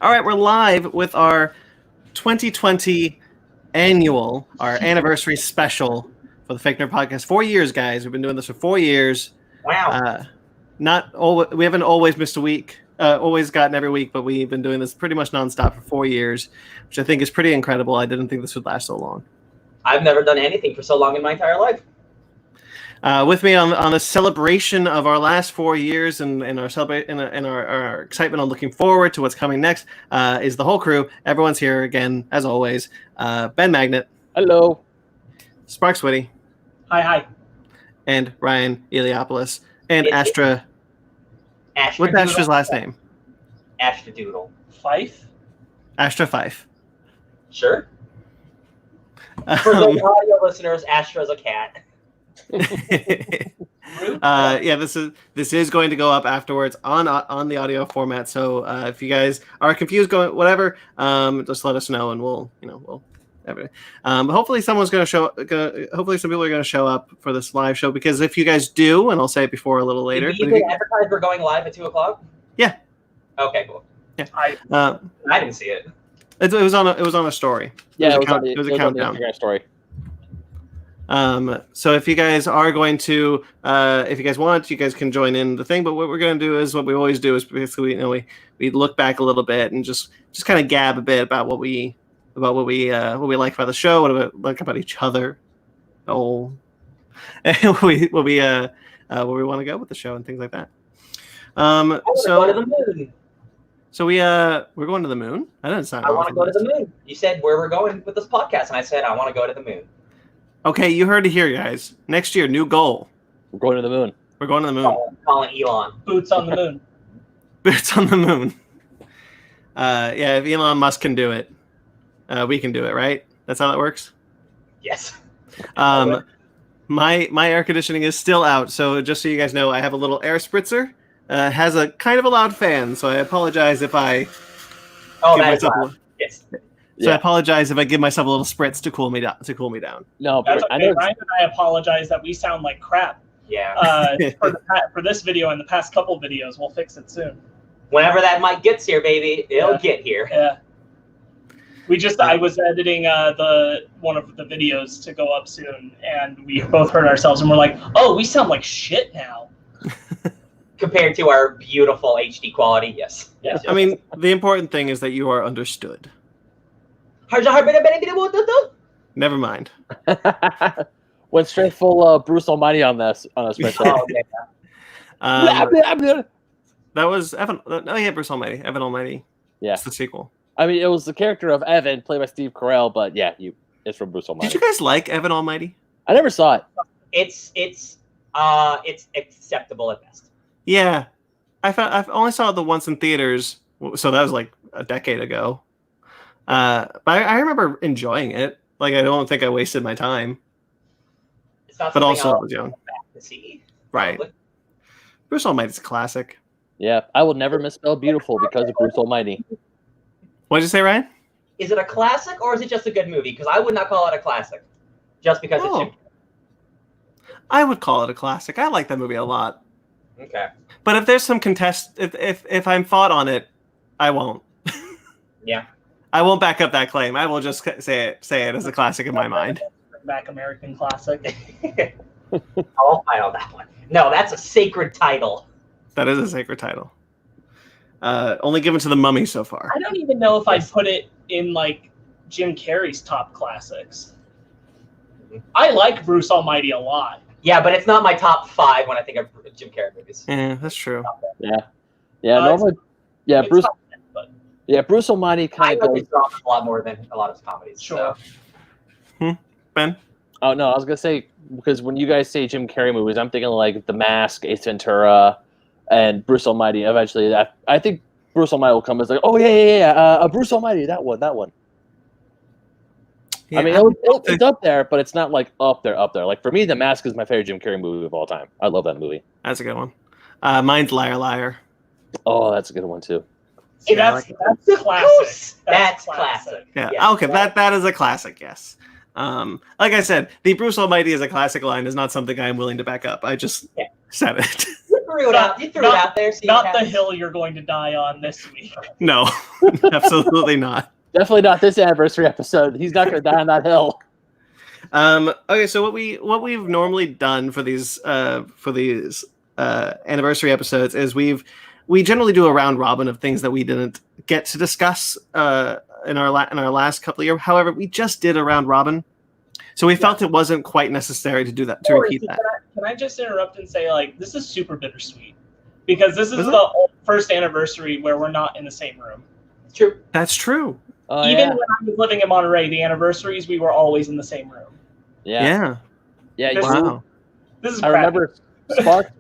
All right, we're live with our 2020 our anniversary special for the Fake Nerd Podcast. 4 years, guys. We've been doing this for 4 years. Wow. We haven't always missed a week, always gotten every week, but we've been doing this pretty much nonstop for 4 years, which I think is pretty incredible. I didn't think this would last so long. I've never done anything for so long in my entire life. With me on the celebration of our last 4 years and our excitement on looking forward to what's coming next is the whole crew. Everyone's here again, as always. Ben Magnet. Hello. Sparks Witty. Hi. And Ryan Eliopoulos. And Astra. What's Astra's last name? Astra Doodle. Fife? Astra Fife. Sure. For the audio listeners, Astra's a cat. This is going to go up afterwards on the audio format. So if you guys are confused, just let us know, and we'll everything. Hopefully someone's going to show. Hopefully some people are going to show up for this live show, because if you guys do, and I'll say it before a little later. Did you advertise we're going live at 2:00? Yeah. Okay, cool. Yeah. I didn't see it. It was on a story. Yeah, it was a countdown. Instagram story. So if you guys are going to, if you guys want, you guys can join in the thing. But what we're going to do is what we always do is basically, we look back a little bit and just kind of gab a bit about what we like about the show, what we like about each other, and where we want to go with the show and things like that. Go to the moon. So we're going to the moon. I didn't sign. I want to go to the moon. You said where we're going with this podcast, and I said I want to go to the moon. Okay, you heard it here, guys. Next year, new goal. We're going to the moon. We're going to the moon. Calling Elon. Boots on the moon. Boots on the moon. If Elon Musk can do it, we can do it, right? That's how that works? Yes. My air conditioning is still out, so just so you guys know, I have a little air spritzer. Has a kind of a loud fan, so I apologize if I... Oh, that is loud. Yes. So I apologize if I give myself a little spritz to cool me down. No, that's okay. Ryan and I apologize that we sound like crap. Yeah. For this video and the past couple videos, we'll fix it soon. Whenever that mic gets here, baby, it'll get here. Yeah. I was editing one of the videos to go up soon, and we both heard ourselves, and we're like, "Oh, we sound like shit now." Compared to our beautiful HD quality, yes. Yeah. I mean, the important thing is that you are understood. Never mind. Went straight full Bruce Almighty on this spreadsheet. That was Evan. No, yeah, Bruce Almighty. Evan Almighty. Yeah, it's the sequel. I mean, it was the character of Evan, played by Steve Carell, but yeah, it's from Bruce Almighty. Did you guys like Evan Almighty? I never saw it. It's acceptable at best. Yeah, I only saw it the once in theaters, so that was like a decade ago. But I remember enjoying it. Like, I don't think I wasted my time. It's not but also, I was young. To see. Right. Probably. Bruce Almighty's a classic. Yeah, I will never misspell beautiful because of Bruce Almighty. What did you say, Ryan? Is it a classic or is it just a good movie? Because I would not call it a classic, just because it's Jim. I would call it a classic. I like that movie a lot. Okay. But if there's some if I'm fought on it, I won't. Yeah. I won't back up that claim. I will just say it as a classic in my mind. Back American classic. I'll fight on that one. No, that's a sacred title. That is a sacred title. Only given to the Mummy so far. I don't even know if I'd put it in like Jim Carrey's top classics. I like Bruce Almighty a lot. Yeah, but it's not my top 5 when I think of Jim Carrey movies. Yeah, that's true. Yeah. Normally, Bruce. Bruce Almighty kind of goes a lot more than a lot of his comedies. Sure. So. Ben? Oh no, I was gonna say, because when you guys say Jim Carrey movies, I'm thinking like The Mask, Ace Ventura, and Bruce Almighty. Eventually, I think Bruce Almighty will come as like, oh yeah, Bruce Almighty, that one. Yeah, I mean, it's up there, but it's not like up there. Like for me, The Mask is my favorite Jim Carrey movie of all time. I love that movie. That's a good one. Mine's Liar Liar. Oh, that's a good one too. See, that's classic. That's classic. Yeah. Yes. Okay. That is a classic. Yes. Like I said, the Bruce Almighty is a classic line is not something I am willing to back up. I just said it. threw it out. You threw it out there. Not the hill you're going to die on this week. No, absolutely not. Definitely not this anniversary episode. He's not going to die on that hill. Okay, so what we've normally done for these anniversary episodes is we generally do a round robin of things that we didn't get to discuss in our last couple of years. However, we just did a round robin, so we felt it wasn't quite necessary to do that, to repeat that. Can I just interrupt and say, like, this is super bittersweet because this is the first anniversary where we're not in the same room. It's true. That's true. Even when I was living in Monterey, the anniversaries we were always in the same room. Yeah. Wow. This is I crappy.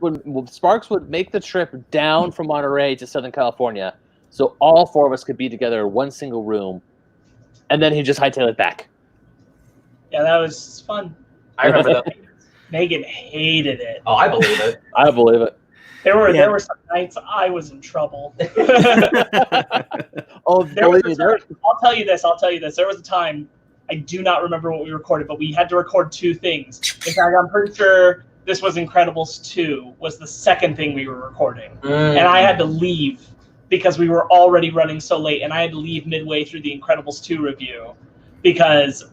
remember Sparks would make the trip down from Monterey to Southern California, so all four of us could be together in one single room, and then he'd just hightail it back. Yeah, that was fun. I remember that. Megan hated it. Oh, I believe it. I believe it. There were some nights I was in trouble. Oh, believe me, I'll tell you this. There was a time, I do not remember what we recorded, but we had to record two things. In fact, I'm pretty sure this was Incredibles 2 was the second thing we were recording. And I had to leave because we were already running so late, and I had to leave midway through the Incredibles 2 review because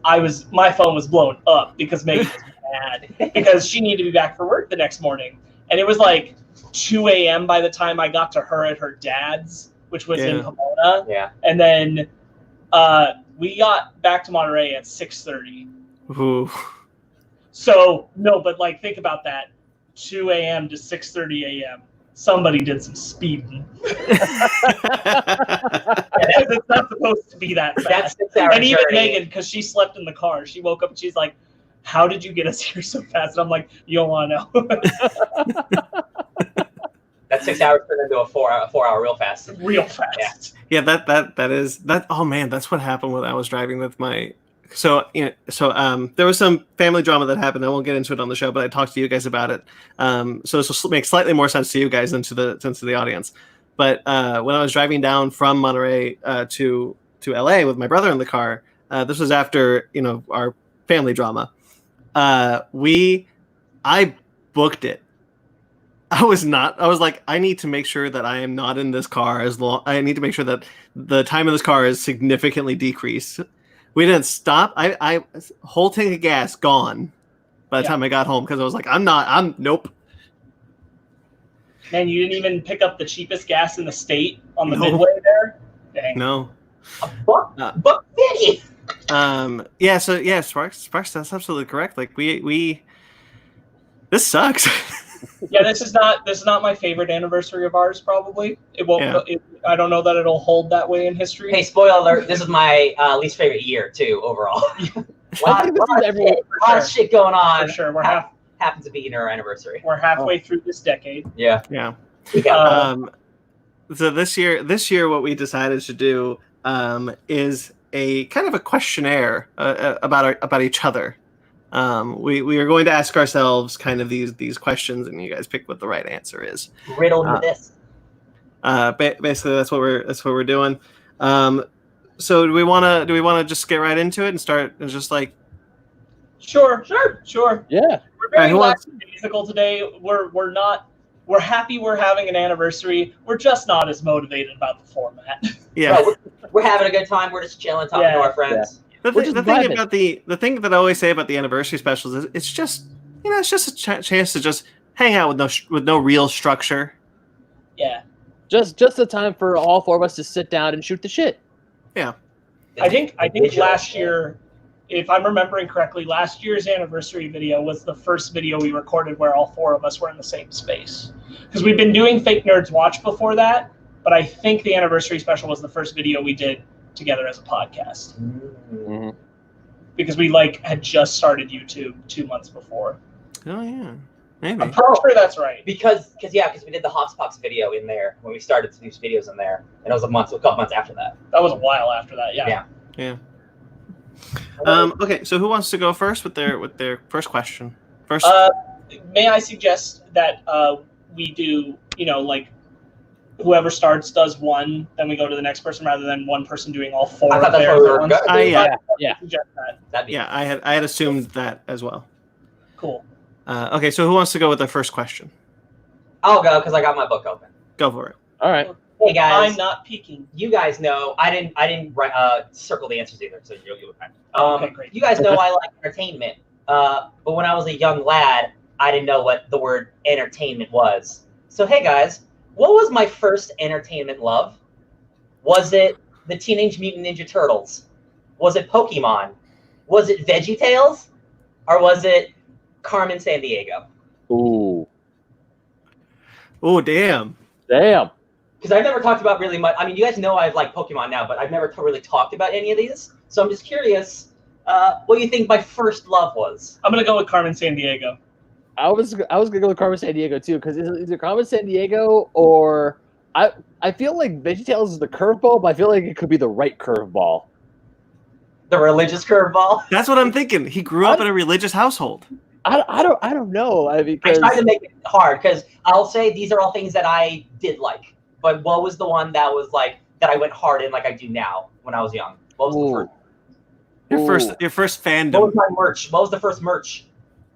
my phone was blown up because Megan was mad because she needed to be back for work the next morning. And it was like 2 a.m. by the time I got to her at her dad's, which was in Pomona. Yeah. And then we got back to Monterey at 6:30. Ooh. So, no, but like, think about that. 2 a.m. to 6:30 a.m. Somebody did some speeding. It's not supposed to be that fast. That's 6 hours. And even Megan, because she slept in the car, she woke up and she's like, how did you get us here so fast? And I'm like, you don't want to know. That 6 hours turned into a 4 hour real fast. Real fast. Yeah, that is. Oh man, that's what happened when I was driving with my. So there was some family drama that happened. I won't get into it on the show, but I talked to you guys about it. So this will make slightly more sense to you guys than to the audience. But when I was driving down from Monterey to LA with my brother in the car, this was after our family drama. I booked it. I was like, I need to make sure that I am not in this car I need to make sure that the time in this car is significantly decreased. We didn't stop. I whole tank of gas gone by the time I got home because I was like, nope. Man, you didn't even pick up the cheapest gas in the state on the midway there? Dang. No. Buck 50. Sparks, that's absolutely correct. Like we this sucks. Yeah, this is not my favorite anniversary of ours. Probably it won't. Yeah. I don't know that it'll hold that way in history. Hey, spoiler alert! This is my least favorite year too, overall. lot of shit going on. For sure, happens to be in our anniversary. We're halfway through this decade. Yeah. So this year, what we decided to do is a kind of a questionnaire about each other. We are going to ask ourselves kind of these questions, and you guys pick what the right answer is. Riddle me this. Basically, that's what we're doing. So do we want to just get right into it and start and just like? Sure. Yeah. We're very musical today. We're happy we're having an anniversary. We're just not as motivated about the format. Yeah. No, we're having a good time. We're just chilling, talking to our friends. Yeah. The thing that I always say about the anniversary specials is it's just it's just a chance to just hang out with no real structure. Yeah. Just a time for all four of us to sit down and shoot the shit. Yeah. I think last year, if I'm remembering correctly, last year's anniversary video was the first video we recorded where all four of us were in the same space. Because we've been doing Fake Nerds Watch before that, but I think the anniversary special was the first video we did together as a podcast. Mm-hmm. Because we had just started YouTube 2 months before. Oh yeah. Maybe. I'm pretty sure that's right. Because we did the Hotspots video in there when we started to do videos in there, and it was a couple months after that. That was a while after that. Yeah. Okay, so who wants to go first with their first question? First. May I suggest that we do whoever starts does one, then we go to the next person rather than one person doing all four. I thought that's what we were going to do. Yeah. Suggest that. I had assumed that as well. Cool. Okay, so who wants to go with their first question? I'll go because I got my book open. Go for it. All right. Hey guys, I'm not peeking. you guys know I didn't circle the answers either, so you'll be fine. Okay, great. You guys know I like entertainment, but when I was a young lad, I didn't know what the word entertainment was. So hey guys, what was my first entertainment love? Was it the Teenage Mutant Ninja Turtles? Was it Pokemon? Was it VeggieTales? Or was it Carmen Sandiego? Ooh. Oh, damn. Damn. Because I've never talked about really much. I mean, you guys know I've liked Pokemon now, but I've never really talked about any of these. So I'm just curious, what you think my first love was? I'm gonna go with Carmen Sandiego. I was gonna go with Carmen Sandiego too, because it's either Carmen Sandiego or I feel like VeggieTales is the curveball, but I feel like it could be the right curveball. The religious curveball? That's what I'm thinking. He grew up in a religious household. I don't know. I tried to make it hard because I'll say these are all things that I did like. But what was the one that was like that I went hard in like I do now when I was young? What was the first? Your first fandom. What was my merch? What was the first merch?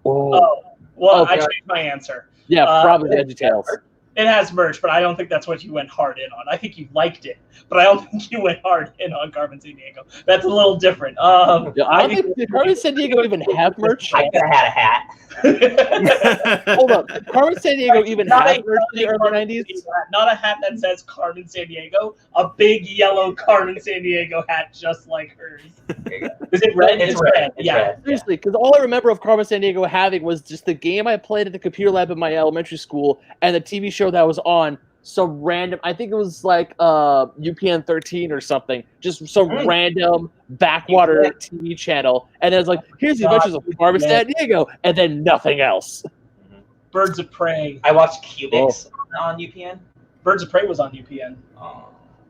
Oh, well, Okay. I changed my answer. Yeah, probably VeggieTales. It has merch, but I don't think that's what you went hard in on. I think you liked it, but I don't think you went hard in on Carmen Sandiego. That's a little different. Yeah, I don't think did Carmen Sandiego even have merch? I could have had a hat. Hold up. Did Carmen Sandiego even have merch in the early 90s? Not a hat that says Carmen Sandiego, a big yellow Carmen Sandiego hat just like hers. Is it red? It's red. It's Yeah. red. Seriously, because all I remember of Carmen Sandiego having was just the game I played at the computer lab in my elementary school and the TV show that was on some random, I think it was like UPN 13 or something, just some random backwater TV channel. And it was like, here's the adventures of Carmen Sandiego, and then nothing else. Birds of Prey. I watched Cubics on UPN. Birds of Prey was on UPN.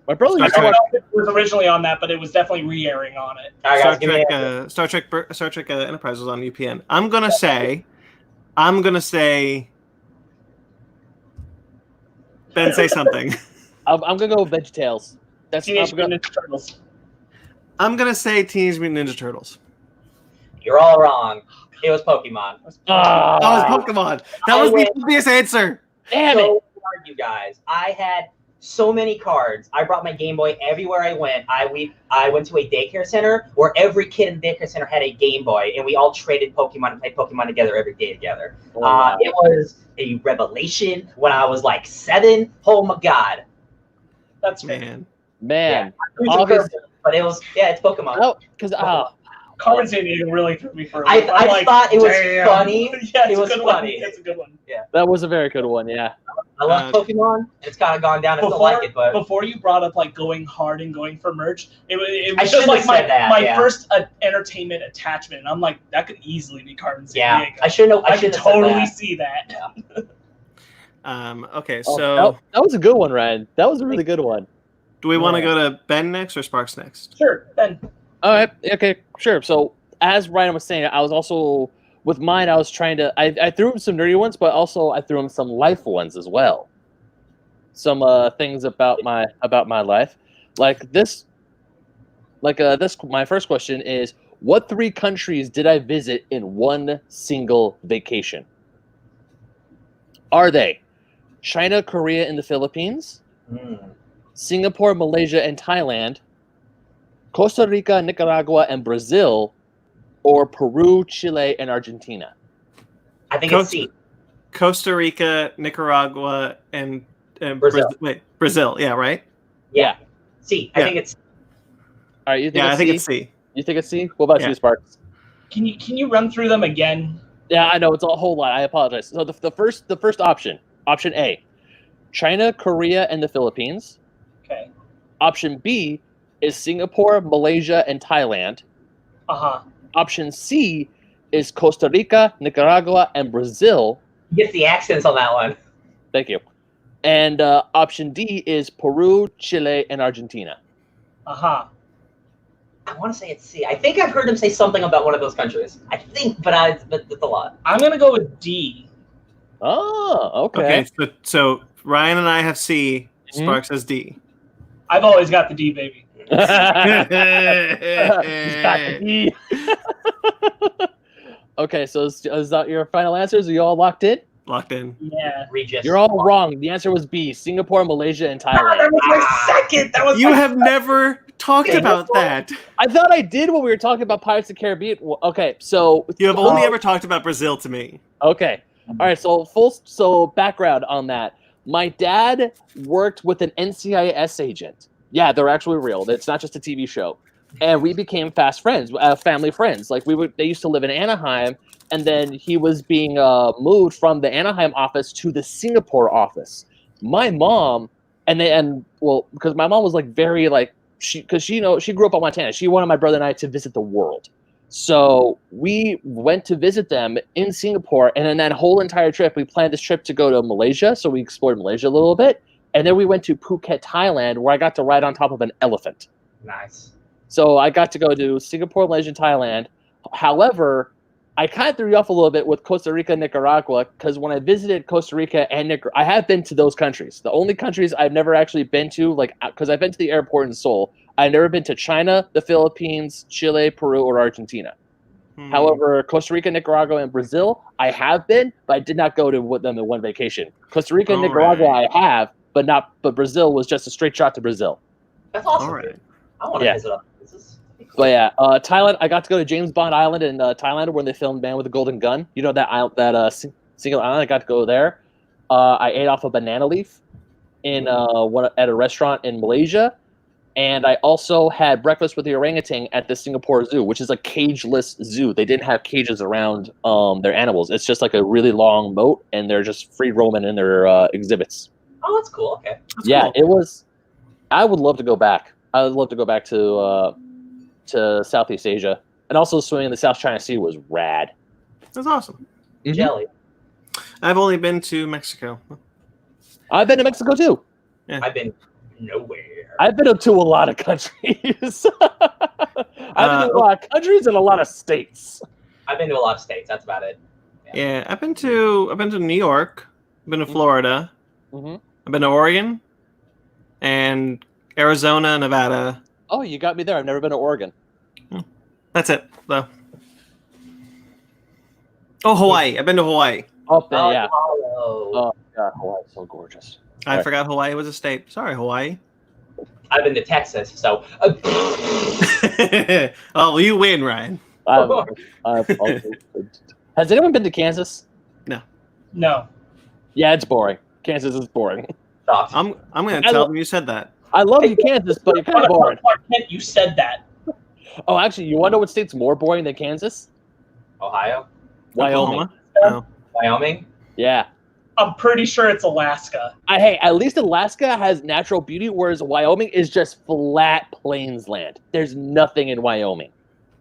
My brother I used to don't watch. know if it was originally on that, but it was definitely re-airing on it. All right, guys, give me an Star Trek Enterprise was on UPN. I'm gonna say. Ben, say something. I'm gonna go with VeggieTales. That's Teenage I'm gonna, Mutant Ninja Turtles. I'm gonna say Teenage Mutant Ninja Turtles. You're all wrong. It was Pokemon. Oh, it's Pokemon. That was the obvious answer. Damn it! So hard, you guys. I had so many cards. I brought my Game Boy everywhere I went. I went to a daycare center where every kid in the daycare center had a Game Boy, and we all traded Pokemon and played Pokemon together every day together. Oh, wow. It was a revelation when I was like 7. Oh my god. That's fair. Man. Man, August, But it was it's Pokemon. oh, because Carmen Sandiego really threw me for a I loop. I'm like, thought it was damn. funny. Yeah, It was a good funny. one. That's a good one. that was a very good one. Yeah. I love Pokemon. And it's kind of gone down. I still like it, but Before you brought up like going hard and going for merch, it I was just shouldn't like have said that, my yeah. first entertainment attachment. And I'm like, that could easily be Carmen Sandiego. yeah, I shouldn't have. I could have said totally that. see that. Okay, Oh, so that was a good one, Ryan. That was a really good one. do we want to go to Ben next or Sparks next? Sure, Ben. All right. Okay. Sure. So as Ryan was saying, I was also with mine. I was trying to. I threw him some nerdy ones, but also I threw him some life ones as well. Some things about my life, like this. My first question is: what 3 countries did I visit in one single vacation? Are they China, Korea, and the Philippines, Singapore, Malaysia, and Thailand, Costa Rica, Nicaragua, and Brazil, or Peru, Chile, and Argentina? I think it's C. Costa Rica, Nicaragua, and Brazil. Brazil. Yeah, right. Yeah. C. I Yeah. think it's. All right, you think Yeah, it's I think C? it's C. You think it's C? What about Yeah. you, Sparks? Can you run through them again? Yeah, I know it's a whole lot. I apologize. So the first option A, China, Korea, and the Philippines. Okay. Option B is Singapore, Malaysia, and Thailand. Option C is Costa Rica, Nicaragua, and Brazil. Get the accents on that one. Thank you. And option D is Peru, Chile, and Argentina. I want to say it's C. I think I've heard him say something about one of those countries. I think, but it's a lot. I'm gonna go with D. Oh, okay. Okay, so Ryan and I have C. Mhm. Sparks has D. I've always got the D, baby. He's got the D. Okay, so is that your final answers? Are you all locked in? locked in. Yeah. Regis. You're all wrong. The answer was B: Singapore, Malaysia, and Thailand. That was my second. That was You my have never talked about that. I thought I did when we were talking about Pirates of the Caribbean. Well, okay, so You have only ever talked about Brazil to me. okay, all right. So background on that. My dad worked with an NCIS agent. Yeah, they're actually real. It's not just a TV show. And we became fast friends, family friends. Like they used to live in Anaheim, and then he was being moved from the Anaheim office to the Singapore office. My mom, because my mom was like very like she grew up on Montana. She wanted my brother and I to visit the world. So we went to visit them in Singapore, and then that whole entire trip, we planned this trip to go to Malaysia, so we explored Malaysia a little bit, and then we went to Phuket, Thailand, where I got to ride on top of an elephant. Nice. So I got to go to Singapore, Malaysia, and Thailand. However, I kind of threw you off a little bit with Costa Rica, Nicaragua, because when I visited Costa Rica and Nicaragua, I have been to those countries. The only countries I've never actually been to, because I've been to the airport in Seoul, I've never been to China, the Philippines, Chile, Peru, or Argentina. However, Costa Rica, Nicaragua, and Brazil, I have been, but I did not go to them in one vacation. Costa Rica and Nicaragua, I have, but Brazil was just a straight shot to Brazil. That's awesome. All right. Dude. I want to visit up. But yeah, Thailand. I got to go to James Bond Island in Thailand, where they filmed Man with a Golden Gun. You know that single island. I got to go there. I ate off a banana leaf at a restaurant in Malaysia, and I also had breakfast with the orangutan at the Singapore Zoo, which is a cageless zoo. They didn't have cages around their animals. It's just like a really long moat, and they're just free roaming in their exhibits. Oh, that's cool. Okay. That's Yeah, cool. it was. I would love to go back. I would love to go back to Southeast Asia, and also swimming in the South China Sea was rad. That's awesome. Mhm. Jelly. I've only been to Mexico. I've been to Mexico too. I've been nowhere. I've been to a lot of countries. I've been to a lot of countries and a lot of states. I've been to a lot of states. That's about it. Yeah, I've been to New York. I've been to Florida. Mm-hmm. I've been to Oregon and Arizona, Nevada. Oh, you got me there. I've never been to Oregon. That's it, though. Oh, Hawaii. I've been to Hawaii. Oh, yeah. Oh, Oh, God, Hawaii's so gorgeous. I Right. forgot Hawaii was a state. Sorry, Hawaii. I've been to Texas, so. Oh, well, you win, Ryan. Has anyone been to Kansas? No. Yeah, it's boring. Kansas is boring. Stop. I'm going to tell them you said that. I love you, Kansas, but you're kind of boring. Mark Kent, you said that. Oh, actually, you want to know what state's more boring than Kansas? Ohio? Wyoming. Oklahoma? No. Wyoming? Yeah. I'm pretty sure it's Alaska. Hey, at least Alaska has natural beauty, whereas Wyoming is just flat plains land. There's nothing in Wyoming.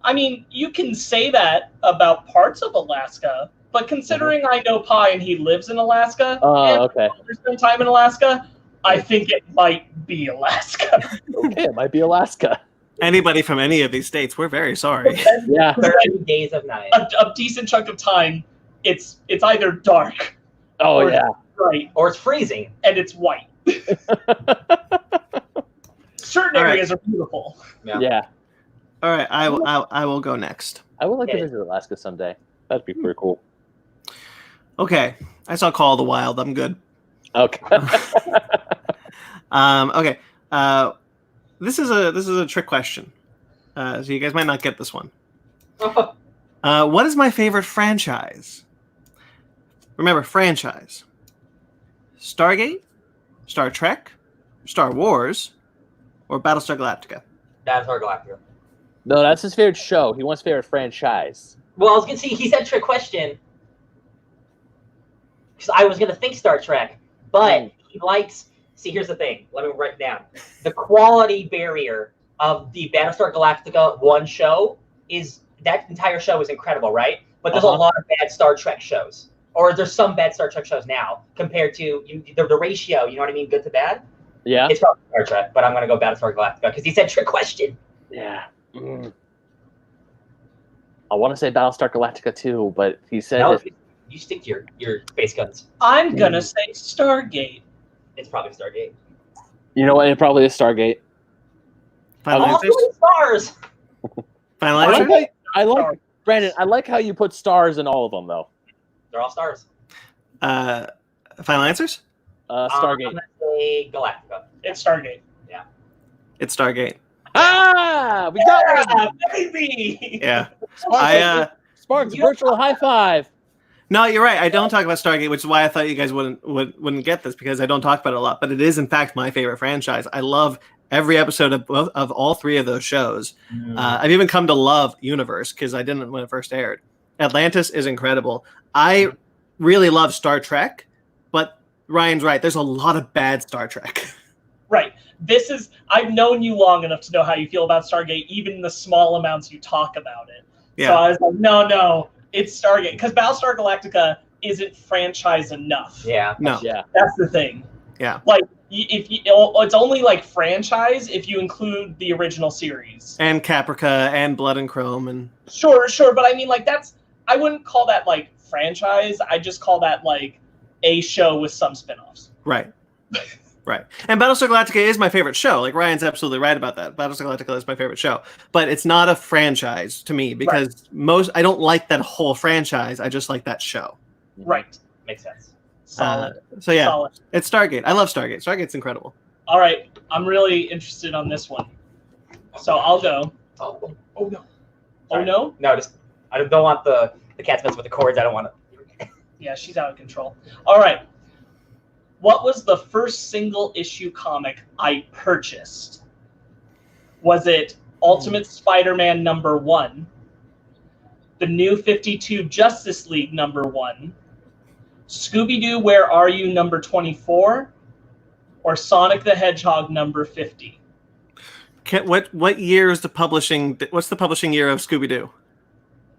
I mean, you can say that about parts of Alaska, but considering I know Pi and he lives in Alaska, and Okay. spend time in Alaska, I think it might be Alaska. Okay, it might be Alaska. Anybody from any of these states, we're very sorry. Yeah. 30 days of night. A decent chunk of time, it's either dark, Oh, Or- yeah. right, Or it's freezing. and it's white. Certain All right. areas are beautiful. Yeah. All right, I will go next. I would like to visit Alaska someday. That'd be pretty cool. Okay, I saw Call of the Wild. I'm good. Okay. Okay. This is a trick question. So you guys might not get this one. What is my favorite franchise? Remember, franchise. Stargate, Star Trek, Star Wars, or Battlestar Galactica? Battlestar Galactica. No, that's his favorite show. He wants favorite franchise. Well, I was gonna see. He said trick question because I was gonna think Star Trek, but he likes. See, here's the thing. Let me write it down. The quality barrier of the Battlestar Galactica one show is that entire show is incredible, right? But there's a lot of bad Star Trek shows, or there's some bad Star Trek shows now compared to the ratio. You know what I mean? Good to bad. Yeah. It's probably Star Trek, but I'm gonna go Battlestar Galactica because he said trick question. Yeah. I want to say Battlestar Galactica too, but he said No, it- you stick to your space guns. I'm gonna say Stargate. It's probably Stargate. you know what? It probably is Stargate. Final Oh, answers? stars! Final I answers? like Brandon. I like how you put stars in all of them, though. They're all stars. Final answers? Stargate. I'm gonna say Galactica. It's Stargate. It's Stargate. We got one. Baby. Yeah. Sparks, virtual high five. No, you're right. I don't talk about Stargate, which is why I thought you guys wouldn't get this, because I don't talk about it a lot. But it is, in fact, my favorite franchise. I love every episode of all three of those shows. I've even come to love Universe because I didn't when it first aired. Atlantis is incredible. I really love Star Trek, but Ryan's right. There's a lot of bad Star Trek. Right. I've known you long enough to know how you feel about Stargate, even in the small amounts you talk about it. Yeah. So I was like, no, it's Stargate. Because Battlestar Galactica isn't franchise enough. Yeah. No. Yeah. That's the thing. Yeah. Like, it's only like franchise if you include the original series. And Caprica and Blood and Chrome and Sure. But I mean, like, I wouldn't call that like franchise. I just call that like a show with some spinoffs. right. Right. And Battlestar Galactica is my favorite show. Like, Ryan's absolutely right about that. Battlestar Galactica is my favorite show. But it's not a franchise to me because I don't like that whole franchise. I just like that show. Right. Makes sense. Solid. So yeah, Solid. it's Stargate. I love Stargate. Stargate's incredible. All right. I'm really interested on this one. So I'll go. Oh no. Oh Sorry. no? No, I don't want the cat's mess with the cords. I don't want to. Yeah, she's out of control. All right. What was the first single issue comic I purchased? Was it Ultimate Spider-Man #1, the New 52 Justice League #1, Scooby-Doo Where Are You #24, or Sonic the Hedgehog #50? What year is the publishing? What's the publishing year of Scooby-Doo?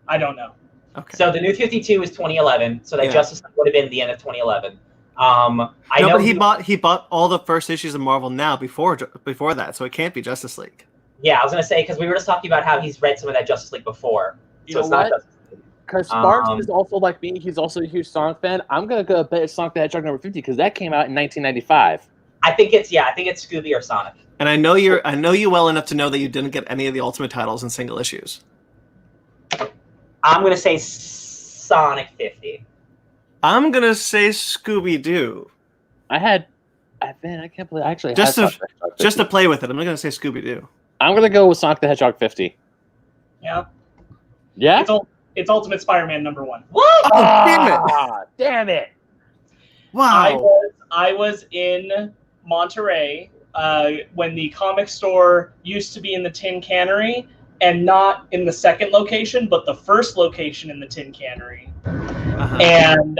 I don't know. Okay. So the New 52 is 2011. So that Yeah. Justice League would have been the end of 2011. But he bought all the first issues of Marvel Now before that, so it can't be Justice League. Yeah, I was gonna say because we were just talking about how he's read some of that Justice League before. You So know it's not what? Justice League. Because Sparks is also like me. He's also a huge Sonic fan. I'm gonna go bet it's Sonic the Hedgehog #50 because that came out in 1995. I think it's Scooby or Sonic. And I know you well enough to know that you didn't get any of the Ultimate titles in single issues. I'm gonna say Sonic 50. I'm gonna say Scooby-Doo. I can't believe I actually Just had to- Sonic the Hedgehog 50. Just to play with it, I'm gonna say Scooby-Doo. I'm gonna go with Sonic the Hedgehog 50. Yeah. Yeah. It's Ultimate Spider-Man #1. What? Oh, damn it! Damn it! Wow. I was in Monterey when the comic store used to be in the Tin Cannery, and not in the second location, but the first location in the Tin Cannery. Uh-huh. And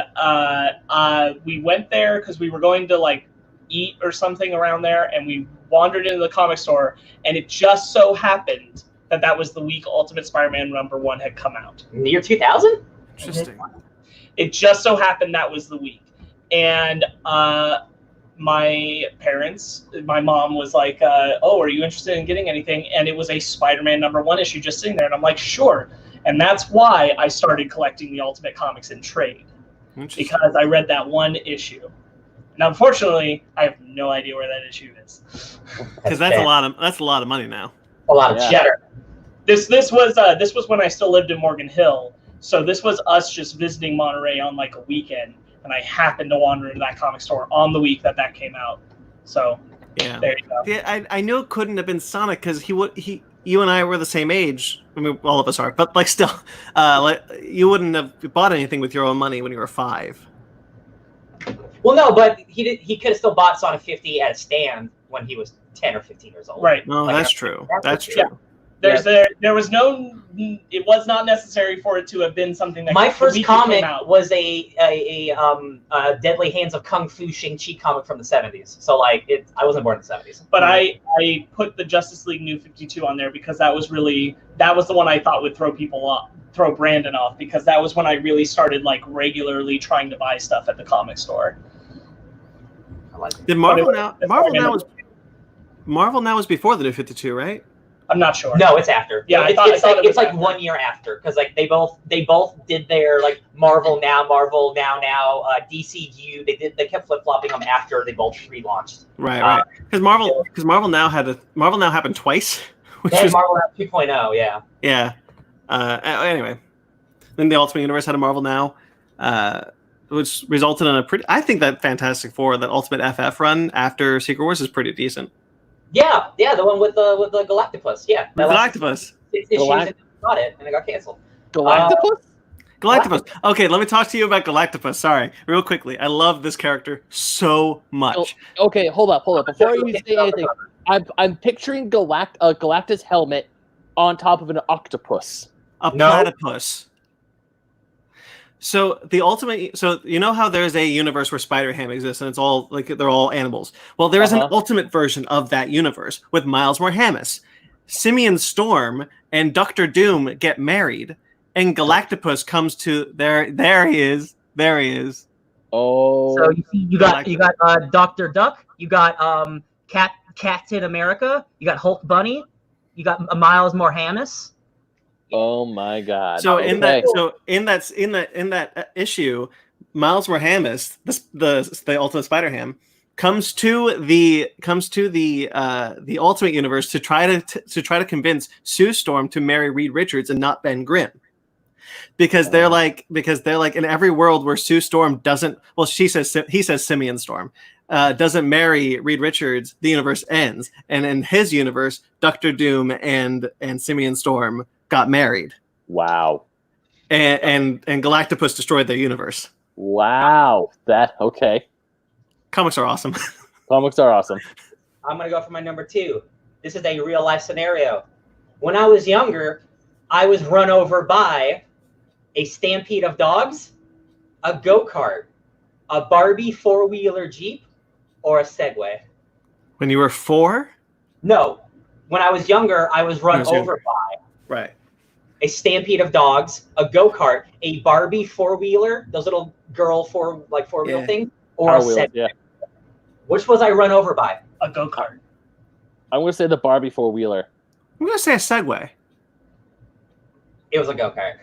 we went there because we were going to like eat or something around there, and we wandered into the comic store, and it just so happened that was the week Ultimate Spider-Man #1 had come out. In the year 2000? Interesting. It just so happened that was the week. And my parents, my mom was like, oh, are you interested in getting anything? And it was a Spider-Man #1 issue just sitting there. And I'm like, sure. And that's why I started collecting the Ultimate Comics in trade, because I read that one issue. Now, unfortunately, I have no idea where that issue is. Because that's a lot of money now. A lot of cheddar. This was when I still lived in Morgan Hill. So this was us just visiting Monterey on like a weekend. And I happened to wander into that comic store on the week that came out. So Yeah. there you go. Yeah, I knew it couldn't have been Sonic because you and I were the same age. I mean, all of us are, but like still, like you wouldn't have bought anything with your own money when you were 5. Well, no, but he could have still bought Sonic 50 at a stand when he was 10 or 15 years old. Right. No, Like, that's true. That's true. Yeah. There was no. It was not necessary for it to have been something that. My the first week it comic came out. was a Deadly Hands of Kung Fu Shang-Chi comic from the 70s. So like I wasn't born in the 70s. But I put the Justice League New 52 on there because that was the one I thought would throw Brandon off, because that was when I really started like regularly trying to buy stuff at the comic store. I like it. Did Marvel Now was before the New 52, right? I'm not sure. No, it's after. Yeah, it's I thought it it's was like after. 1 year after, because like they both did their like Marvel Now, DCU. They kept flip flopping them after they both relaunched. Right. Because Marvel Now happened twice, which They had was Marvel Now 2.0, yeah. yeah. Anyway, then the Ultimate Universe had a Marvel Now, which resulted in a pretty. I think that Fantastic Four, that Ultimate FF run after Secret Wars, is pretty decent. Yeah, the one with the Galactopus. Yeah, that Galactopus. 6 issues and got it, and it got canceled. Galactopus? Galactopus. Okay, let me talk to you about Galactopus. Sorry, real quickly. I love this character so much. Okay, hold up. Before you say anything, I'm picturing Galactus helmet on top of an octopus. Platypus. So the ultimate. So you know how there's a universe where Spider-Ham exists, and it's all like they're all animals. Well, there is an ultimate version of that universe with Miles Morhamis. Simeon Storm and Doctor Doom get married, and Galactopus comes to there. There he is. Oh. So you got Dr. Duck, you got Captain America, you got Hulk Bunny, you got Miles Morhamis. Oh my God! So in that issue, Miles Morhamis, the Ultimate Spider-Ham, comes to the Ultimate Universe to try to convince Sue Storm to marry Reed Richards and not Ben Grimm, because they're like in every world where Sue Storm doesn't, well, he says Simeon Storm doesn't marry Reed Richards, the universe ends, and in his universe, Doctor Doom and Simeon Storm got married. Wow. And Galactopus destroyed their universe. Wow. Okay. Comics are awesome. Comics are awesome. I'm gonna go for my number 2. This is a real life scenario. When I was younger, I was run over by a stampede of dogs, a go-kart, a Barbie 4-wheeler Jeep, or a Segway. When you were 4? No. When I was younger, I was run over by a stampede of dogs, a go-kart, a Barbie 4-wheeler, those little girl four-wheel things, or a Segway. Yeah. Which was I run over by? A go-kart. I'm going to say the Barbie 4-wheeler. I'm going to say a Segway. It was a go-kart.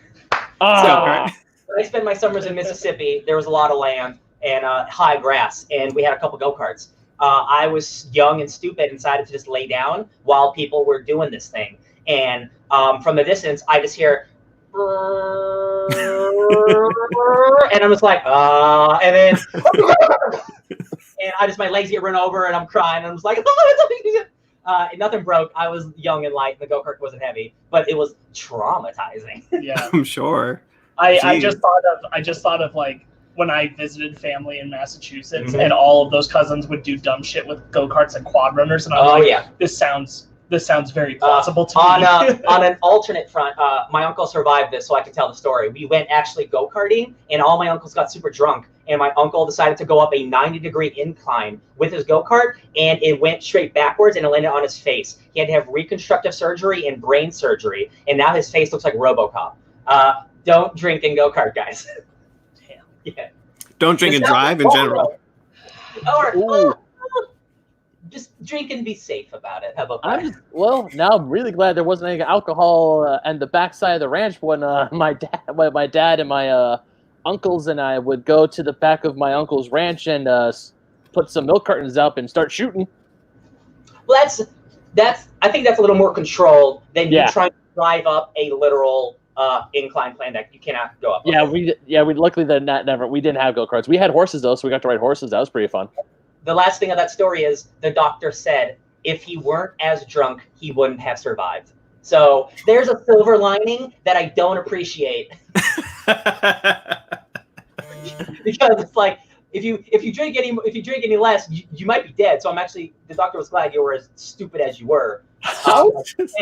Ah! So, when I spent my summers in Mississippi, there was a lot of land and high grass, and we had a couple go-karts. I was young and stupid and decided to just lay down while people were doing this thing. And from the distance, I just hear, and I'm just like, and then, and my legs get run over, and I'm crying, and I'm just like, and nothing broke. I was young and light, and the go-kart wasn't heavy, but it was traumatizing. Yeah, I'm sure. I just thought of like when I visited family in Massachusetts, and all of those cousins would do dumb shit with go-karts and quad runners, and I'm this sounds very plausible to me. On an alternate front, my uncle survived this, so I can tell the story. We went actually go-karting, and all my uncles got super drunk, and my uncle decided to go up a 90-degree incline with his go-kart, and it went straight backwards, and it landed on his face. He had to have reconstructive surgery and brain surgery, and now his face looks like RoboCop. Don't drink and go-kart, guys. Damn. Yeah. Don't drink and drive in general. Or just drink and be safe about it. How about that? Now I'm really glad there wasn't any alcohol and the backside of the ranch when my dad and my uncles and I would go to the back of my uncle's ranch and put some milk cartons up and start shooting. Well, I think that's a little more controlled than you trying to drive up a literal incline plan that you cannot go up. We luckily we didn't have go-karts. We had horses though, so we got to ride horses. That was pretty fun. The last thing of that story is the doctor said if he weren't as drunk, he wouldn't have survived. So there's a silver lining that I don't appreciate. Because it's like if you drink any less, you might be dead. So the doctor was glad you were as stupid as you were. How is this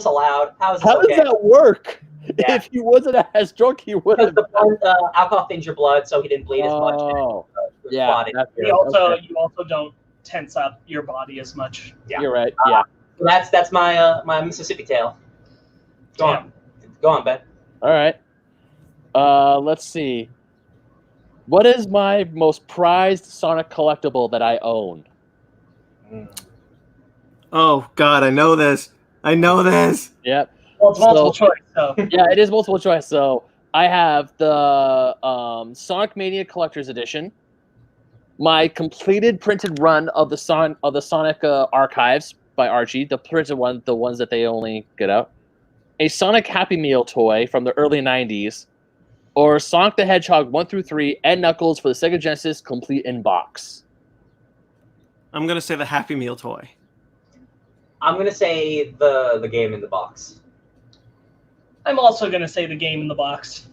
allowed? How does that work? Yeah. If he wasn't as drunk, he would have. Because the alcohol thins your blood, so he didn't bleed as much. Yeah. You also don't tense up your body as much. Yeah. You're right. Yeah. That's my my Mississippi tale. Go on, Ben. All right. Let's see. What is my most prized Sonic collectible that I own? Oh God, I know this. Yep. Well, it's multiple choice. So. Yeah, it is multiple choice. So I have the Sonic Mania Collector's Edition, my completed printed run of the Sonic Archives by Archie, the printed one, the ones that they only get out, a Sonic Happy Meal toy from the early '90s, or Sonic the Hedgehog 1 through 3 and Knuckles for the Sega Genesis complete in box? I'm gonna say the Happy Meal toy. I'm gonna say the game in the box. I'm also gonna say the game in the box.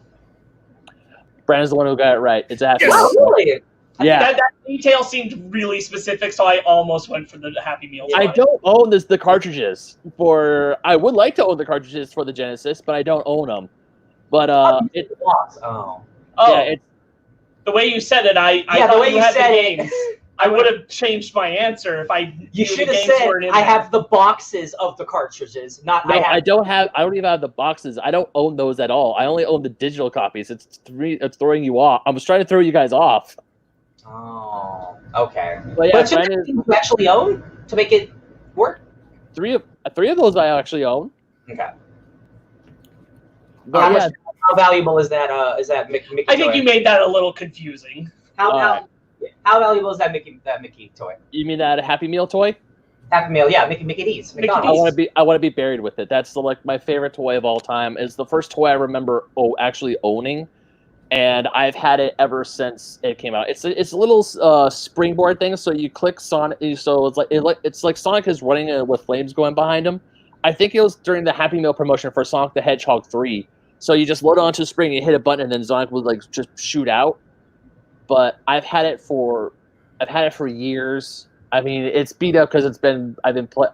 Brandon's the one who got it right. It's a Happy Yes. Meal. Wow, really? Yeah. That detail seemed really specific, so I almost went for the Happy Meal. I toy. don't own the cartridges for. I would like to own the cartridges for the Genesis, but I don't own them. But In the box. Oh. Oh, yeah, it's the way you said it, I Yeah, thought the way you had said the it. games. I would have changed my answer if I knew You the should have games said, weren't in I there. have the boxes of the cartridges, not no, I have. I don't even have the boxes. I don't own those at all. I only own the digital copies. It's throwing you off. I was trying to throw you guys off. Oh, okay. But yeah, But you Brandon, you actually own to make it work? three of those I actually own. Okay. But How, yeah, much, how valuable is that Mickey I think toy? you made that a little confusing. How valuable is that Mickey toy? you mean that Happy Meal toy? Happy Meal, yeah, Mickey D's. Mickey McDonald's. I want to be buried with it. That's like my favorite toy of all time. It's the first toy I remember actually owning, and I've had it ever since it came out. It's a little springboard thing. So you click Sonic. So it's like Sonic is running with flames going behind him. I think it was during the Happy Meal promotion for Sonic the Hedgehog 3. So you just load onto a spring, you hit a button, and then Sonic would like just shoot out. But I've had it for years. I mean, it's beat up because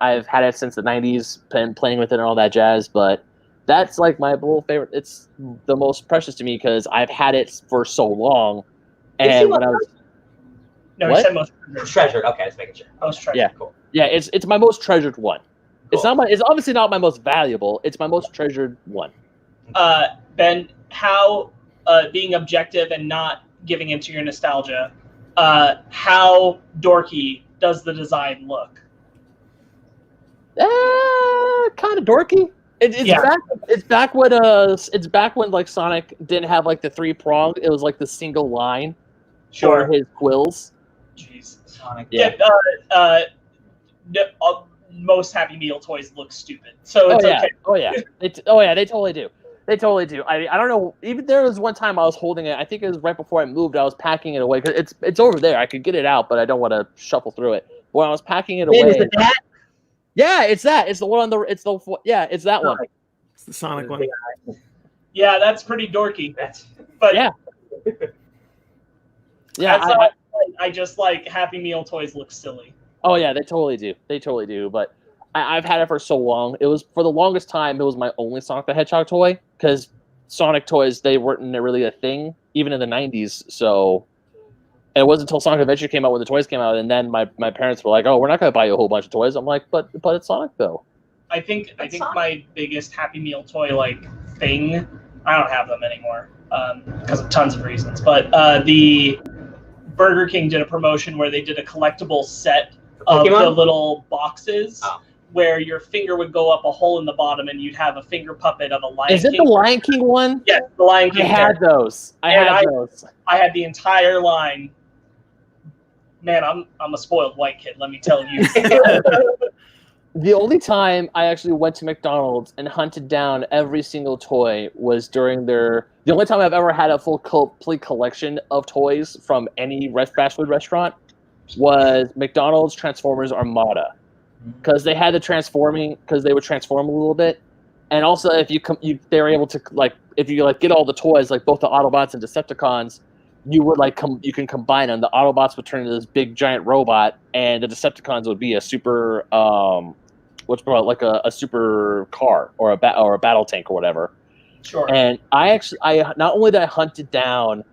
I've had it since the 90s, been playing with it and all that jazz. But that's like my little favorite. It's the most precious to me because I've had it for so long. And when I was No, What? you said most Treasured. Okay, let's make it sure. most treasured. Yeah. Cool. yeah, it's my most treasured one. It's Cool. not it's obviously not my most valuable. It's my most treasured one. Ben, how being objective and not giving into your nostalgia, how dorky does the design look? Kind of dorky. It's Yeah. back when like Sonic didn't have like the 3-prong. It was like the single line for his quills. Jeez. Sonic. Yeah. Most Happy Meal toys look stupid, so it's okay. Oh yeah. They totally do. They totally do. I don't know. Even there was one time I was holding it. I think it was right before I moved. I was packing it away because it's over there. I could get it out, but I don't want to shuffle through it. When I was packing it away, Is it that? yeah, it's that. It's the one on the. It's that one. It's the Sonic one. Yeah, that's pretty dorky. That's But Yeah. Yeah. that's I just like Happy Meal toys look silly. Oh yeah, they totally do. They totally do. But I've had it for so long. It was for the longest time. It was my only Sonic the Hedgehog toy because Sonic toys they weren't really a thing even in the 90s. So and it wasn't until Sonic Adventure came out when the toys came out, and then my parents were like, "Oh, we're not going to buy you a whole bunch of toys." I'm like, "But it's Sonic though." I think Sonic. my biggest Happy Meal toy like thing. I don't have them anymore because of tons of reasons. But the Burger King did a promotion where they did a collectible set of Pokemon? the little boxes. Oh. Where your finger would go up a hole in the bottom, and you'd have a finger puppet of a Lion Is it King. the Lion King one? Yes, the Lion King. I had those. I And had those. I had the entire line. Man, I'm a spoiled white kid. Let me tell you. The only time I actually went to McDonald's and hunted down every single toy was during the only time I've ever had a full complete collection of toys from any fast food restaurant was McDonald's Transformers Armada. Because they had the because they would transform a little bit. And also if they were able to if you get all the toys, like both the Autobots and Decepticons, you would you can combine them. The Autobots would turn into this big giant robot, and the Decepticons would be a super a super car or a battle tank or whatever. Sure. And I not only did I hunt it down,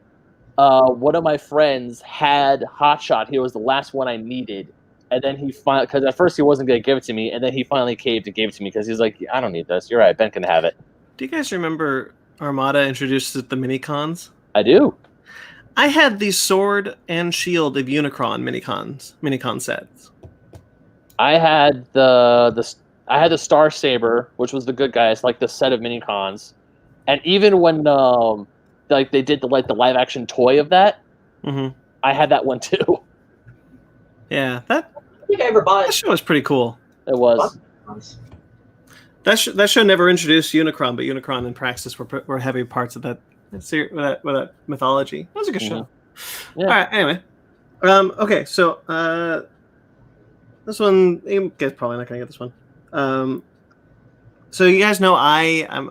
one of my friends had Hotshot. He was the last one I needed, and then he finally, because at first he wasn't going to give it to me, and then he finally caved and gave it to me because he's like, I don't need this. You're right, Ben can have it. Do you guys remember Armada introduced the Minicons? I do. I had the Sword and Shield of Unicron Minicon sets. I had the Star Saber, which was the good guys, like the set of Minicons, and even when they did the live action toy of that, Mm-hmm. I had that one too. Yeah, I think I ever bought that show was pretty cool. It was. That show never introduced Unicron, but Unicron and Praxis were heavy parts of that that mythology. That was a good show. Yeah. All right. Anyway, okay. So this one, you guys probably not gonna get this one. So you guys know I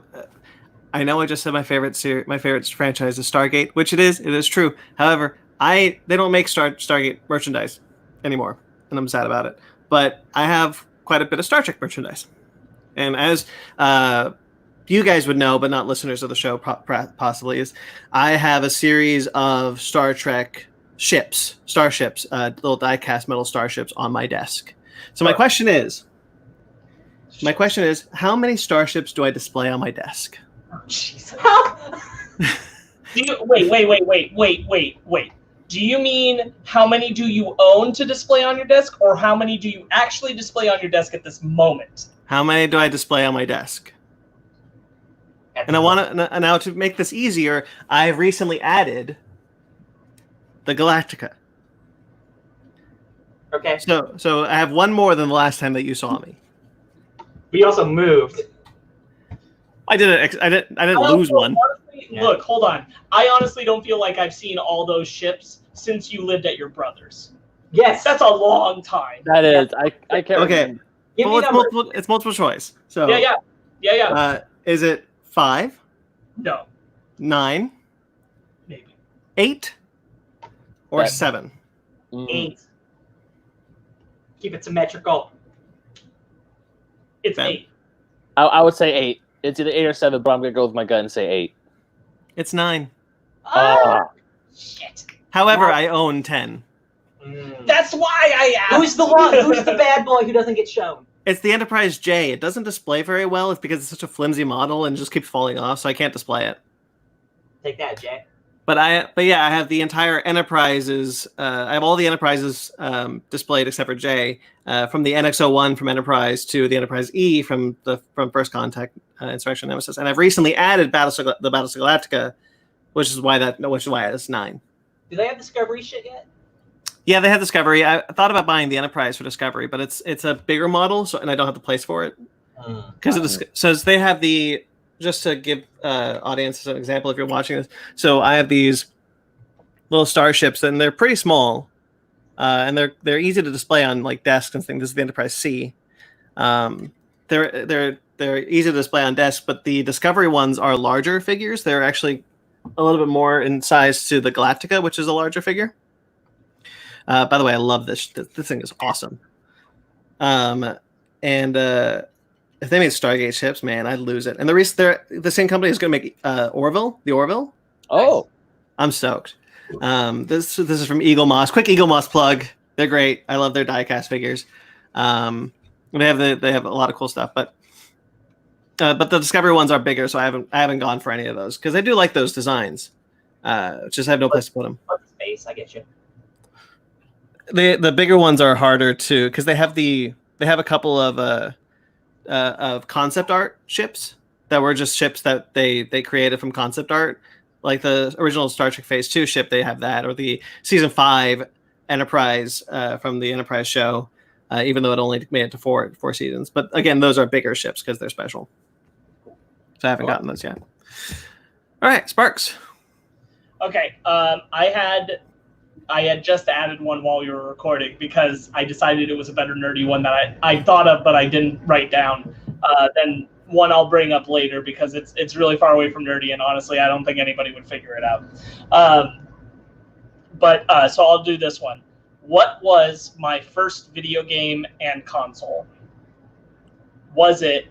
know I just said my favorite franchise is Stargate, which it is. It is true. However, they don't make Stargate merchandise anymore, and I'm sad about it. But I have quite a bit of Star Trek merchandise, and as you guys would know, but not listeners of the show possibly, is I have a series of Star Trek starships, little die-cast metal starships on my desk. So my question is, how many starships do I display on my desk? Oh, Jesus. Wait. Do you mean how many do you own to display on your desk, or how many do you actually display on your desk at this moment? How many do I display on my desk? And I want to now, to make this easier, I've recently added the Galactica. Okay. So I have one more than the last time that you saw me. We also moved. I didn't lose one. Honestly, look, hold on. I honestly don't feel like I've seen all those ships since you lived at your brother's. Yes. That's a long time. That is. I can't remember. Give me it's multiple choice. So Yeah. Is it 5? No. 9? Maybe. 8? Or 7? 7? 8. Keep it symmetrical. It's Ben? 8. I would say 8. It's either 8 or 7, but I'm gonna go with my gut and say 8. It's 9. Shit. However, I own 10. That's why I asked. Who's the one? Who's the bad boy who doesn't get shown? It's the Enterprise J. It doesn't display very well. It's because it's such a flimsy model and just keeps falling off, so I can't display it. Take that, Jay. But I have the entire Enterprises. I have all the Enterprises displayed except for J, from the NX-01 from Enterprise to the Enterprise E from First Contact, Insurrection, Nemesis, and I've recently added the Battlestar Galactica, which is why it's 9. Do they have Discovery shit yet? Yeah, they have Discovery. I thought about buying the Enterprise for Discovery, but it's a bigger model, and I don't have the place for it because they have the. Just to give audience an example, if you're watching this, so I have these little starships, and they're pretty small, and they're easy to display on like desks and things. This is the Enterprise C. They're easy to display on desks, but the Discovery ones are larger figures. They're actually a little bit more in size to the Galactica, which is a larger figure. By the way, I love this. This thing is awesome. If they made Stargate ships, man, I'd lose it. And the same company is going to make the Orville. Oh, I'm stoked. This is from Eagle Moss. Quick Eagle Moss plug. They're great. I love their diecast figures. They have a lot of cool stuff, but the Discovery ones are bigger, so I haven't gone for any of those because I do like those designs. Just have no place to put them. Space, I get you. The bigger ones are harder to because they have a couple of concept art ships that were just ships that they created from concept art, like the original Star Trek Phase 2 ship. They have that, or the Season 5 Enterprise from the Enterprise show, even though it only made it to four seasons. But again, those are bigger ships because they're special. So I haven't gotten those yet. All right, Sparks. Okay, I had just added one while we were recording because I decided it was a better nerdy one that I thought of, but I didn't write down. Then one I'll bring up later because it's really far away from nerdy, and honestly, I don't think anybody would figure it out. So I'll do this one. What was my first video game and console? Was it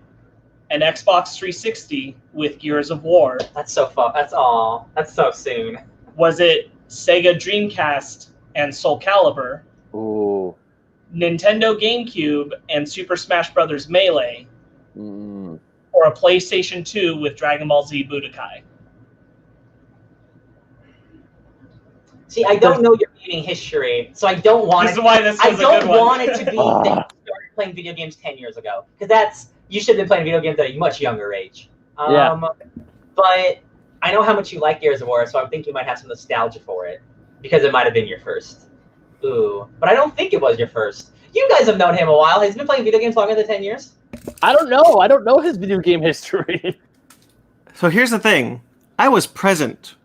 an Xbox 360 with Gears of War? That's so fun. That's so soon. Was it Sega Dreamcast and Soul Calibur? Ooh. Nintendo GameCube and Super Smash Bros. Melee? Or a PlayStation 2 with Dragon Ball Z Budokai? See, I don't know your gaming history, so I don't want This is why this was a good one. I don't want it to be that you started playing video games 10 years ago, because you should have been playing video games at a much younger age. Yeah. But I know how much you like Gears of War, so I think you might have some nostalgia for it, because it might have been your first. Ooh, but I don't think it was your first. You guys have known him a while. Has he been playing video games longer than 10 years? I don't know. I don't know his video game history. So here's the thing. I was present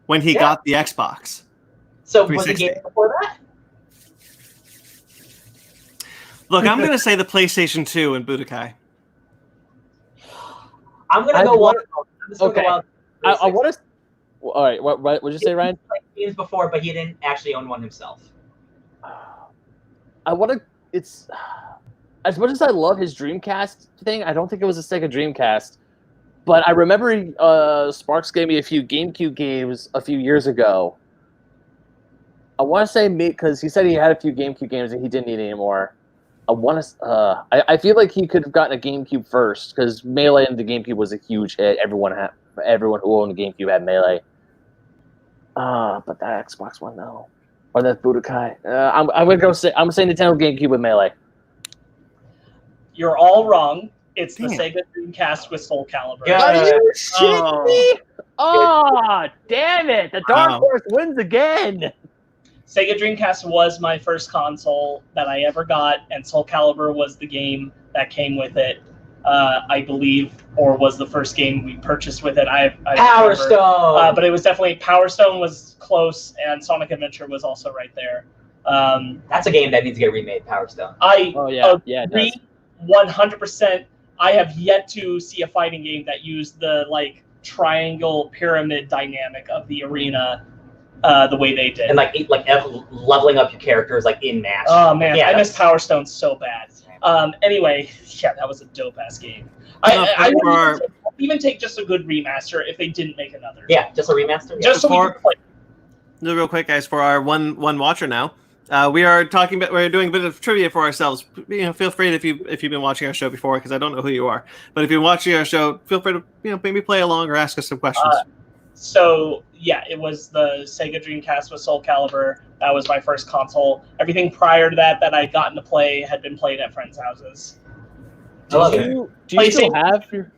when he got the Xbox. So was the 360. game before that? Look, I'm going to say the PlayStation 2 in Budokai. I'm gonna go wild. I'm just gonna Okay. go wild. I want to. All right, what did you say, Ryan? He played games before, but he didn't actually own one himself. I want to. It's as much as I love his Dreamcast thing. I don't think it was a Sega Dreamcast, but I remember Sparks gave me a few GameCube games a few years ago. I want to say because he said he had a few GameCube games and he didn't need anymore. I want to. I feel like he could have gotten a GameCube first because Melee and the GameCube was a huge hit. Everyone who owned a GameCube had Melee. But that Xbox One, no. Or that Budokai. I'm gonna say Nintendo GameCube with Melee. You're all wrong. It's Damn. the Sega Dreamcast with Soul Calibur. Yeah. Are you shitting me? Oh, damn it! The Dark Wow. Horse wins again. Sega Dreamcast was my first console that I ever got, and Soul Calibur was the game that came with it, I believe, or was the first game we purchased with it. I Power remember. Stone. But it was definitely Power Stone was close, and Sonic Adventure was also right there. That's a game that needs to get remade. Power Stone. I Oh yeah, yeah. It agree does. 100%. I have yet to see a fighting game that used the triangle pyramid dynamic of the arena the way they did. And leveling up your characters in match. Oh man, Yeah, I missed Power Stone so bad. Anyway, yeah, that was a dope ass game. I would even take just a good remaster if they didn't make another. Yeah, just a remaster. Yeah. Just so we could play. Real quick, guys, for our one watcher now, we're doing a bit of trivia for ourselves. Feel free if you've been watching our show before, because I don't know who you are, but if you're watching our show, feel free to maybe play along or ask us some questions. So yeah, it was the Sega Dreamcast with Soul Calibur. That was my first console. Everything prior to that I'd gotten to play had been played at friends' houses. I love it. Do you still have your?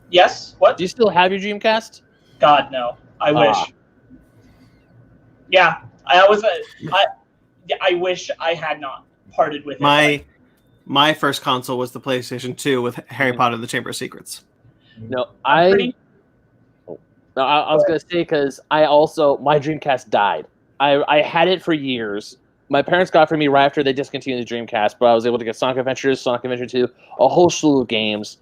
Yes. What? Do you still have your Dreamcast? God no. I wish. Yeah, I wish I had not parted with it. My first console was the PlayStation 2 with Harry Potter and the Chamber of Secrets. No, I was gonna say because my Dreamcast died. I had it for years. My parents got it for me right after they discontinued the Dreamcast, but I was able to get Sonic Adventure 2, a whole slew of games,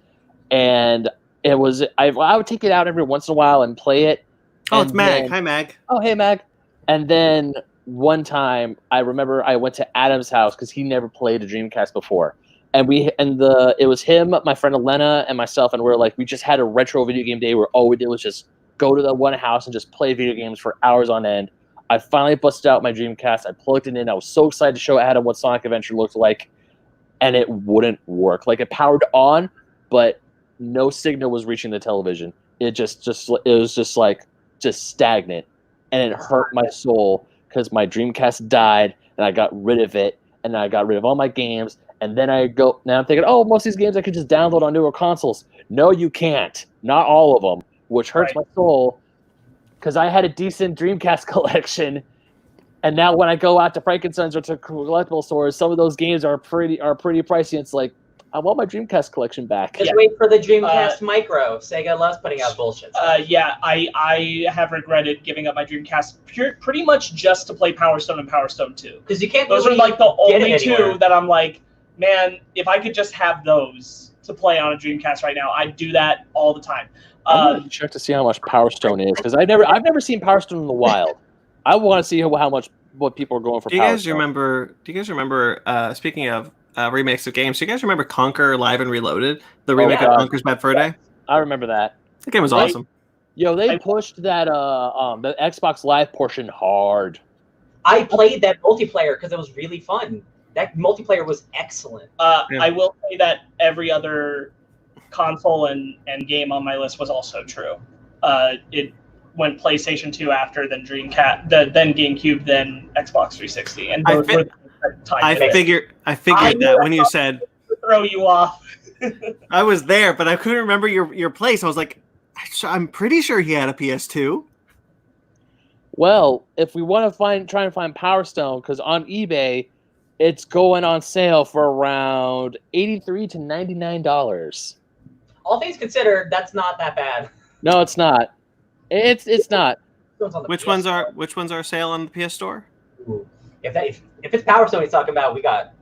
and it was I would take it out every once in a while and play it. Oh, it's Mag. Hi, Mag. Oh, hey, Mag. And then one time, I remember I went to Adam's house because he never played a Dreamcast before, and it was him, my friend Elena, and myself, and we just had a retro video game day where all we did was just go to the one house and just play video games for hours on end. I finally busted out my Dreamcast. I plugged it in. I was so excited to show Adam what Sonic Adventure looked like, and it wouldn't work. It powered on, but no signal was reaching the television. It was just stagnant, and it hurt my soul because my Dreamcast died, and I got rid of it, and I got rid of all my games, and then now I'm thinking, oh, most of these games I could just download on newer consoles. No, you can't. Not all of them, which hurts my soul because I had a decent Dreamcast collection, and now when I go out to Frankenstein's or to collectible stores, some of those games are pretty pricey. It's like, I want my Dreamcast collection back. Just wait for the Dreamcast Micro. Sega loves putting out bullshit. Yeah, I have regretted giving up my Dreamcast pretty much just to play Power Stone and Power Stone 2. Because you can't. Those really are the only two anywhere. that I'm like, man, if I could just have those to play on a Dreamcast right now, I'd do that all the time. I'm gonna check to see how much Power Stone is because I've never seen Power Stone in the wild. I want to see what people are going for. Do you Power guys Stone. remember? Speaking of remakes of games, do you guys remember Conquer Live and Reloaded? The remake of Conquer's Bad Fur Day. I remember that. The game was awesome. They pushed that the Xbox Live portion hard. I played that multiplayer because it was really fun. That multiplayer was excellent. I will say that every other console and game on my list was also true. It went PlayStation 2 after, then Dreamcast, then GameCube, then Xbox 360, and both were I figured that when you said throw you off. I was there, but I couldn't remember your place. I was like, I'm pretty sure he had a PS2. Well, if we want to try and find Power Stone, because on eBay, it's going on sale for around $83 to $99. All things considered, that's not that bad. No, it's not. It's not. Which ones are sale on the PS Store? Ooh. If it's Power Stone he's talking about, we got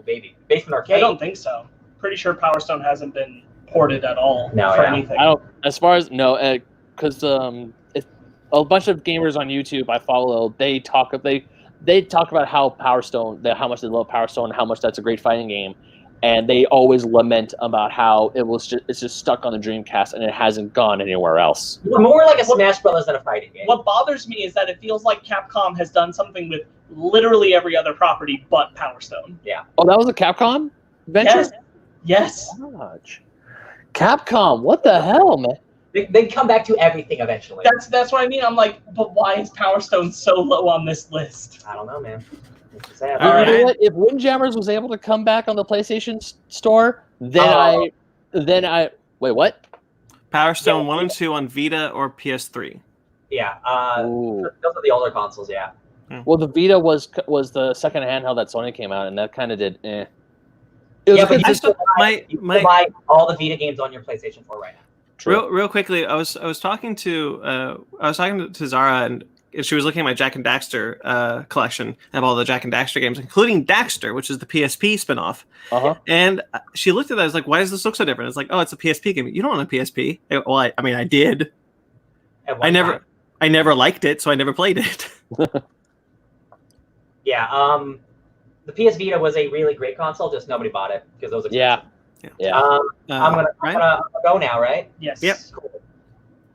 baby Basement Arcade. I don't think so. Pretty sure Power Stone hasn't been ported at all No, for yeah. anything. I don't. As far as because a bunch of gamers on YouTube I follow, they talk about how Power Stone, how much they love Power Stone, how much that's a great fighting game, and they always lament about how it's just stuck on the Dreamcast and it hasn't gone anywhere else. More like a Smash Brothers than a fighting game. What bothers me is that it feels like Capcom has done something with literally every other property but Power Stone. Yeah. Oh, that was a Capcom venture? Yes. Gosh. Capcom, what the hell, man? They come back to everything eventually. That's what I mean. I'm like, but why is Power Stone so low on this list? I don't know, man. It's sad. All You know right. what? If Windjammers was able to come back on the PlayStation Store, then I wait. What? Power Stone 1 and 2 on Vita or PS3. Yeah. Ooh. Those are the older consoles. Yeah. Well, the Vita was the second handheld that Sony came out, and that kind of did. It was Yeah, but I still, you can buy all the Vita games on your PlayStation 4 right now. real quickly, I was talking to Zara, and she was looking at my Jack and Daxter collection of all the Jack and Daxter games, including Daxter, which is the PSP spinoff. Uh-huh. And she looked at that. I was like, "Why does this look so different?" It's like, "Oh, it's a PSP game. You don't own a PSP." Well, I mean, I did. At one I never liked it, so I never played it. Yeah. The PS Vita was a really great console, just nobody bought it because it was expensive. Yeah. I'm gonna go now, right? Yes. Yep. Cool.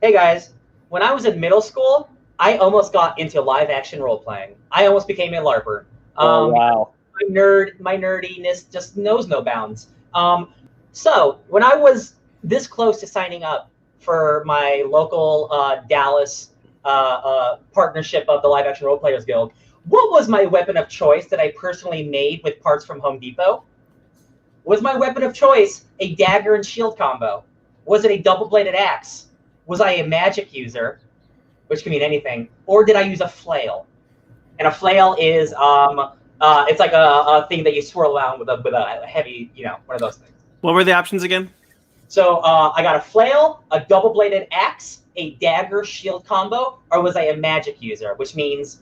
Hey guys, when I was in middle school, I almost got into live action role playing. I almost became a LARPer. Oh, wow. My nerdiness just knows no bounds. So when I was this close to signing up for my local Dallas partnership of the Live Action Role Players Guild, what was my weapon of choice that I personally made with parts from Home Depot? Was my weapon of choice a dagger and shield combo? Was it a double-bladed axe? Was I a magic user, which can mean anything, or did I use a flail? And a flail is it's like a thing that you swirl around with a heavy, one of those things. What were the options again? So I got a flail, a double-bladed axe, a dagger shield combo, or was I a magic user, which means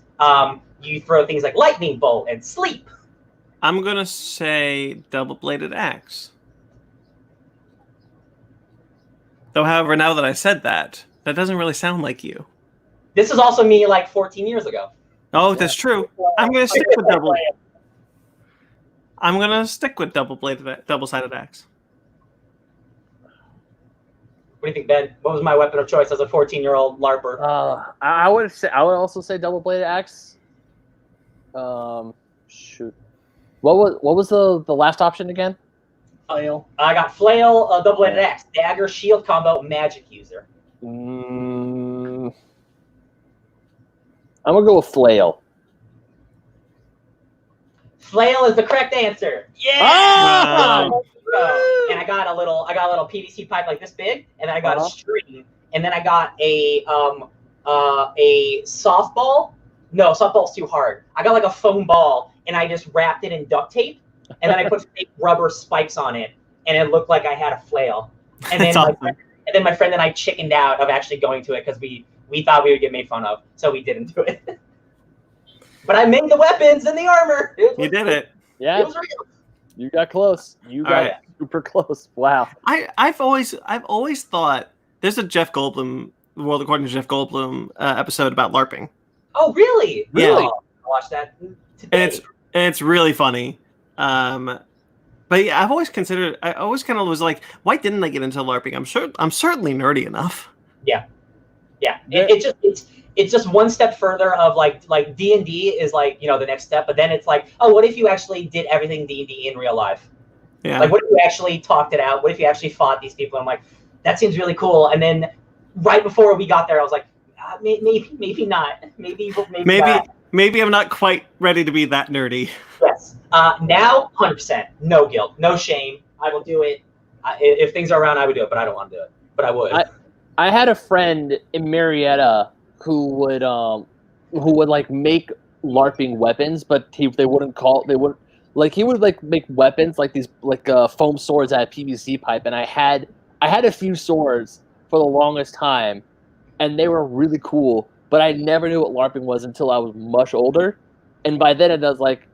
you throw things like lightning bolt and sleep. I'm gonna say double-bladed axe. Though, however, now that I said that doesn't really sound like you. This is also me like 14 years ago. Oh, that's true. I'm gonna stick with double-sided axe. What do you think, Ben? What was my weapon of choice as a 14-year-old LARPer? I would also say double-bladed axe. Shoot. What was the last option again? Flail. I got flail, double-bladed axe, dagger, shield combo, magic user. I'm gonna go with flail. Flail is the correct answer. Yeah. Wow. And I got a little PVC pipe like this big, and then I got a string, and then I got a softball. No, softball's too hard. I got like a foam ball, and I just wrapped it in duct tape, and then I put fake rubber spikes on it, and it looked like I had a flail. And then my friend and I chickened out of actually going to it because we thought we would get made fun of, so we didn't do it. But I made the weapons and the armor. You did it. Yeah. It was real. You got close. You got super close. Wow. I've always thought there's a Jeff Goldblum, World According to Jeff Goldblum episode about LARPing. Oh, really? Yeah. Really? I'll watch that today. And it's really funny. But yeah, I always kind of was like, why didn't I get into LARPing? I'm certainly nerdy enough. Yeah. It's just one step further of like D&D is like, the next step, but then it's like, oh, what if you actually did everything D&D in real life? Yeah. Like, what if you actually talked it out? What if you actually fought these people? I'm like, that seems really cool. And then right before we got there, I was like, maybe not. Maybe not. Maybe I'm not quite ready to be that nerdy. Yes. Now, 100%. No guilt. No shame. I will do it. If things are around, I would do it, but I don't want to do it. But I would. I had a friend in Marietta who would like make LARPing weapons, but he would like make weapons like these foam swords out of PVC pipe, and I had a few swords for the longest time, and they were really cool. But I never knew what LARPing was until I was much older, and by then I was like,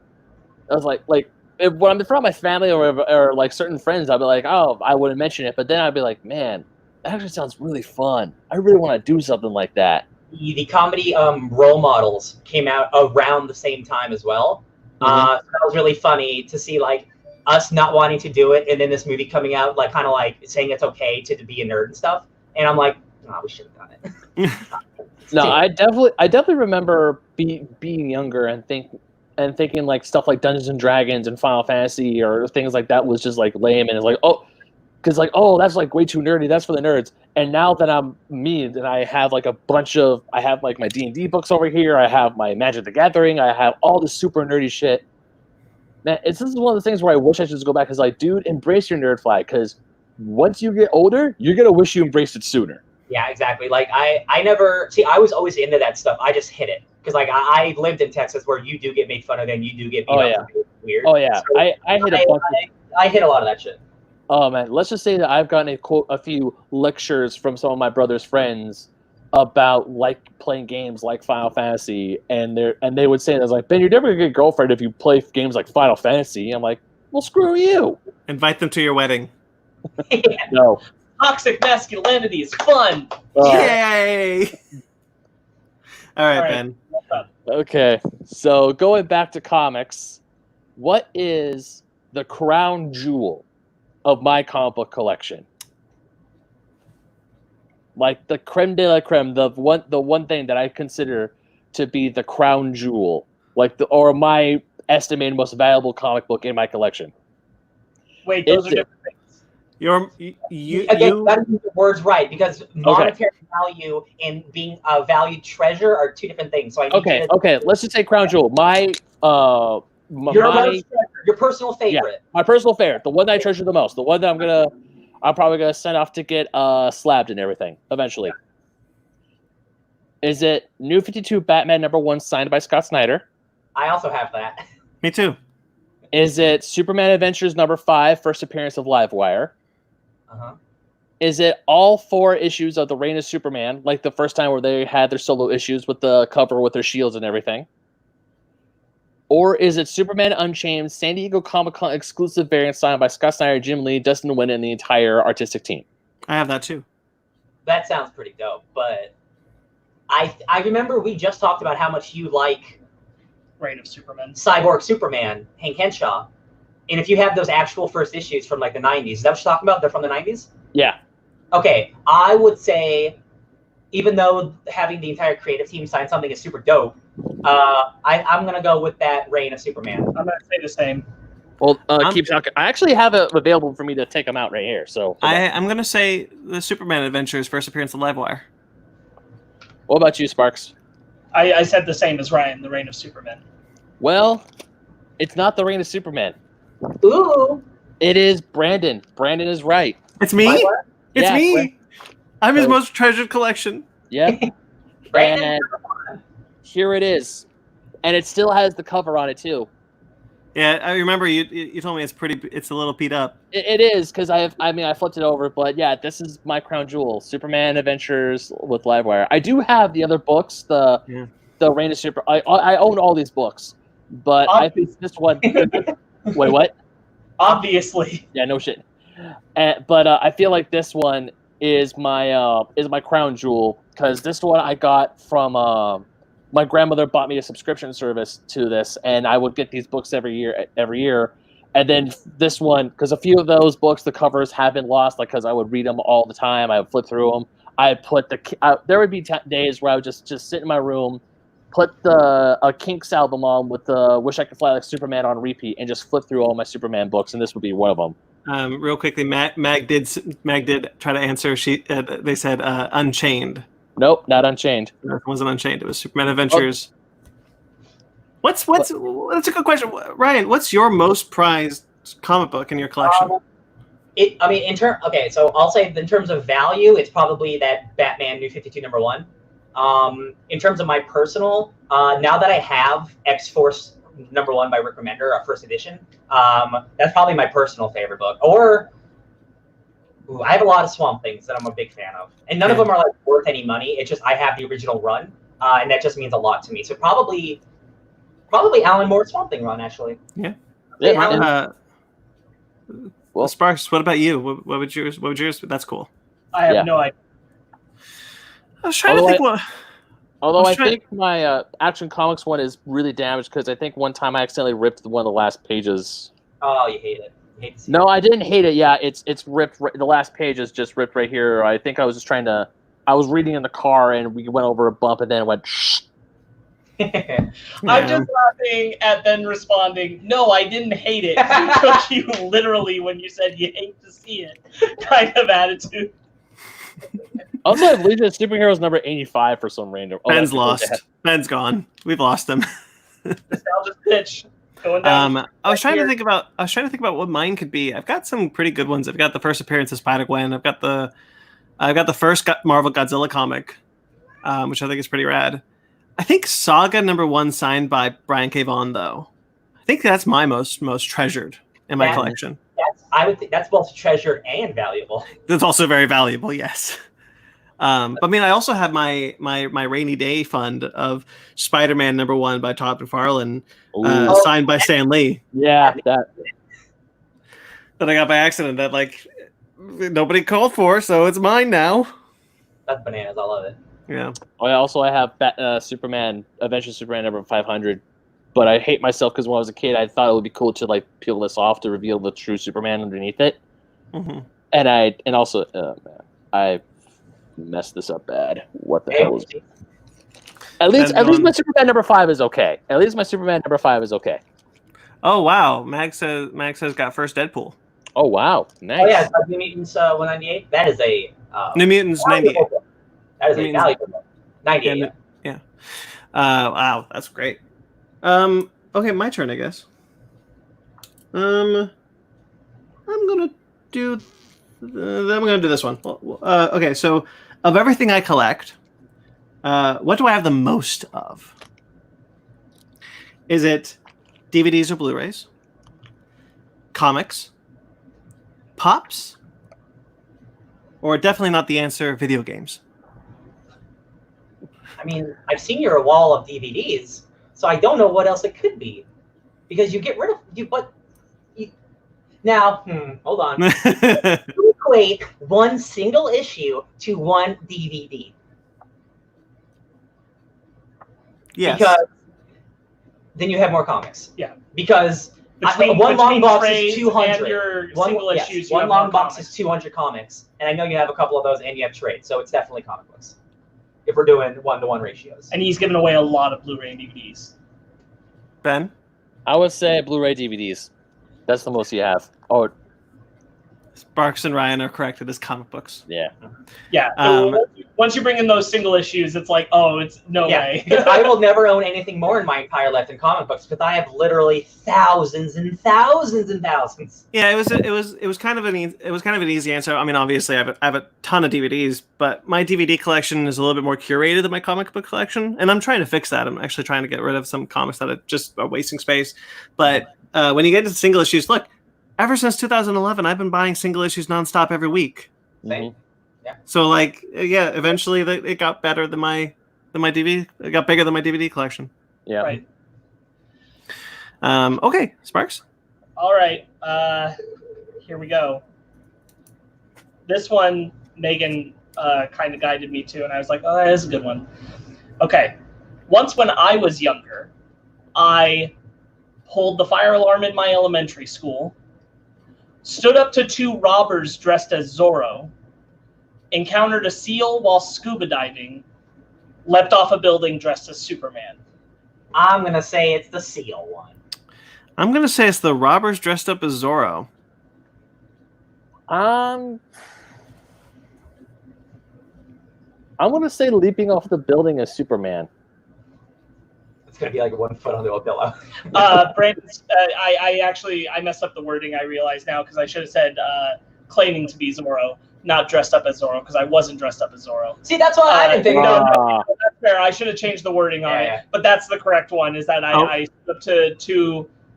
when I'm in front of my family or like certain friends, I'll be like, oh, I wouldn't mention it, but then I'd be like, man, that actually sounds really fun. I really want to do something like that. The comedy Role Models came out around the same time as well. So that was really funny to see, like, us not wanting to do it, and then this movie coming out, like, kind of like saying it's okay to be a nerd and stuff. And I'm like, oh, we should have done it. No, I definitely remember being younger and thinking like stuff like Dungeons and Dragons and Final Fantasy or things like that was just like lame, and it's like, oh, because like, oh, that's like way too nerdy. That's for the nerds. And now that I'm me, then I have like I have like my D&D books over here. I have my Magic the Gathering. I have all this super nerdy shit. Man, this is one of the things where I wish I should just go back, because like, dude, embrace your nerd flag, because once you get older, you're gonna wish you embraced it sooner. Yeah, exactly. Like I never see. I was always into that stuff. I just hit it because like I lived in Texas where you do get made fun of and you do get beat up. Yeah. Weird. Oh yeah, so I hit a lot of that shit. Oh man, let's just say that I've gotten a few lectures from some of my brother's friends about like playing games like Final Fantasy, and they would say, "That's like, Ben, you're never gonna get a girlfriend if you play games like Final Fantasy." I'm like, well, screw you. Invite them to your wedding. No. Toxic masculinity is fun. Yay! All right, Ben. Okay, so going back to comics, what is the crown jewel of my comic book collection? Like the creme de la creme, the one thing that I consider to be the crown jewel, or my estimated most valuable comic book in my collection. Wait, those are different things. You gotta use the words right, because monetary value and being a valued treasure are two different things. So okay. Let's just say crown jewel. Your personal favorite. Yeah, my personal favorite, the one that I treasure the most, the one that I'm probably gonna send off to get slabbed and everything eventually. Is it New 52 Batman #1 signed by Scott Snyder? I also have that. Me too. Is it Superman Adventures #5, first appearance of Livewire? Is it all 4 issues of The Reign of Superman, like the first time where they had their solo issues with the cover with their shields and everything? Or is it Superman Unchained, San Diego Comic-Con exclusive variant signed by Scott Snyder, Jim Lee, Dustin Nguyen, and the entire artistic team? I have that too. That sounds pretty dope, but I remember we just talked about how much you like Reign of Superman, Cyborg Superman, Hank Henshaw. And if you have those actual first issues from like the 90s, is that what you're talking about? They're from the 90s? Yeah. Okay, I would say, even though having the entire creative team sign something is super dope, I'm going to go with that Reign of Superman. I'm going to say the same. Well, keep talking. I actually have it available for me to take them out right here. So I'm going to say the Superman Adventures, first appearance of Livewire. What about you, Sparks? I said the same as Ryan, the Reign of Superman. Well, it's not the Reign of Superman. Ooh. It is Brandon. Brandon is right. It's me? It's me. Brandon. I'm his most treasured collection. Yep. Brandon. And here it is. And it still has the cover on it, too. Yeah, I remember you told me it's a little beat up. It is, because I flipped it over, but yeah, this is my crown jewel. Superman Adventures with Livewire. I do have the other books, the Reign of Super. I own all these books, but I think this one. Wait, what? Obviously. Yeah, no shit. But I feel like this one is my crown jewel, because this one I got from my grandmother bought me a subscription service to this, and I would get these books every year. And then this one, because a few of those books, the covers have been lost, like because I would read them all the time. I would flip through them. I put there would be days where I would just sit in my room, put a Kinks album on with the "Wish I Could Fly Like Superman" on repeat, and just flip through all my Superman books, and this would be one of them. Real quickly, Mag did try to answer. They said Unchained. Nope, not Unchained. No, it wasn't Unchained. It was Superman Adventures. Oh. That's a good question, Ryan. What's your most prized comic book in your collection? So I'll say in terms of value, it's probably that Batman New 52 #1. In terms of my personal, now that I have X-Force #1 by Rick Remender, our first edition, that's probably my personal favorite book. Or Ooh, I have a lot of Swamp Things that I'm a big fan of, and none of them are like worth any money. It's just I have the original run, and that just means a lot to me. So probably Alan Moore's Swamp Thing run, actually. Yeah. Well, Sparks, what about you? What would yours? That's cool. I have no idea. I was trying to think what. Although I think my Action Comics one is really damaged because I think one time I accidentally ripped one of the last pages. Oh, you hate it. You hate to see No, I didn't hate it. Yeah, it's ripped. The last page is just ripped right here. I think I was just trying to. I was reading in the car and we went over a bump and then it went. Shh. I'm just laughing at them responding, no, I didn't hate it. It took you literally when you said you hate to see it kind of attitude. Also, I have Legion of Superheroes number 85 for some random. Ben's lost. Ben's gone. We've lost him. Nostalgia pitch. Going down I was trying to think about what mine could be. I've got some pretty good ones. I've got the first appearance of Spider-Gwen. I've got the first Marvel Godzilla comic, which I think is pretty rad. I think Saga #1 signed by Brian K. Vaughan, though. I think that's my most treasured in my collection. I would think that's both treasured and valuable. That's also very valuable, yes. But I mean, I also have my rainy day fund of Spider-Man #1 by Todd McFarlane, signed by Stan Lee. Yeah, that I got by accident. That like nobody called for, so it's mine now. That's bananas. I love it. Yeah. I have Superman, Adventure Superman number 500, but I hate myself because when I was a kid, I thought it would be cool to like peel this off to reveal the true Superman underneath it. Mm-hmm. And I messed this up bad. What the hell is it? At least my Superman number 5 is okay. At least my Superman number 5 is okay. Oh wow, Max has got first Deadpool. Oh wow, nice. Oh yeah, New Mutants 198. That is a New Mutants 98. That is a valuable book. 98. Yeah. Wow, that's great. Okay, my turn, I guess. I'm gonna do this one. Okay, so of everything I collect, what do I have the most of? Is it DVDs or Blu-rays? Comics? Pops? Or definitely not the answer, video games? I mean, I've seen your wall of DVDs, so I don't know what else it could be, because you get rid of you. But now, hold on. You equate one single issue to one DVD. Yes. Because then you have more comics. Yeah. Because one long box is 200. One long box is 200 comics, and I know you have a couple of those, and you have trades, so it's definitely comic books. If we're doing 1-to-1 ratios. And he's giving away a lot of Blu-ray and DVDs. Ben? I would say Blu-ray DVDs. That's the most you have. Oh, Sparks and Ryan are correct. It is comic books. Yeah. Yeah. Once you bring in those single issues, it's like, oh, it's no way. I will never own anything more in my entire life than comic books, because I have literally thousands and thousands and thousands. Yeah, it was kind of an easy answer. I mean, obviously, I have a ton of DVDs, but my DVD collection is a little bit more curated than my comic book collection, and I'm trying to fix that. I'm actually trying to get rid of some comics that are wasting space. But when you get into single issues, look. Ever since 2011, I've been buying single issues nonstop every week. Same. Yeah. So eventually it got better than my DVD. It got bigger than my DVD collection. Yeah. Right. Okay, Sparks. All right. Here we go. This one, Megan kind of guided me to, and I was like, oh, that is a good one. Okay. Once when I was younger, I pulled the fire alarm in my elementary school, stood up to 2 robbers dressed as Zorro, encountered a seal while scuba diving, leapt off a building dressed as Superman. I'm going to say it's the seal one. I'm going to say it's the robbers dressed up as Zorro. I'm going to say leaping off the building as Superman. It's going to be like 1 foot under a pillow. Brandon, I messed up the wording, I realize now, because I should have said claiming to be Zorro, not dressed up as Zorro, because I wasn't dressed up as Zorro. See, that's why I didn't think no, that's fair. I should have changed the wording on it. But that's the correct one, is that I stood up to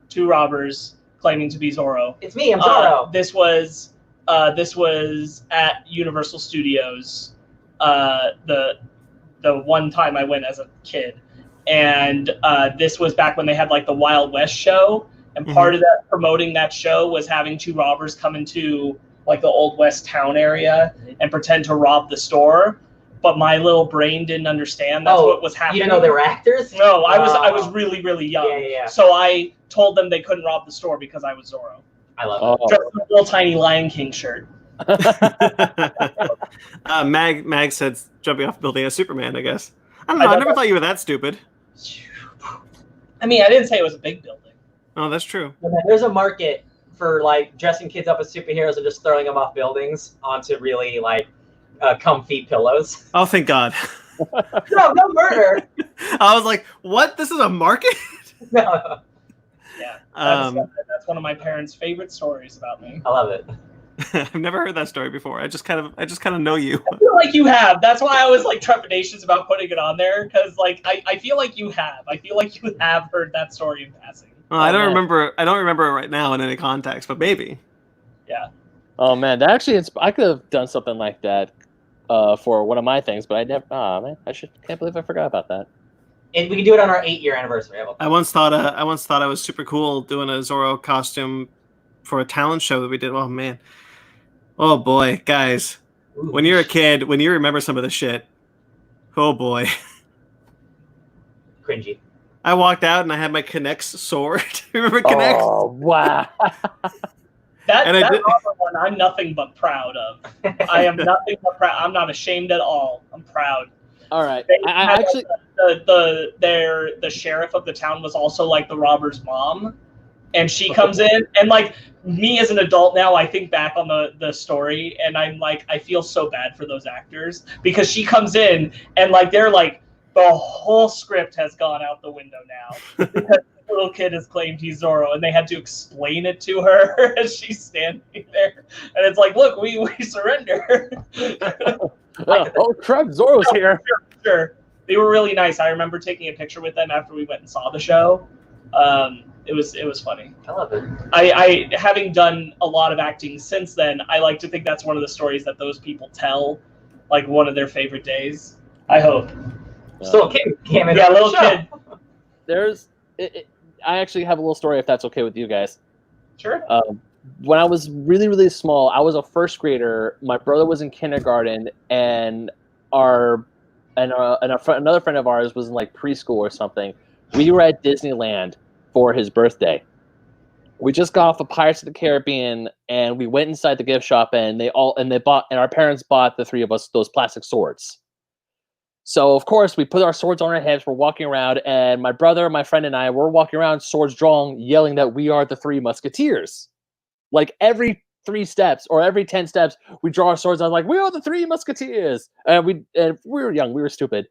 two robbers claiming to be Zorro. It's me, I'm Zorro. This was This was at Universal Studios. The one time I went as a kid, and this was back when they had like the Wild West show, and part of that promoting that show was having two robbers come into like the Old West town area and pretend to rob the store. But my little brain didn't understand that's what was happening. You didn't know they were actors? No, I was really, really young. Yeah. So I told them they couldn't rob the store because I was Zorro. I love it. Dressed in a little tiny Lion King shirt. Mag said jumping off the building as Superman, I guess. I don't know. I never thought you were that stupid. I mean, I didn't say it was a big building. Oh, that's true. There's a market for like dressing kids up as superheroes and just throwing them off buildings onto really like comfy pillows. Oh, thank God. No murder. I was like, what? This is a market? No. Yeah. That's one of my parents' favorite stories about me. I love it. I've never heard that story before. I just kind of know you. I feel like you have. That's why I was like trepidations about putting it on there, because like I feel like you have. I feel like you have heard that story in passing. Well, I don't remember it right now in any context, but maybe. Yeah. Oh man, that actually I could have done something like that for one of my things, but I never. Oh man, can't believe I forgot about that. And we can do it on our 8-year anniversary. I once thought I was super cool doing a Zorro costume for a talent show that we did. Oh man. Oh boy, guys. Ooh. When you're a kid, when you remember some of the shit, oh boy. Cringy. I walked out and I had my Connects sword. Remember Connects? Oh wow. That other one I'm nothing but proud of. I am nothing but proud. I'm not ashamed at all. I'm proud. All right. I actually the sheriff of the town was also like the robber's mom, and she comes in, and like me as an adult now, I think back on the story, and I'm like, I feel so bad for those actors, because she comes in and like they're like, the whole script has gone out the window now because the little kid has claimed he's Zorro, and they had to explain it to her as she's standing there, and it's like, look, we surrender. Oh crap, Zorro's here. Sure. They were really nice. I remember taking a picture with them after we went and saw the show. It was funny. I love it. I having done a lot of acting since then, I like to think that's one of the stories that those people tell, like one of their favorite days. I hope. Still a kid came in. Yeah, little kid. I actually have a little story, if that's okay with you guys. Sure. When I was really, really small, I was a first grader. My brother was in kindergarten, and another friend of ours was in like preschool or something. We were at Disneyland for his birthday. We just got off of Pirates of the Caribbean, and we went inside the gift shop, and our parents bought the three of us those plastic swords. So of course we put our swords on our heads. We're walking around, and my brother, my friend, and I were walking around, swords drawn, yelling that we are the Three Musketeers. Like every 3 steps or every 10 steps, we draw our swords. I was like, we are the Three Musketeers. And we were young, we were stupid,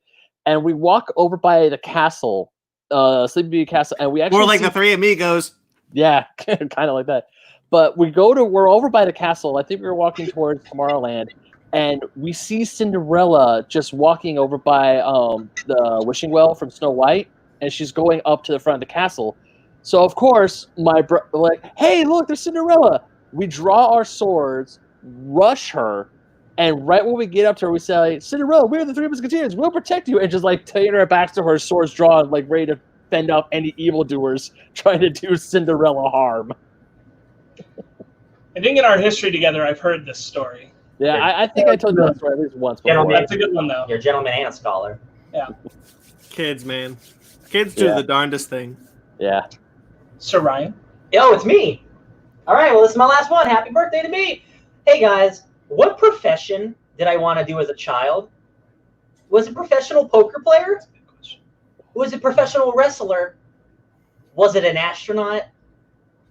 and we walk over by the castle, Sleeping Beauty Castle, and we actually more like the Three Amigos. Yeah, kind of like that. But we're over by the castle. I think we were walking towards Tomorrowland, and we see Cinderella just walking over by the wishing well from Snow White, and she's going up to the front of the castle. So of course, we're like, hey, look, there's Cinderella. We draw our swords, rush her, and right when we get up to her, we say, Cinderella, we're the Three Musketeers. We'll protect you. And just like taking her back to her, swords drawn, like ready to fend off any evildoers trying to do Cinderella harm. I think in our history together, I've heard this story. Yeah, I think I told you that story at least once before. Gentleman. That's a good one, though. You're a gentleman and a scholar. Yeah. Kids, man. Kids do the darndest thing. Yeah. Sir Ryan? Yo, it's me. All right, well, this is my last one. Happy birthday to me. Hey, guys, what profession did I want to do as a child? Was it professional poker player? Was it professional wrestler? Was it an astronaut?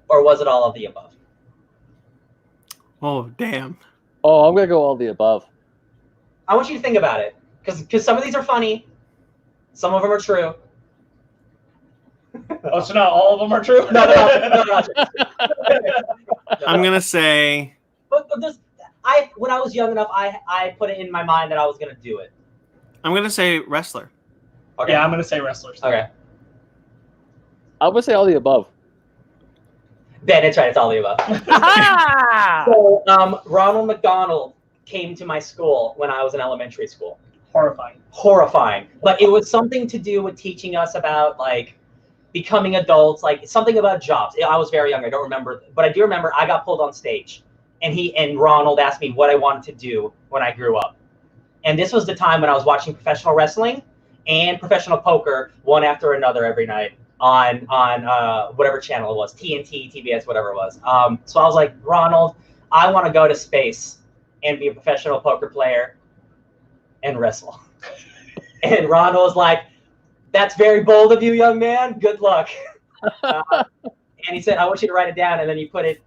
Or was it all of the above? Oh, damn. Oh, I'm going to go all the above. I want you to think about it, because some of these are funny. Some of them are true. Oh, so not all of them are true? No. I'm going to say... But when I was young enough, I put it in my mind that I was going to do it. I'm going to say wrestler. Okay. Yeah, I'm going to say wrestlers. Okay. I would say all the above. Ben, it's right. It's all the above. So, Ronald McDonald came to my school when I was in elementary school. Horrifying. But it was something to do with teaching us about like becoming adults, like something about jobs. I was very young. I don't remember, but I do remember I got pulled on stage, and Ronald asked me what I wanted to do when I grew up. And this was the time when I was watching professional wrestling and professional poker one after another every night on whatever channel it was, TNT, TBS, whatever it was. So I was like, Ronald, I want to go to space and be a professional poker player and wrestle. And Ronald was like, that's very bold of you, young man. Good luck. And he said, I want you to write it down. And then he put it,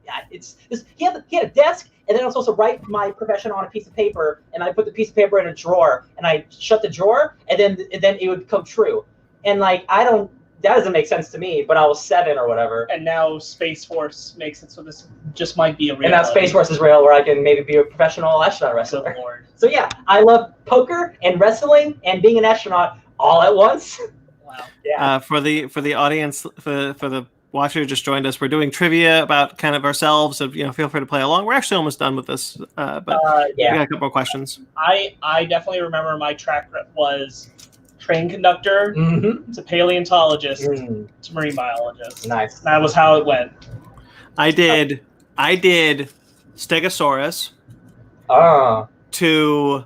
he had a desk, and then I was supposed to write my profession on a piece of paper, and I put the piece of paper in a drawer, and I shut the drawer, and then it would come true. And like, that doesn't make sense to me, but I was 7 or whatever. And now Space Force makes it so this just might be a real. And now Space Force is real, where I can maybe be a professional astronaut wrestler. So yeah, I love poker and wrestling and being an astronaut all at once. Wow. Yeah. For the audience, for the watcher who just joined us, we're doing trivia about kind of ourselves. So feel free to play along. We're actually almost done with this, but we got a couple more questions. I definitely remember my track was train conductor to paleontologist to marine biologist. Nice. That was how it went. I did Stegosaurus to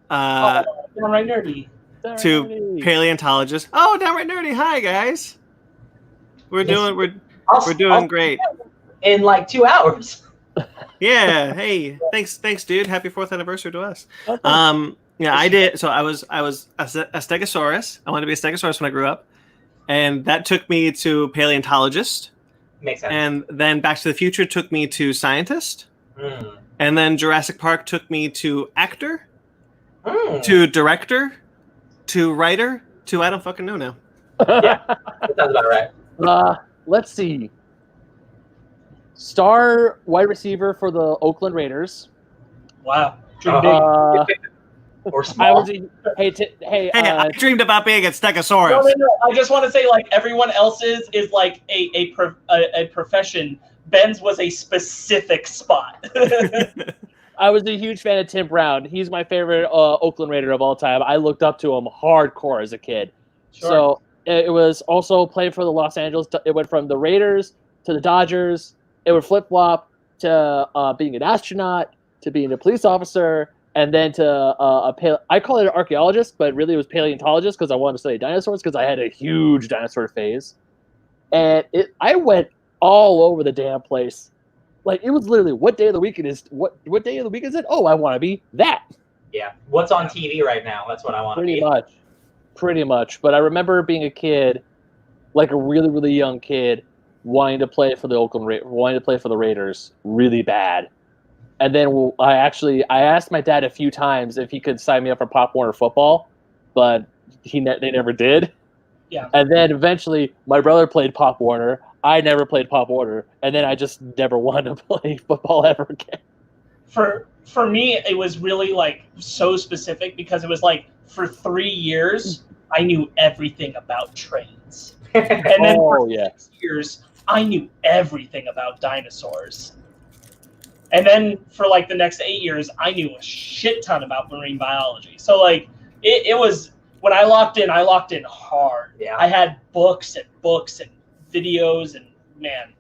Downright nerdy. to paleontologist. Oh, downright nerdy. Hi guys. We're doing great. In like 2 hours. Yeah. Hey, thanks, dude. Happy 4th anniversary to us. Yeah, I did. So I was a Stegosaurus. I wanted to be a Stegosaurus when I grew up, and that took me to paleontologist. Makes sense. And then Back to the Future took me to scientist. And then Jurassic Park took me to actor, to director, to writer, to I don't fucking know now. Yeah, that sounds about right. Let's see. Star wide receiver for the Oakland Raiders. Wow. Or small. I dreamed about being a Stegosaurus. No. I just want to say, like, everyone else's is like a profession. Ben's was a specific spot. I was a huge fan of Tim Brown. He's my favorite Oakland Raider of all time. I looked up to him hardcore as a kid. Sure. So it was also playing for the Los Angeles. It went from the Raiders to the Dodgers. It would flip-flop to being an astronaut, to being a police officer, and then to I call it an archaeologist, but really it was paleontologist because I wanted to study dinosaurs because I had a huge dinosaur phase. And I went all over the damn place. Like, it was literally, what day of the week is it? Oh, I want to be that. Yeah. What's on TV right now? That's what I want to be. Pretty much. But I remember being a kid, like a really, really young kid, wanting to play for the Raiders really bad. And then I asked my dad a few times if he could sign me up for Pop Warner football, but they never did. Yeah. And then eventually my brother played Pop Warner. I never played Pop Warner, and then I just never wanted to play football ever again. For me, it was really like so specific because it was like for 3 years I knew everything about trains, and then for 6 years I knew everything about dinosaurs, and then for like the next 8 years I knew a shit ton about marine biology. So like it was when I locked in hard. Yeah. I had books and videos, and man.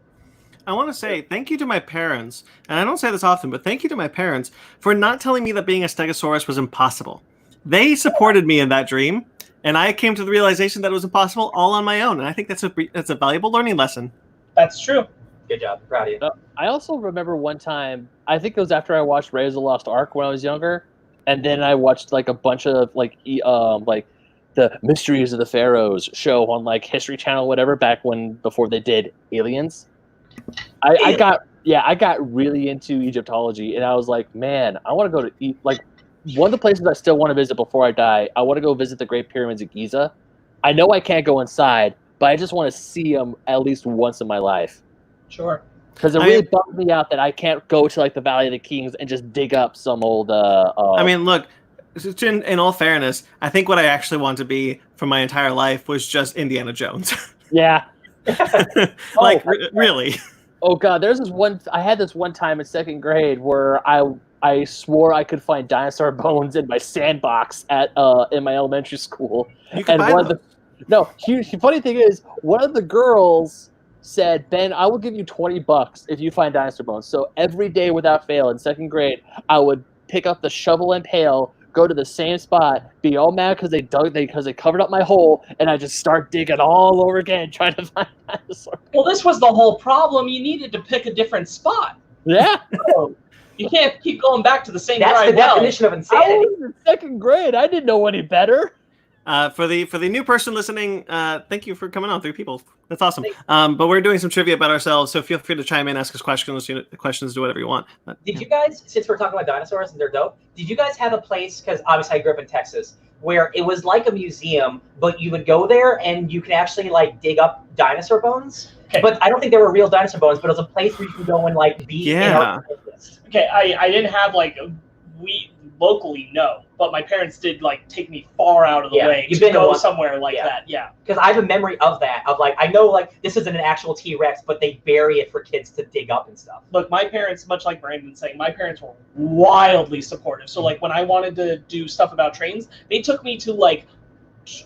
I want to say thank you to my parents, and I don't say this often, but thank you to my parents for not telling me that being a Stegosaurus was impossible. They supported me in that dream, and I came to the realization that it was impossible all on my own, and I think that's a valuable learning lesson. That's true. Good job. Proud of you. I also remember one time, I think it was after I watched Raiders of the Lost Ark when I was younger, and then I watched like a bunch of like the Mysteries of the Pharaohs show on like History Channel, whatever, before they did Aliens. I got really into Egyptology, and I was like, man, I want to go to like one of the places I still want to visit before I die. I want to go visit the Great Pyramids of Giza. I know I can't go inside, but I just want to see them at least once in my life. Sure. Because it really bummed me out that I can't go to like the Valley of the Kings and just dig up some old. I mean, look. In all fairness, I think what I actually want to be for my entire life was just Indiana Jones. Yeah. Really. Oh god, there's this one. I had this one time in second grade where I swore I could find dinosaur bones in my sandbox at in my elementary school. You can And buy one of them. no, funny thing is, one of the girls said, "Ben, I will give you $20 if you find dinosaur bones." So every day without fail in second grade, I would pick up the shovel and pail, go to the same spot, be all mad because they covered up my hole, and I just start digging all over again trying to find dinosaur. Well, this was the whole problem. You needed to pick a different spot. Yeah. So you can't keep going back to the same That's dry the well. definition of I insanity. was in second grade. I didn't know any better. For the new person listening, thank you for coming on. 3 people. That's awesome. But we're doing some trivia about ourselves, so feel free to chime in, ask us questions, do whatever you want. But, Did you guys, since we're talking about dinosaurs and they're dope, did you guys have a place, because obviously I grew up in Texas, where it was like a museum, but you would go there and you could actually like dig up dinosaur bones? Okay. But I don't think they were real dinosaur bones, but it was a place where you can go and like be Yeah. an archaeologist. Okay, I didn't have we locally no, but my parents did like take me far out of the way you've to been to go one. somewhere like Yeah. that. Yeah. Because I have a memory of that, of like, I know like this isn't an actual T-Rex, but they bury it for kids to dig up and stuff. Look, my parents, much like Brandon saying, my parents were wildly supportive. So like when I wanted to do stuff about trains, they took me to like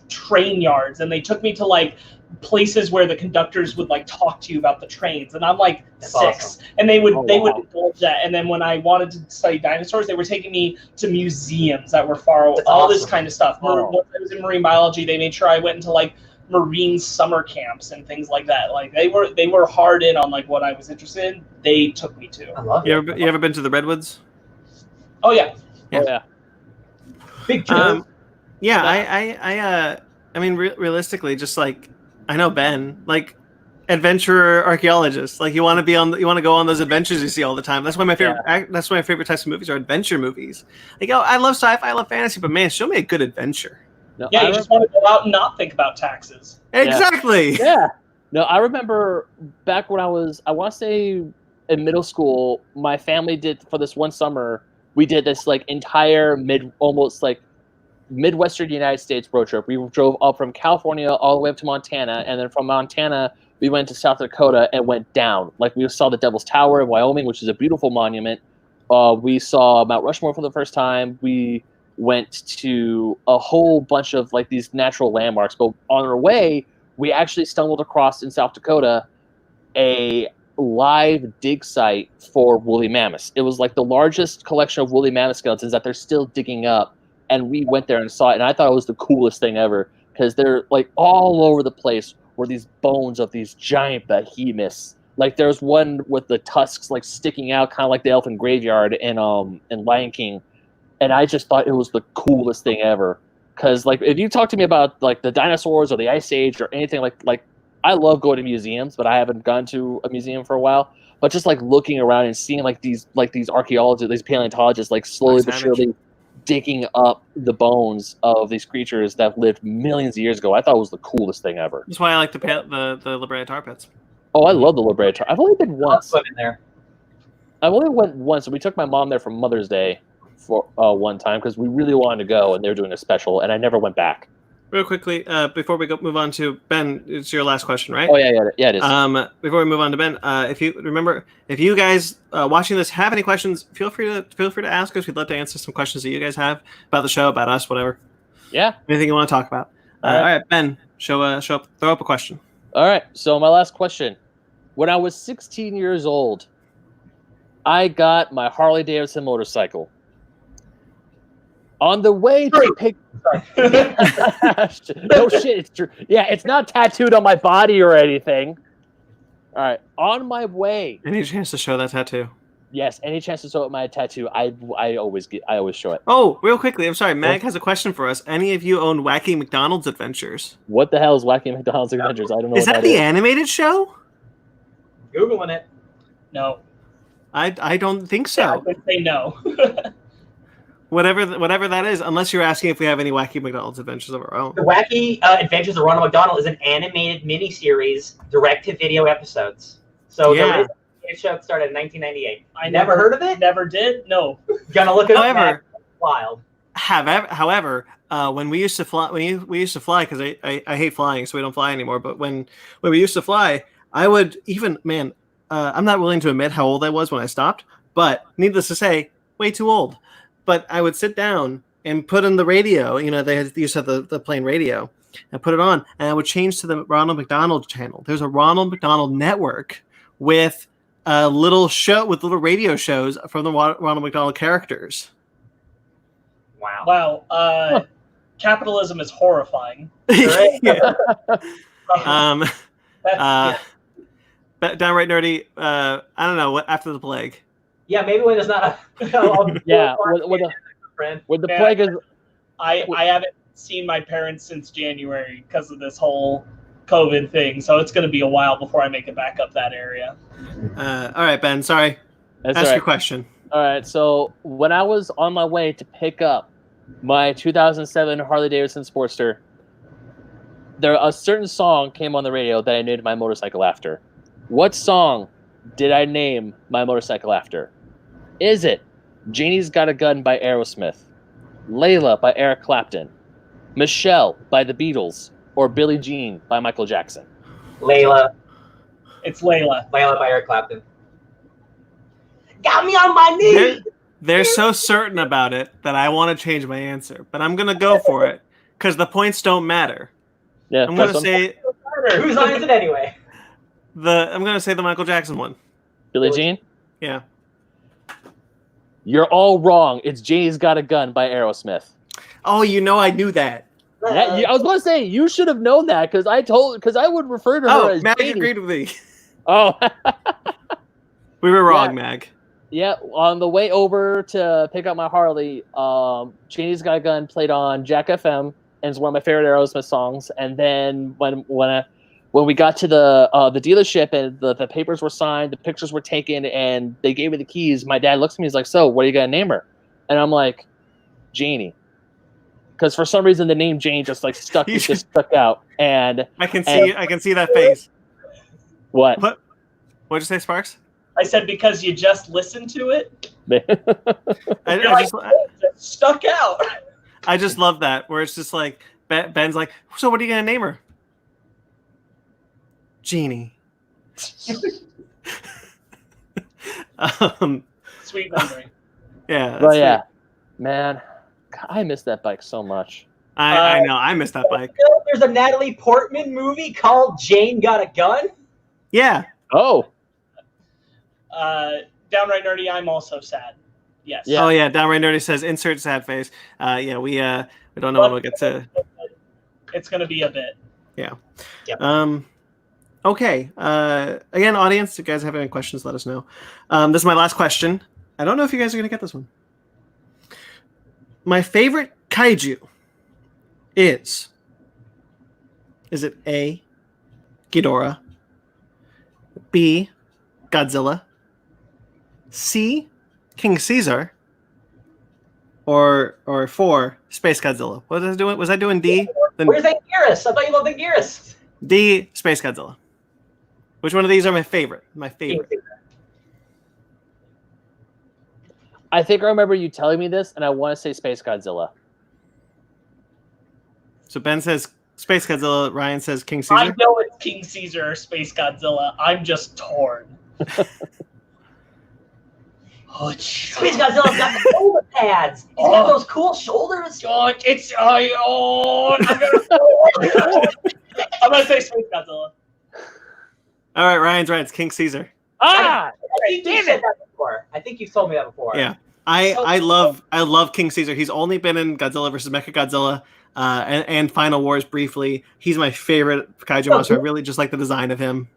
train yards, and they took me to like places where the conductors would like talk to you about the trains, and I'm like That's 6, awesome. and they would Oh, they wow. would indulge that. And then when I wanted to study dinosaurs, they were taking me to museums that were far away, That's all this awesome. kind of stuff. Oh. When I was in marine biology, they made sure I went into like marine summer camps and things like that. Like they were hard in on like what I was interested in. They took me to. I love it. you ever been to the Redwoods? Oh yeah. Yeah. Oh, yeah. Big true. Yeah, I mean, realistically, just like I know Ben, like adventurer archaeologist, like you want to go on those adventures you see all the time. That's why my favorite. That's why my favorite types of movies are adventure movies. Like, oh, I love sci-fi, I love fantasy, but man, show me a good adventure. No, Yeah, I you just want to go out and not think about taxes. Exactly. Yeah. No, I remember back when I want to say in middle school, my family did, for this one summer, we did this like entire almost like Midwestern United States road trip. We drove up from California all the way up to Montana, and then from Montana, we went to South Dakota and went down. Like we saw the Devil's Tower in Wyoming, which is a beautiful monument. We saw Mount Rushmore for the first time. We went to a whole bunch of like these natural landmarks. But on our way, we actually stumbled across in South Dakota a live dig site for woolly mammoths. It was like the largest collection of woolly mammoth skeletons that they're still digging up. And we went there and saw it, and I thought it was the coolest thing ever because they're like all over the place were these bones of these giant behemoths. Like there's one with the tusks like sticking out, kind of like the Elfin Graveyard in Lion King, and I just thought it was the coolest thing ever. Because like if you talk to me about like the dinosaurs or the Ice Age or anything like I love going to museums, but I haven't gone to a museum for a while. But just like looking around and seeing like these archaeologists, these paleontologists, like slowly but surely digging up the bones of these creatures that lived millions of years ago. I thought it was the coolest thing ever. That's why I like the La Brea tar pits. Oh, I love the La Brea Tar. I've only been once. In there. I've only went once, and we took my mom there for Mother's Day for one time because we really wanted to go, and they were doing a special, and I never went back. Real quickly, before we move on to Ben, it's your last question, right? Oh yeah, it is. Before we move on to Ben, if you guys watching this have any questions, feel free to ask us. We'd love to answer some questions that you guys have about the show, about us, whatever. Yeah. Anything you want to talk about. All right, Ben, show up, throw up a question. All right. So my last question: when I was 16 years old, I got my Harley Davidson motorcycle. On the way to pick. No shit, it's true. Yeah, it's not tattooed on my body or anything. All right, on my way. Any chance to show that tattoo? Yes, any chance to show it my tattoo, I always show it. Oh, real quickly, I'm sorry. Mag has a question for us. Any of you own Wacky McDonald's Adventures? What the hell is Wacky McDonald's Adventures? I don't know. Is that the animated show? Googling it. No. I don't think so. Yeah, I would say no. Whatever that is, unless you're asking if we have any Wacky McDonald's Adventures of our own. The Wacky Adventures of Ronal McDonald is an animated miniseries, direct-to-video episodes. So the original show started in 1998. I never heard of it? Never did? No. Gonna look it up. However, wild. However, when we used to fly, because I hate flying, so we don't fly anymore. But when we used to fly, I would I'm not willing to admit how old I was when I stopped, but needless to say, way too old. But I would sit down and put in the radio. They used to have the plain radio, and put it on, and I would change to the Ronald McDonald channel. There's a Ronald McDonald network with a little show with little radio shows from the Ronald McDonald characters. Wow. Wow. Capitalism is horrifying. Yeah. That's, Downright nerdy. I don't know what after the plague. yeah, maybe when there's not a Yeah, friend. when the Yeah. plague is I haven't seen my parents since January because of this whole COVID thing, so it's going to be a while before I make it back up that area. All right, Ben. Sorry. that's Ask all right. your question. All right, so when I was on my way to pick up my 2007 Harley Davidson Sportster, a certain song came on the radio that I named my motorcycle after. What song did I name my motorcycle after? Is it Janie's Got a Gun by Aerosmith, Layla by Eric Clapton, Michelle by the Beatles, or Billie Jean by Michael Jackson? Layla. It's Layla. Layla by Eric Clapton. Got me on my knees! They're so certain about it that I want to change my answer, but I'm gonna go for it because the points don't matter. Yeah, I'm gonna that's say Whose line is it anyway? the Michael Jackson one. Billie Jean? Yeah. You're all wrong. It's Janie's Got a Gun by Aerosmith. Oh, I knew that. I was going to say, you should have known that because I would refer to her Oh, as Mag Janie. agreed with me. Oh, We were wrong, Yeah. Mag. yeah. On the way over to pick up my Harley, Janie's Got a Gun played on Jack FM, and it's one of my favorite Aerosmith songs. And then when we got to the dealership and the papers were signed, the pictures were taken, and they gave me the keys, my dad looks at me, he's like, "So, what are you gonna name her?" And I'm like, "Janie," because for some reason the name Jane just like stuck out. And I can see that face. what? What'd you say, Sparks? I said because you just listened to it, I you're like, just "Oh, it stuck out." I just love that where it's just like Ben's like, so what are you gonna name her? Jeannie. Sweet memory. Yeah. But that's yeah, it. man, God, I miss that bike so much. I know. I missed that bike. There's a Natalie Portman movie called Jane Got a Gun. Yeah. Oh, Downright nerdy. I'm also sad. Yes. Yeah. Oh yeah. Downright nerdy says insert sad face. Yeah. We don't know when we'll get to. It's gonna be a bit. Yeah. Yep. Okay. Again, audience, if you guys have any questions, let us know. This is my last question. I don't know if you guys are gonna get this one. My favorite kaiju is it A, Ghidorah, B, Godzilla, C, King Caesar, or 4, Space Godzilla? What was I doing? Was I doing D? Then Where's Anguirus? I thought you loved Anguirus. D, Space Godzilla. Which one of these are my favorite? My favorite. I think I remember you telling me this, and I want to say Space Godzilla. So Ben says Space Godzilla. Ryan says King I Caesar. know it's King Caesar or Space Godzilla. I'm just torn. Space Godzilla's got the shoulder pads. He's got those cool shoulders. I'm gonna say Space Godzilla. All right, Ryan's right. It's King Caesar. Ah, I think you said that before. I think you've told me that before. Yeah, I love King Caesar. He's only been in Godzilla versus Mechagodzilla and Final Wars briefly. He's my favorite kaiju monster. I really just like the design of him.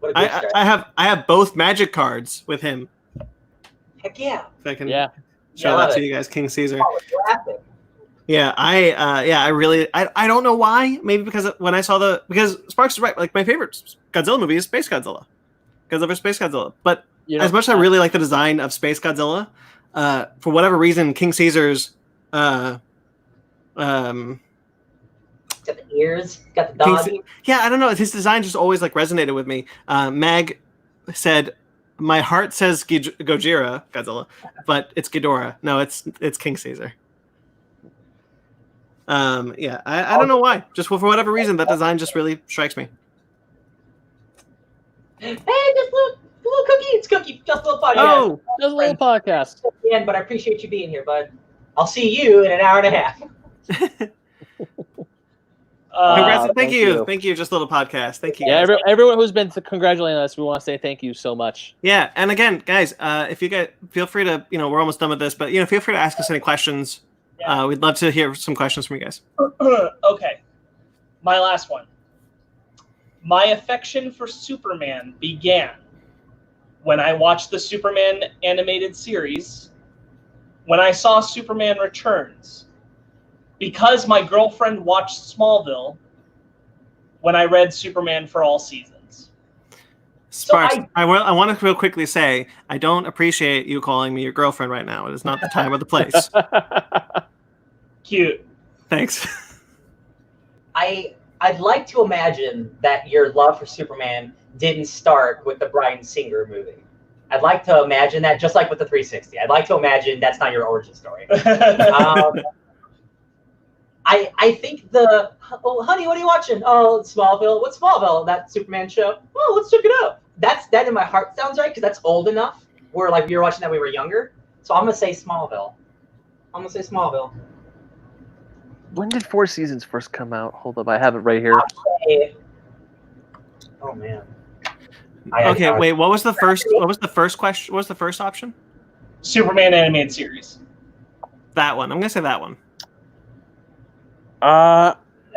What a good start. I have both magic cards with him. Heck yeah. If I can yeah. show Yeah, I that love to it. you guys, King Caesar. Oh, it's graphic. Yeah, I really I don't know why. Maybe because when I saw because Sparks is right. Like my favorite Godzilla movie is Space Godzilla. Godzilla vs. Space Godzilla. But as much as I really like the design of Space Godzilla, for whatever reason, King Caesar's Got the ears. Got the dog. yeah, I don't know. His design just always like resonated with me. Mag said, "My heart says Gojira, Godzilla, but it's Ghidorah. No, it's King Caesar." Yeah, I don't know why. Just for whatever reason, that design just really strikes me. Hey, just a little cookie. It's cookie. Just a little podcast. Oh, there's a little podcast. Again, but I appreciate you being here, bud. I'll see you in an hour and a half. Congrats, thank you. Thank you, just a little podcast. Thank you. Yeah, guys. everyone who's been congratulating us, we want to say thank you so much. Yeah, and again, guys, if you get, feel free to, we're almost done with this, but feel free to ask us any questions. Yeah. We'd love to hear some questions from you guys. Okay, my last one. My affection for Superman began when I watched the Superman animated series, when I saw Superman Returns, because my girlfriend watched Smallville, when I read Superman for all seasons. Sparks, I want to real quickly say, I don't appreciate you calling me your girlfriend right now. It is not the time or the place. Cute. Thanks. I'd like to imagine that your love for Superman didn't start with the Bryan Singer movie. I'd like to imagine that, just like with the 360. I'd like to imagine that's not your origin story. I think honey, what are you watching? Oh, Smallville. What's Smallville? That Superman show? Oh, let's check it out. That in my heart sounds right, because that's old enough. Where like we were watching that when we were younger. So I'm gonna say Smallville. When did 4 Seasons first come out? Hold up, I have it right here. Oh man. Okay, wait. What was the first question? What was the first option? Superman animated series. That one. I'm gonna say that one.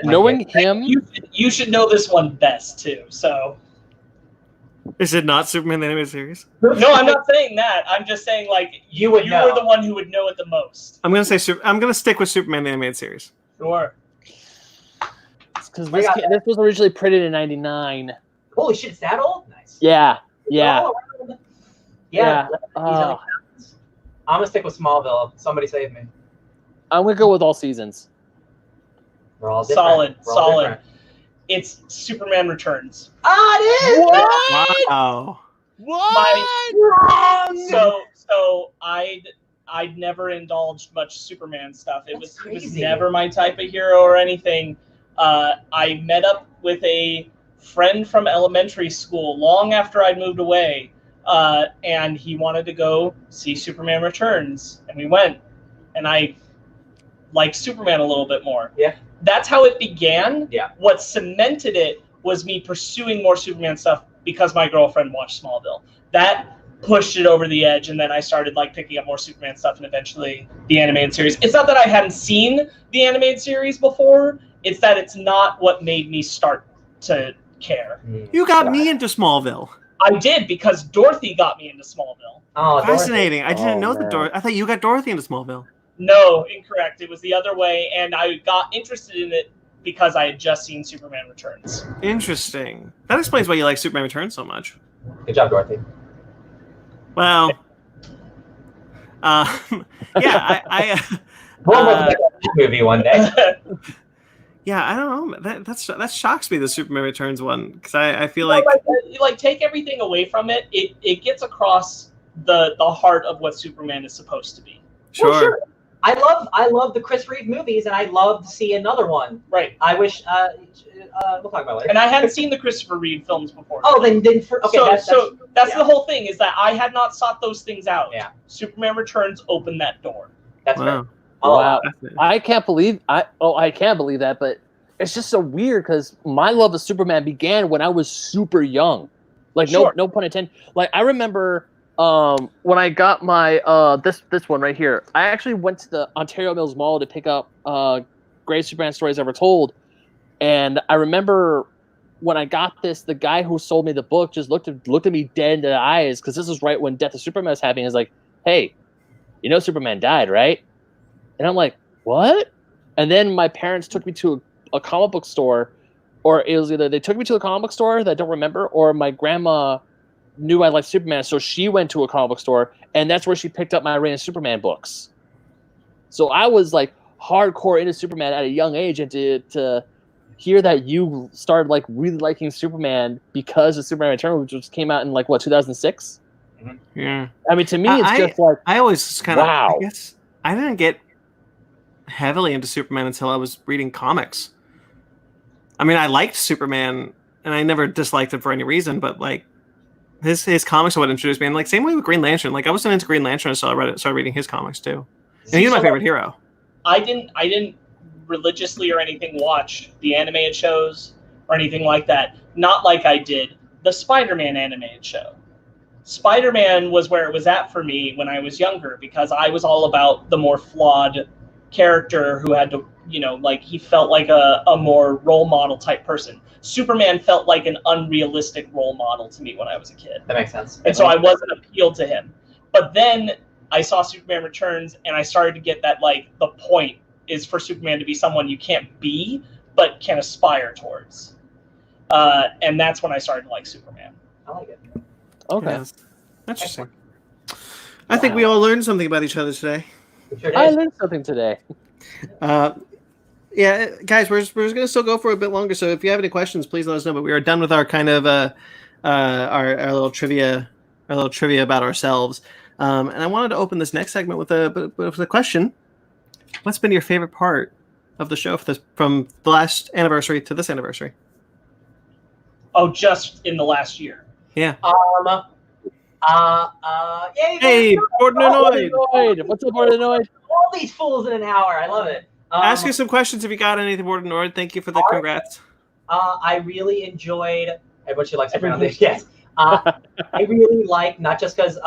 Knowing him, you should know this one best too. So. Is it not Superman the animated series? No, I'm not saying that. I'm just saying like you were the one who would know it the most. I'm gonna say I'm gonna stick with Superman the animated series. Sure. Because this was originally printed in '99. Holy shit, it's that old? Nice. Yeah. Yeah. I'm gonna stick with Smallville. Somebody save me. gonna go with all seasons. We're all different. Solid. It's Superman Returns. Ah, it is. What? Wow. So I'd never indulged much Superman stuff. It was never my type of hero or anything. I met up with a friend from elementary school long after I'd moved away, and he wanted to go see Superman Returns, and we went, and I liked Superman a little bit more. Yeah. That's how it began. Yeah. What cemented it was me pursuing more Superman stuff because my girlfriend watched Smallville. That pushed it over the edge, and then I started like picking up more Superman stuff, and eventually the animated series. It's not that I hadn't seen the animated series before, it's that it's not what made me start to care. You got me into Smallville. I did, because Dorothy got me into Smallville. Oh, fascinating. Dorothy. I didn't know that I thought you got Dorothy into Smallville. No, incorrect. It was the other way, and I got interested in it because I had just seen Superman Returns. Interesting. That explains why you like Superman Returns so much. Good job, Dorothy. Well, yeah, movie one day. Yeah, I don't know. That shocks me, the Superman Returns one, because I feel like take everything away from it. It gets across the heart of what Superman is supposed to be. Sure. Well, sure. I love the Chris Reeve movies, and I'd love to see another one. Right. I wish. We'll talk about it later. And I hadn't seen the Christopher Reeve films before. Oh, then okay. That's the whole thing, is that I had not sought those things out. Yeah. Superman Returns opened that door. That's wow. right. Wow. I can't believe that, but it's just so weird because my love of Superman began when I was super young. Like Sure. no pun intended. Like I remember when I got my this one right here. I actually went to the Ontario Mills Mall to pick up Greatest Superman Stories Ever Told. And I remember when I got this, the guy who sold me the book just looked at me dead into the eyes, because this is right when Death of Superman was happening. He's like, "Hey, you know Superman died, right?" And I'm like, "What?" And then my parents took me to a comic book store, or it was either they took me to a comic book store that I don't remember, or my grandma knew I liked Superman, so she went to a comic book store, and that's where she picked up my Reign of Superman books. So I was like hardcore into Superman at a young age, and to hear that you started like really liking Superman because of Superman Returns, which came out in like 2006. Yeah. I mean, to me, it's just like I always just kind of. wow. I guess I didn't get heavily into Superman until I was reading comics. I mean, I liked Superman, and I never disliked him for any reason. But like, his comics are what introduced me, and like same way with Green Lantern. Like I wasn't into Green Lantern until I started reading his comics too. And he's my favorite hero. I didn't religiously or anything watch the animated shows or anything like that. Not like I did the Spider-Man animated show. Spider-Man was where it was at for me when I was younger, because I was all about the more flawed character who had to, like he felt like a more role model type person. Superman felt like an unrealistic role model to me when I was a kid. That makes sense. And so I wasn't appealed to him. But then I saw Superman Returns, and I started to get that, like, the point is for Superman to be someone you can't be, but can aspire towards. And that's when I started to like Superman. I like it. Okay. Yes. Interesting. I think we all learned something about each other today. Sure I did. learned something today. Yeah, guys, we're just going to still go for a bit longer. So if you have any questions, please let us know. But we are done with our kind of our little trivia about ourselves. And I wanted to open this next segment with a question. What's been your favorite part of the show from the last anniversary to this anniversary? Oh, just in the last year. Yeah. Hey, Bordenoid. What's up, Bordenoid? all these fools in an hour. I love it. Ask you some questions if you got anything, Bordenoid. Thank you for the congrats. I really enjoyed. Everyone should like some foundation. Yes. I really like, not just because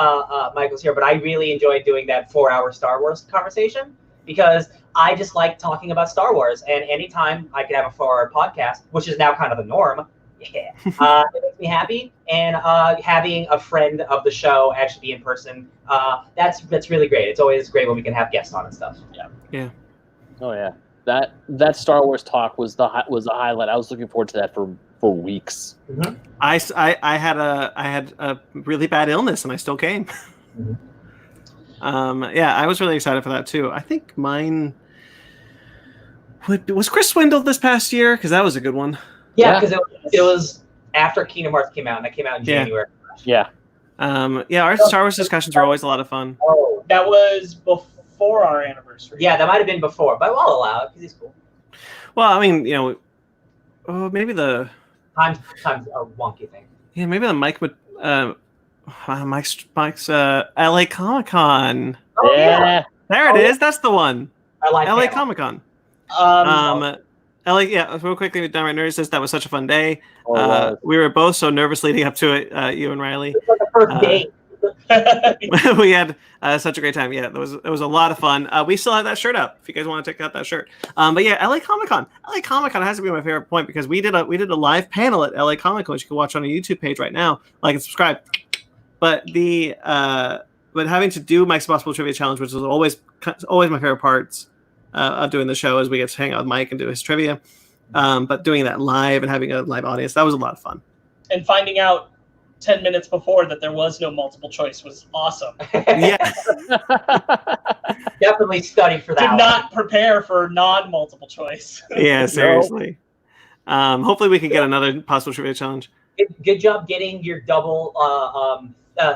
Michael's here, but I really enjoyed doing that 4-hour Star Wars conversation, because I just like talking about Star Wars. And anytime I could have a 4-hour podcast, which is now kind of the norm, it makes me happy. And having a friend of the show actually be in person, that's really great. It's always great when we can have guests on and stuff. Yeah. Oh yeah, that Star Wars talk was the highlight. I was looking forward to that for weeks. Mm-hmm. I had a really bad illness and I still came. Mm-hmm. Yeah, I was really excited for that too. I think mine was Chris Swindled this past year, because that was a good one. Yeah, because it was after Kingdom Hearts came out, and that came out in January. Yeah. Our Star Wars discussions were always a lot of fun. Oh, That was before our anniversary. yeah, that might have been before, but I'll allow it because he's cool. Well, I mean, maybe the Time's a wonky thing. maybe the Mike's LA Comic-Con. Oh, Yeah. There it is. That's the one. I like LA that. Comic-Con. Oh. LA, real quickly, Downright Nerd says that was such a fun day. Oh, We were both so nervous leading up to it, you and Riley. It's like the first date. We had such a great time. Yeah, it was a lot of fun. We still have that shirt up if you guys want to check out that shirt. But yeah, LA Comic-Con. LA Comic-Con has to be my favorite point, because we did a live panel at LA Comic-Con, which you can watch on a YouTube page right now. Like and subscribe. But but having to do Mike's Possible Trivia Challenge, which was always my favorite parts of doing the show, as we get to hang out with Mike and do his trivia. But doing that live and having a live audience, that was a lot of fun. And finding out 10 minutes before that there was no multiple choice was awesome. Yeah. Definitely studied for that. Did one. not prepare for non-multiple choice. Yeah, seriously. Hopefully we can get another Possible Trivia Challenge. Good job getting your double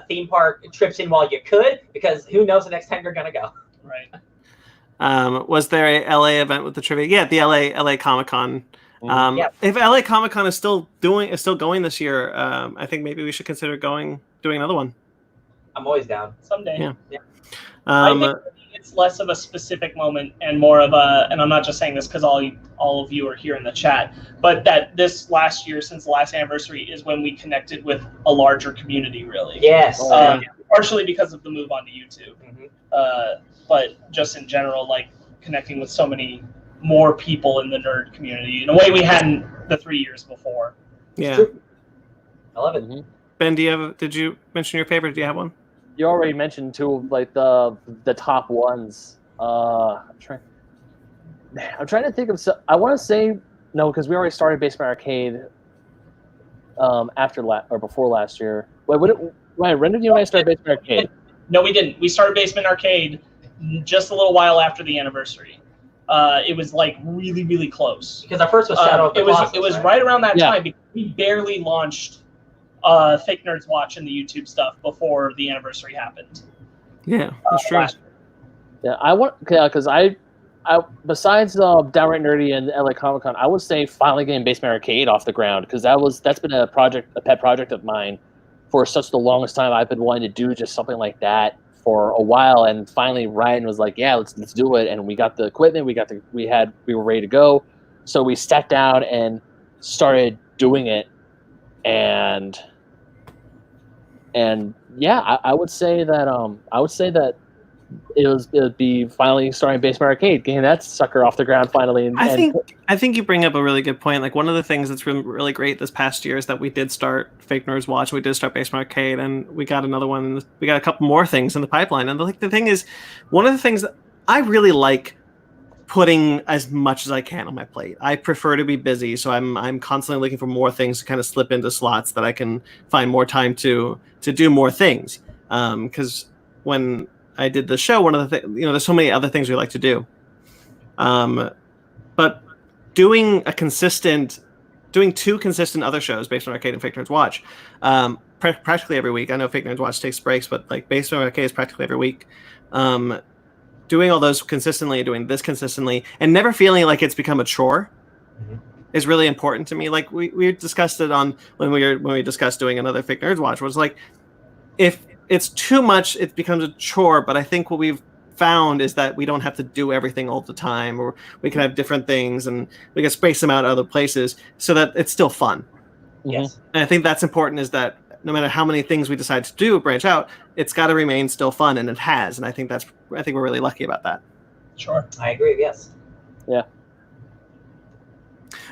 theme park trips in while you could, because who knows the next time you're gonna go. Right. Was there a LA event with the trivia? Yeah, the LA Comic-Con. Yep. If LA Comic-Con is still going this year, I think maybe we should consider doing another one. I'm always down. Someday. Yeah. I think it's less of a specific moment and more of and I'm not just saying this because all of you are here in the chat, but that this last year, since the last anniversary, is when we connected with a larger community, really. Yes. Partially because of the move onto YouTube. Mm-hmm. But just in general, like connecting with so many more people in the nerd community in a way we hadn't the 3 years before. Yeah. I love it. Mhm. Ben, did you mention your favorite? Do you have one? You already mentioned two of like the top ones. I'm trying to think of. I want to say no, because we already started Basement Arcade. Before last year. Wait, when did you and I start Basement Arcade? No, we didn't. We started Basement Arcade just a little while after the anniversary. It was like really, really close. Because our first was Shadow of the Colossus, It was right around that time, because we barely launched Fake Nerds Watch and the YouTube stuff before the anniversary happened. Yeah, that's true. Yeah, because I besides Downright Nerdy and LA Comic Con, I would say finally getting Basement Arcade off the ground, because that's been a pet project of mine for such the longest time, I've been wanting to do just something like that for a while, and finally Ryan was like, "Yeah, let's do it." And we got the equipment, we were ready to go, so we sat down and started doing it, and yeah, I would say that it would be finally starting Basement Arcade, getting that sucker off the ground finally. And I think you bring up a really good point. Like, one of the things that's really, really great this past year is that we did start Fake Nerds Watch, we did start Basement Arcade, and we got another one. We got a couple more things in the pipeline. And the thing is, one of the things that I really like putting as much as I can on my plate. I prefer to be busy, so I'm constantly looking for more things to kind of slip into slots that I can find more time to do more things. Because when I did the show, one of the things, there's so many other things we like to do. But doing two consistent other shows, Basement Arcade and Fake Nerds Watch, practically every week. I know Fake Nerds Watch takes breaks, but like Basement Arcade is practically every week. Doing all those consistently, doing this consistently, and never feeling like it's become a chore is really important to me. Like we discussed it on when we discussed doing another Fake Nerds Watch, was like, if it's too much, it becomes a chore. But I think what we've found is that we don't have to do everything all the time, or we can have different things and we can space them out other places so that it's still fun. Yes. And I think that's important, is that no matter how many things we decide to do, branch out, it's got to remain still fun, and it has. And I think we're really lucky about that. Sure. I agree, yes. Yeah.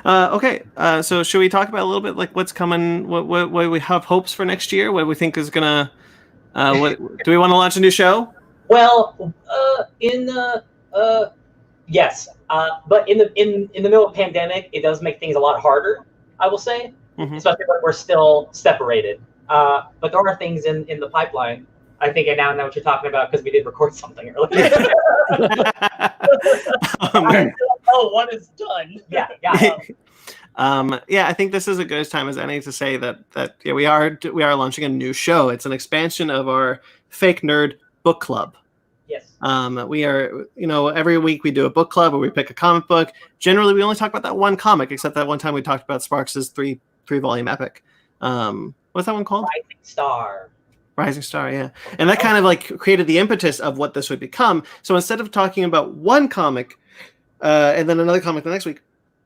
Okay. So should we talk about a little bit like what's coming, what we have hopes for next year? What we think is gonna, what do we want to launch a new show? Well, yes, but in the middle of the pandemic, it does make things a lot harder, I will say, especially when we're still separated. But there are things in the pipeline. I think I now know what you're talking about, because we did record something earlier. One is done. Yeah. Yeah, I think this is a good time as any to say that we are launching a new show. It's an expansion of our Fake Nerd Book Club. Yes. We are, every week we do a book club where we pick a comic book. Generally, we only talk about that one comic, except that one time we talked about Sparks' three-volume epic. What's that one called? Rising Star, yeah. And that kind of like created the impetus of what this would become. So instead of talking about one comic and then another comic the next week,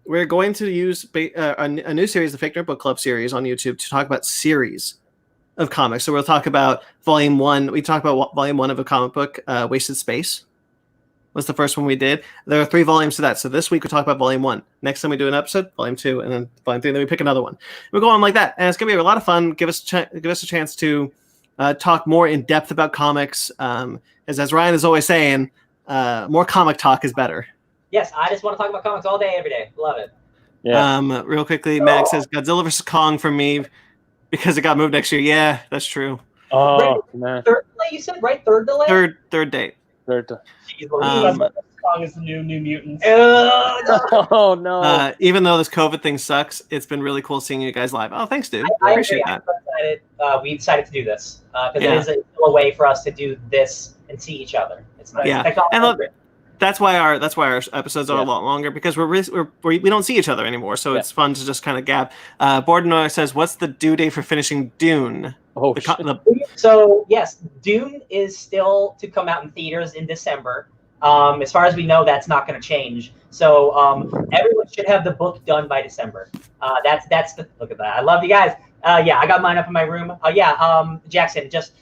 we're going to use a new series, the Fake Nerd Book Club series on YouTube, to talk about series of comics. So we'll talk about volume 1. We talked about volume 1 of a comic book, Wasted Space was the first one we did. There are 3 volumes to that. So this week we talk about volume 1. Next time we do an episode, volume 2, and then volume 3, and then we pick another one. We'll go on like that. And it's going to be a lot of fun. Give us a chance to talk more in depth about comics. As Ryan is always saying, more comic talk is better. Yes, I just want to talk about comics all day, every day. Love it. Yeah. Real quickly, Max says Godzilla vs. Kong for me because it got moved next year. Yeah, that's true. Oh, man. Third delay, you said, right? Third delay? Third date. Kong is the new Mutants. Oh, no. Even though this COVID thing sucks, it's been really cool seeing you guys live. Oh, thanks, dude. I appreciate that. We decided to do this because it is still a way for us to do this and see each other. It's nice. Yeah, and look, that's why our episodes are a lot longer, because we don't see each other anymore, so it's fun to just kind of gab. Bordenoy says, "What's the due date for finishing Dune?" Oh, so yes, Dune is still to come out in theaters in December. As far as we know, that's not going to change. So everyone should have the book done by December. That's the look at that. I love you guys. Yeah, I got mine up in my room. Jackson, just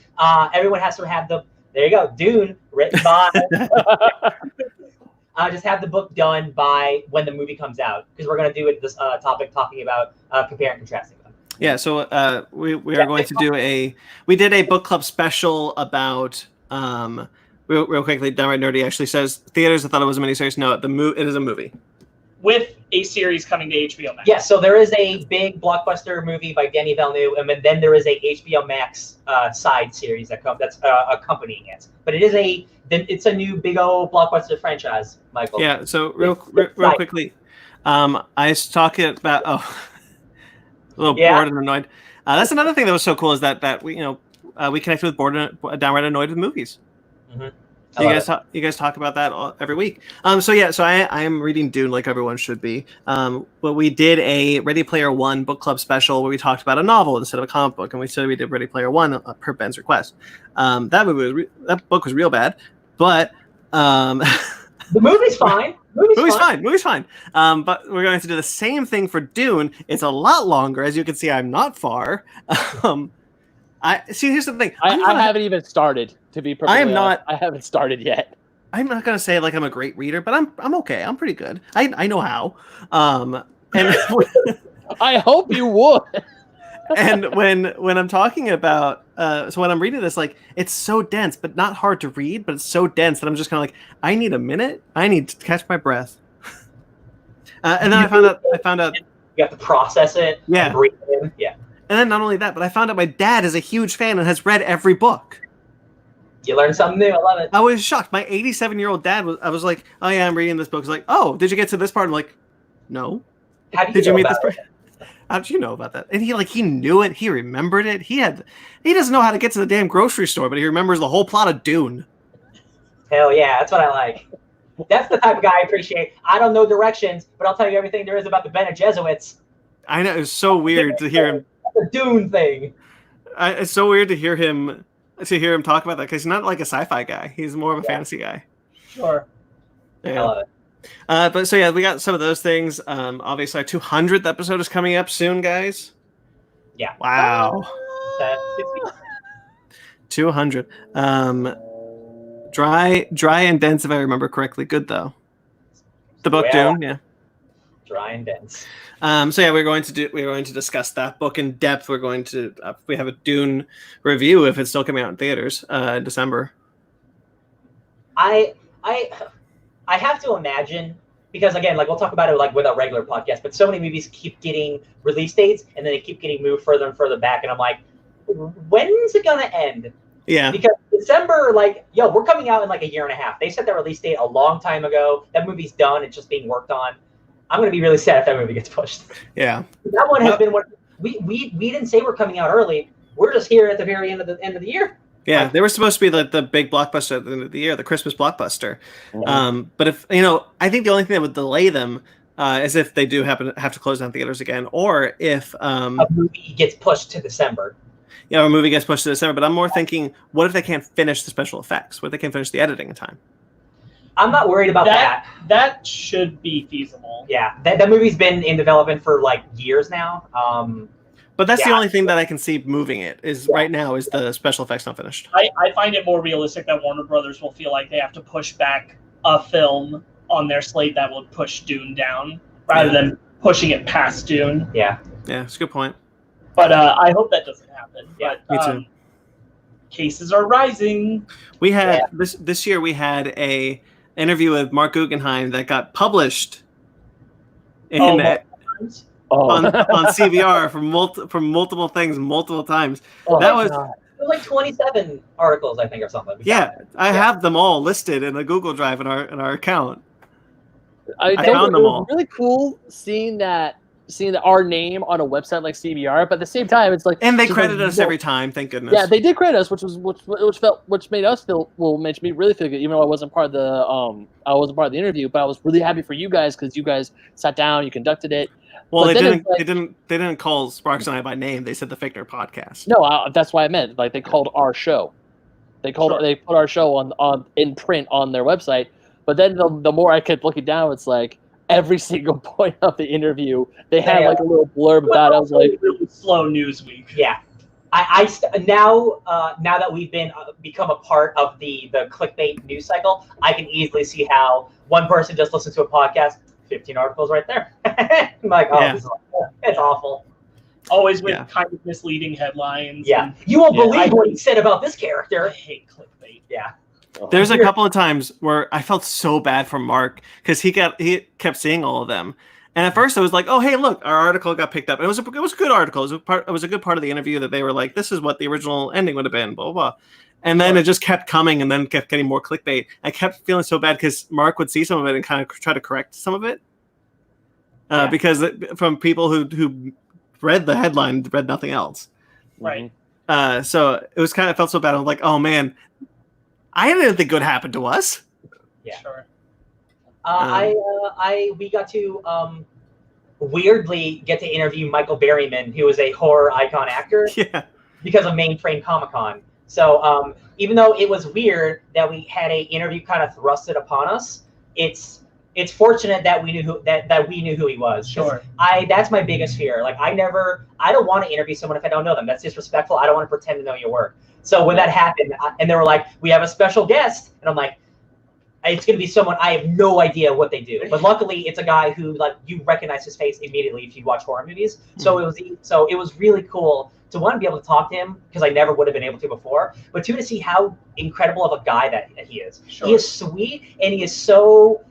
everyone has to have there you go, Dune, written by. Just have the book done by when the movie comes out, because we're going to do it this topic talking about comparing and contrasting them. Yeah, so we are going to do we did a book club special about real quickly. Downright Nerdy actually says theaters. I thought it was a miniseries. No, it is a movie with a series coming to HBO Max. Yeah, so there is a big blockbuster movie by Denis Villeneuve, and then there is a HBO Max side series that's accompanying it. But it's a new big old blockbuster franchise, Michael. Yeah. So real quickly, I was talking about a little bored and annoyed. That's another thing that was so cool, is that we connected with Bored and Downright Annoyed with movies. Mm-hmm. You guys talk about that every week. So I am reading Dune like everyone should be. But we did a Ready Player One book club special where we talked about a novel instead of a comic book, and we said we did Ready Player One per Ben's request. That book was real bad, but the movie's fine. Movie's fine. But we're going to do the same thing for Dune. It's a lot longer, as you can see. I'm not far. Here's the thing. I haven't even started. To be perfectly honest, I haven't started yet. I'm not gonna say like I'm a great reader, but I'm okay. I'm pretty good. I know how. And I hope you would. And when I'm talking about so when I'm reading this, like it's so dense, but not hard to read, but it's so dense that I'm just kind of like, I need a minute. I need to catch my breath. And then I found out you have to process it. Yeah. And read it. Yeah. And then not only that, but I found out my dad is a huge fan and has read every book. You learn something new. I love it. I was shocked. My 87-year-old dad I was like, oh yeah, I'm reading this book. He's like, oh, did you get to this part? I'm like, no. Did you meet this part? How did you know about that? And he knew it. He remembered it. He doesn't know how to get to the damn grocery store, but he remembers the whole plot of Dune. Hell yeah, that's what I like. That's the type of guy I appreciate. I don't know directions, but I'll tell you everything there is about the Bene Gesserit. I know, it was so weird to hear him. The Dune thing. It's so weird to hear him talk about that because he's not like a sci-fi guy. He's more of a fantasy guy. Sure. Yeah. I love it. But so yeah, we got some of those things. Obviously, our 200th episode is coming up soon, guys. Yeah. Wow. 200. Dry and dense, if I remember correctly. Good though. The book Dune, yeah. Dry and dense. So yeah, we're going to discuss that book in depth. We're going to we have a Dune review if it's still coming out in theaters in December. I have to imagine, because again, like we'll talk about it like with our regular podcast, but so many movies keep getting release dates and then they keep getting moved further and further back, and I'm like, when's it gonna end? Yeah. Because December, like, we're coming out in like a year and a half. They set that release date a long time ago. That movie's done. It's just being worked on. I'm gonna be really sad if that movie gets pushed. Yeah. That one has been what we didn't say we're coming out early. We're just here at the very end of the year. Yeah, they were supposed to be the big blockbuster at the end of the year, the Christmas blockbuster. Mm-hmm. But if I think the only thing that would delay them is if they do have to close down theaters again, or if a movie gets pushed to December. Yeah, a movie gets pushed to December. But I'm more thinking, what if they can't finish the special effects? What if they can't finish the editing in time? I'm not worried about that. That should be feasible. Yeah, that movie's been in development for like years now. But that's the only thing that I can see moving it is right now is the special effects not finished. I find it more realistic that Warner Brothers will feel like they have to push back a film on their slate that will push Dune down rather than pushing it past Dune. Yeah. Yeah, it's a good point. But I hope that doesn't happen. Yeah, but, me too. Cases are rising. We had this year we had a interview with Marc Guggenheim that got published in on CBR from multiple things multiple times. That was like 27 articles, I think, or something. Yeah, I have them all listed in a Google Drive in our account. I found them all. Really cool seeing our name on a website like CBR, but at the same time, it's like, and they credited us every time. Thank goodness. Yeah, they did credit us, which made us made me really feel good. Even though I wasn't part of the interview, but I was really happy for you guys because you guys sat down, you conducted it. Well, they didn't call Sparks and I by name. They said the Fickner podcast. No, that's why I meant like they called our show. They put our show on in print on their website. But then the more I kept looking down, it's like every single point of the interview, they had like a little blurb about it. I was like, really slow news week. Yeah, now that we've become a part of the clickbait news cycle, I can easily see how one person just listens to a podcast, 15 articles right there. I'm like, it's awful. Always with kind of misleading headlines. Yeah, you won't believe what he said about this character. I hate clickbait. Yeah. There's a couple of times where I felt so bad for Marc because he kept seeing all of them, and at first I was like, "Oh, hey, look, our article got picked up." And it was a good article. It was a good part of the interview that they were like, "This is what the original ending would have been." Blah blah blah. And then it just kept coming, and then kept getting more clickbait. I kept feeling so bad because Marc would see some of it and kind of try to correct some of it, because from people who read the headline, read nothing else. Right. So it was felt so bad. I was like, "Oh man." I didn't think good happened to us. Yeah. Sure. We got to weirdly get to interview Michael Berryman, who is a horror icon actor, Yeah. because of Mainframe Comic-Con. So even though it was weird that we had a interview kind of thrusted upon us, it's fortunate that we knew who he was. Sure. That's my biggest fear. Like I don't want to interview someone if I don't know them. That's disrespectful. I don't want to pretend to know your work. So when that happened, and they were like, "We have a special guest," and I'm like, it's going to be someone I have no idea what they do. But luckily, it's a guy who like you recognize his face immediately if you watch horror movies. So it was really cool to one, be able to talk to him because I never would have been able to before, but two, to see how incredible of a guy that he is. Sure. He is sweet and he is so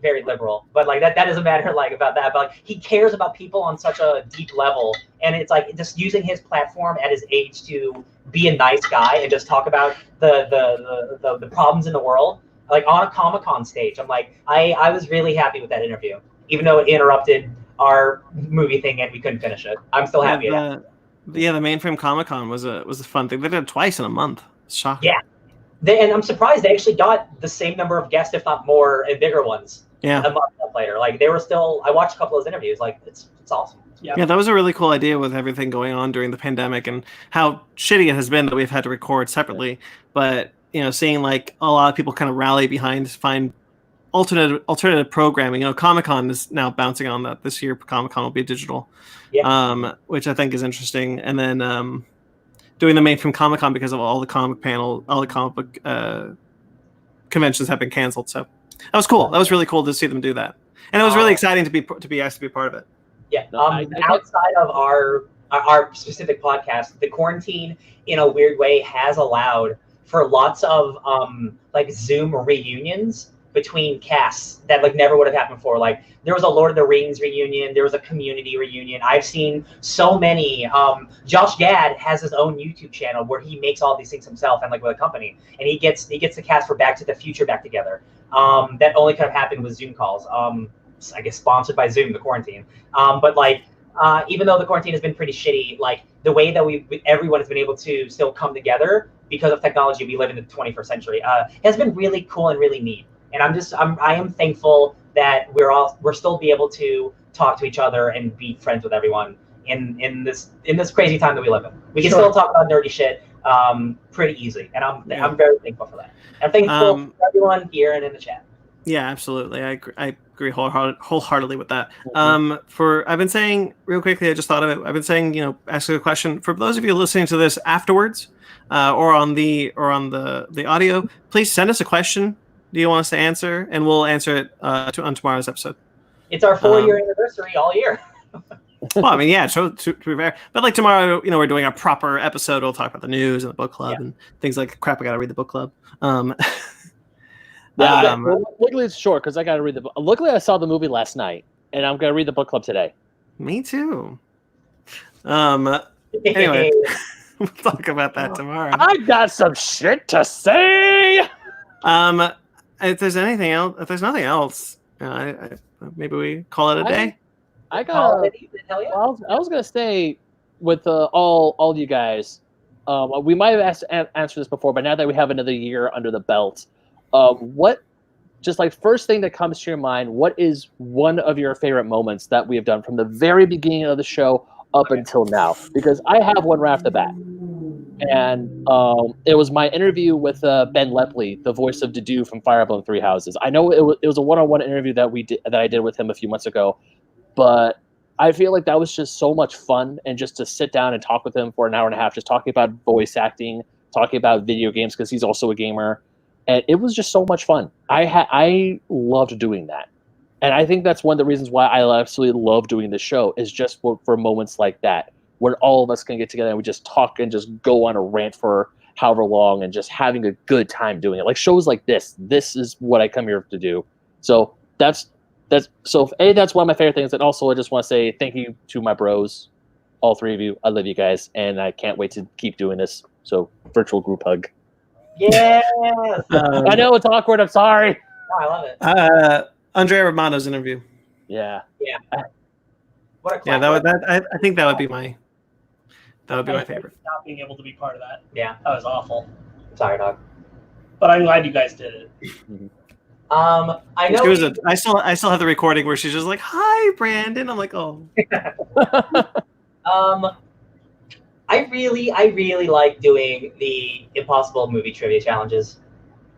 very liberal, but like that doesn't matter like about that. But like he cares about people on such a deep level, and it's like just using his platform at his age to be a nice guy and just talk about the problems in the world, like on a Comic-Con stage. I'm like, I was really happy with that interview, even though it interrupted our movie thing and we couldn't finish it. I'm still happy. The Mainframe Comic-Con was a fun thing. They did it twice in a month. It's shocking. Yeah. And I'm surprised they actually got the same number of guests, if not more, and bigger ones. Yeah. A month later, like they were still. I watched a couple of those interviews. Like it's awesome. Yeah, that was a really cool idea with everything going on during the pandemic and how shitty it has been that we've had to record separately. But seeing like a lot of people kind of rally behind, find alternative programming. Comic-Con is now bouncing on that. This year, Comic-Con will be digital, which I think is interesting. And then doing the Mainframe Comic-Con because of all the comic book conventions have been canceled. So that was cool. That was really cool to see them do that, and it was really exciting to be asked to be a part of it. Yeah. Outside of our specific podcast, the quarantine in a weird way has allowed for lots of like Zoom reunions between casts that like never would have happened before. Like there was a Lord of the Rings reunion, there was a Community reunion. I've seen so many. Josh Gad has his own YouTube channel where he makes all these things himself and like with a company, and he gets the cast for Back to the Future back together. That only could have happened with Zoom calls. I guess sponsored by Zoom, the quarantine. But like even though the quarantine has been pretty shitty, like the way that everyone has been able to still come together because of technology, we live in the 21st century, has been really cool and really neat. And I am thankful that we're still be able to talk to each other and be friends with everyone in this crazy time that we live in. We can still talk about nerdy shit pretty easily, and I'm very thankful for that. I'm thankful for everyone here and in the chat. Yeah, absolutely. I agree wholeheartedly with that. I've been saying real quickly, I just thought of it. I've been saying, asking a question for those of you listening to this afterwards, or on the audio. Please send us a question. Do you want us to answer? And we'll answer it on tomorrow's episode. It's our 4-year anniversary all year. Well, I mean, yeah, to be fair. But like tomorrow, we're doing a proper episode. We'll talk about the news and the book club and things like crap. I got to read the book club. Luckily, it's short because I got to read the book. Luckily, I saw the movie last night, and I'm going to read the book club today. Me too. Anyway, we'll talk about that tomorrow. I got some shit to say. If there's anything else, if there's nothing else, maybe we call it a day. I was gonna say with all you guys, we might have answered this before, but now that we have another year under the belt, what, just like first thing that comes to your mind, what is one of your favorite moments that we have done from the very beginning of the show up until now? Because I have one right off the bat. And it was my interview with Ben Lepley, the voice of Dedue from Fire Emblem Three Houses. I know it was a one-on-one interview that I did with him a few months ago, but I feel like that was just so much fun, and just to sit down and talk with him for an hour and a half, just talking about voice acting, talking about video games because he's also a gamer, and it was just so much fun. I loved doing that, and I think that's one of the reasons why I absolutely love doing this show is just for moments like that, where all of us can get together and we just talk and just go on a rant for however long and just having a good time doing it. Like shows like this is what I come here to do. So that's one of my favorite things. And also I just want to say thank you to my bros, all three of you. I love you guys, and I can't wait to keep doing this. So virtual group hug. Yeah. I know it's awkward. I'm sorry. Oh, I love it. Andrea Romano's interview. Yeah. Yeah. What a I think that would be my favorite. Not being able to be part of that. Yeah. That was awful. Sorry, dog. but I'm glad you guys did it. I know. I still have the recording where she's just like, "Hi, Brandon." I'm like, "Oh." I really like doing the impossible movie trivia challenges.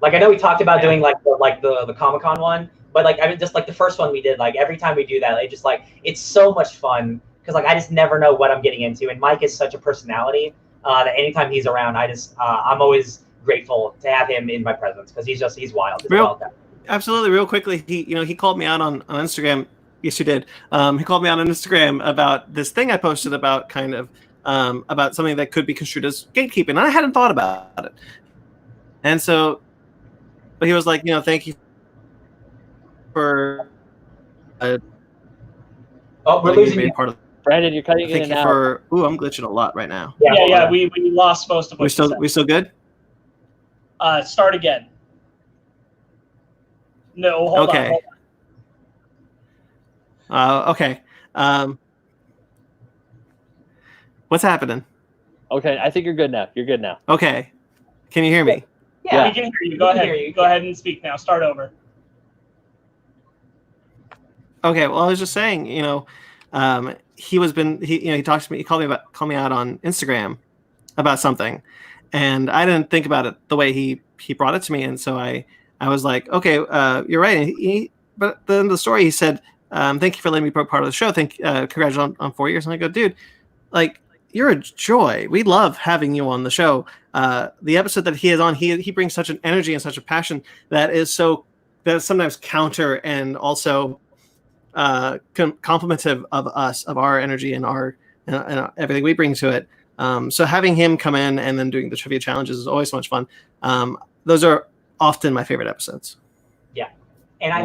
Like, I know we talked about doing like the Comic-Con one, but like, I mean, just like the first one we did, like every time we do that, it's just like, it's so much fun because like I just never know what I'm getting into, and Mike is such a personality that anytime he's around, I'm always grateful to have him in my presence because he's wild. Absolutely. Real quickly, he called me out on Instagram. Yes, you did. He called me out on Instagram about this thing I posted about kind of about something that could be construed as gatekeeping. And I hadn't thought about it. And so, but he was like, thank you for. We're losing you. Part of. Brandon, you're cutting in Thank and you out. for. Ooh, I'm glitching a lot right now. Yeah. We lost most of what we still good? Start again. No, hold on. Okay. What's happening? Okay, I think you're good now. You're good now. Okay. Can you hear me? Yeah, we can hear you. Go ahead. Go ahead and speak now. Start over. Okay. Well, I was just saying, he talks to me. He called me out on Instagram about something, and I didn't think about it the way he brought it to me, and so I was like, okay, you're right. But then the story, he said, thank you for letting me be part of the show. Congratulations on 4 years. And I go, dude, like, you're a joy. We love having you on the show. The episode that he is on, he brings such an energy and such a passion that is sometimes counter and also complimentive of us, of our energy and our and everything we bring to it. So having him come in and then doing the trivia challenges is always so much fun. Those are often my favorite episodes. Yeah. And I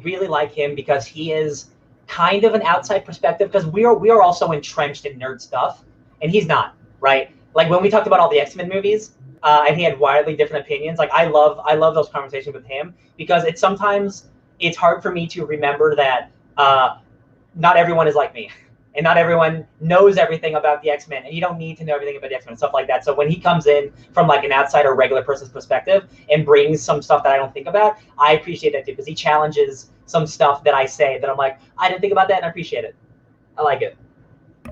really like him because he is kind of an outside perspective, because we are also entrenched in nerd stuff and he's not, right? Like when we talked about all the X-Men movies, and he had wildly different opinions, like I love those conversations with him, because sometimes it's hard for me to remember that not everyone is like me. And not everyone knows everything about the X-Men, and you don't need to know everything about the X-Men and stuff like that. So when he comes in from like an outsider, regular person's perspective and brings some stuff that I don't think about, I appreciate that too, because he challenges some stuff that I say that I'm like, I didn't think about that, and I appreciate it. I like it.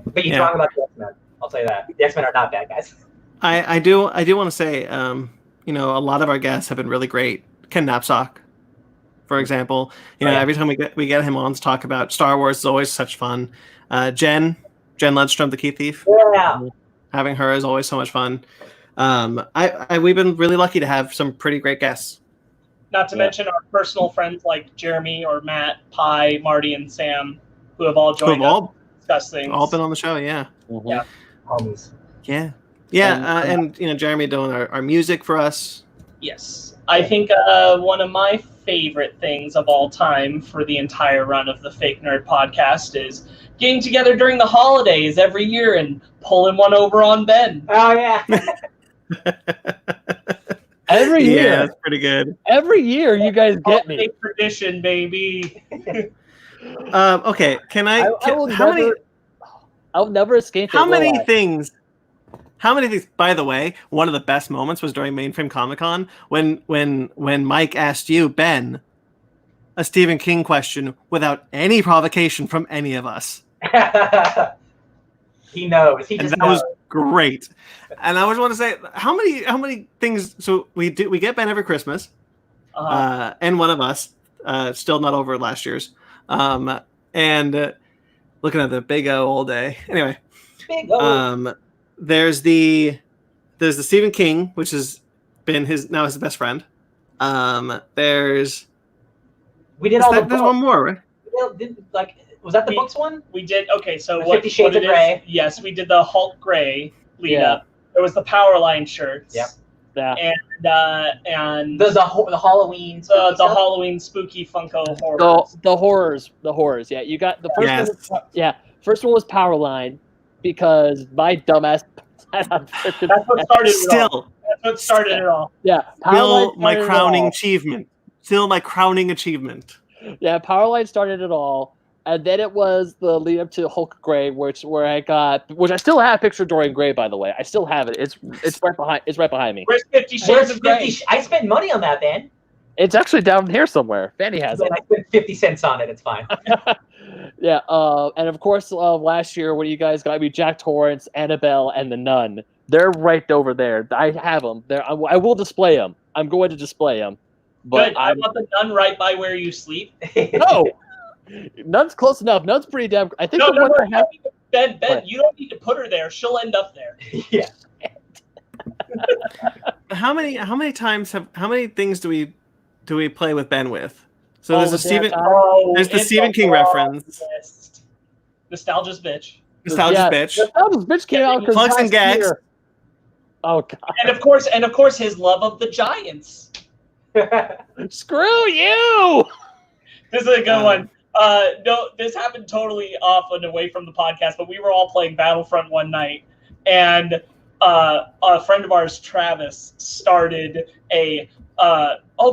But you're talking about the X-Men. I'll tell you that. The X-Men are not bad guys. I do want to say, a lot of our guests have been really great. Ken Knapsack, for example. Every time we get him on to talk about Star Wars is always such fun. Jen Lundstrom, the Key Thief. Yeah. Having her is always so much fun. We've been really lucky to have some pretty great guests. Not to mention our personal friends like Jeremy or Matt, Pi, Marty, and Sam, who have all joined us to discuss things. All been on the show, yeah. Mm-hmm. Yeah. Homies. Yeah. And Jeremy doing our music for us. Yes. I think one of my favorite things of all time for the entire run of the Fake Nerd podcast is getting together during the holidays every year and pulling one over on Ben. Oh, yeah. Every year. Yeah, that's pretty good. Every year you guys get me. Tradition, baby. Okay, I'll never escape it. How many things? By the way, one of the best moments was during Mainframe Comic-Con when Mike asked you, Ben, a Stephen King question without any provocation from any of us. He knows. He and just that knows. Was great. And I just want to say, how many things? So we get Ben every Christmas, and one of us still not over last year's, and looking at the Big O all day. Anyway, Big O. There's the Stephen King, which has been his best friend. There's we did all the there's one more, right? Was that the books one? We did. Okay, so the 50 Shades of Grey. Yes, we did the Hulk Grey lead Yeah. up. There was the Powerline shirts. Yep. Yeah. And the Halloween. the Halloween spooky Funko horrors. The horrors. Yeah, you got the first one. First one was Powerline, because my dumbass. That's what started it all. That's what started it all. Yeah, Still my crowning achievement. Yeah, Powerline started it all. And then it was the lead up to Hulk Gray, which I still have picture of Dorian Gray, by the way. I still have it. It's right behind me. Where's 50 Shades of Grey? I spent money on that, man. It's actually down here somewhere. Fanny has it. I spent 50 cents on it. It's fine. Yeah. And of course, last year when you guys got me Jack Torrance, Annabelle, and the Nun, they're right over there. I have them. There. I will display them. I'm going to display them. But Good. I want the Nun right by where you sleep. No. Nun's close enough. Nun's pretty damn. I think No, Ben, What? you don't need to put her there. She'll end up there. Yeah. How many things do we play with Ben with? So there's a Stephen. There's the it's Stephen a King long reference. list. Nostalgia's bitch. Nostalgia's bitch. Nostalgia's bitch came out because Plugs and gags. Oh god. And of course, his love of the Giants. Screw you. This is a good one. No, this happened totally off and away from the podcast, but we were all playing Battlefront one night, and a friend of ours, Travis, started a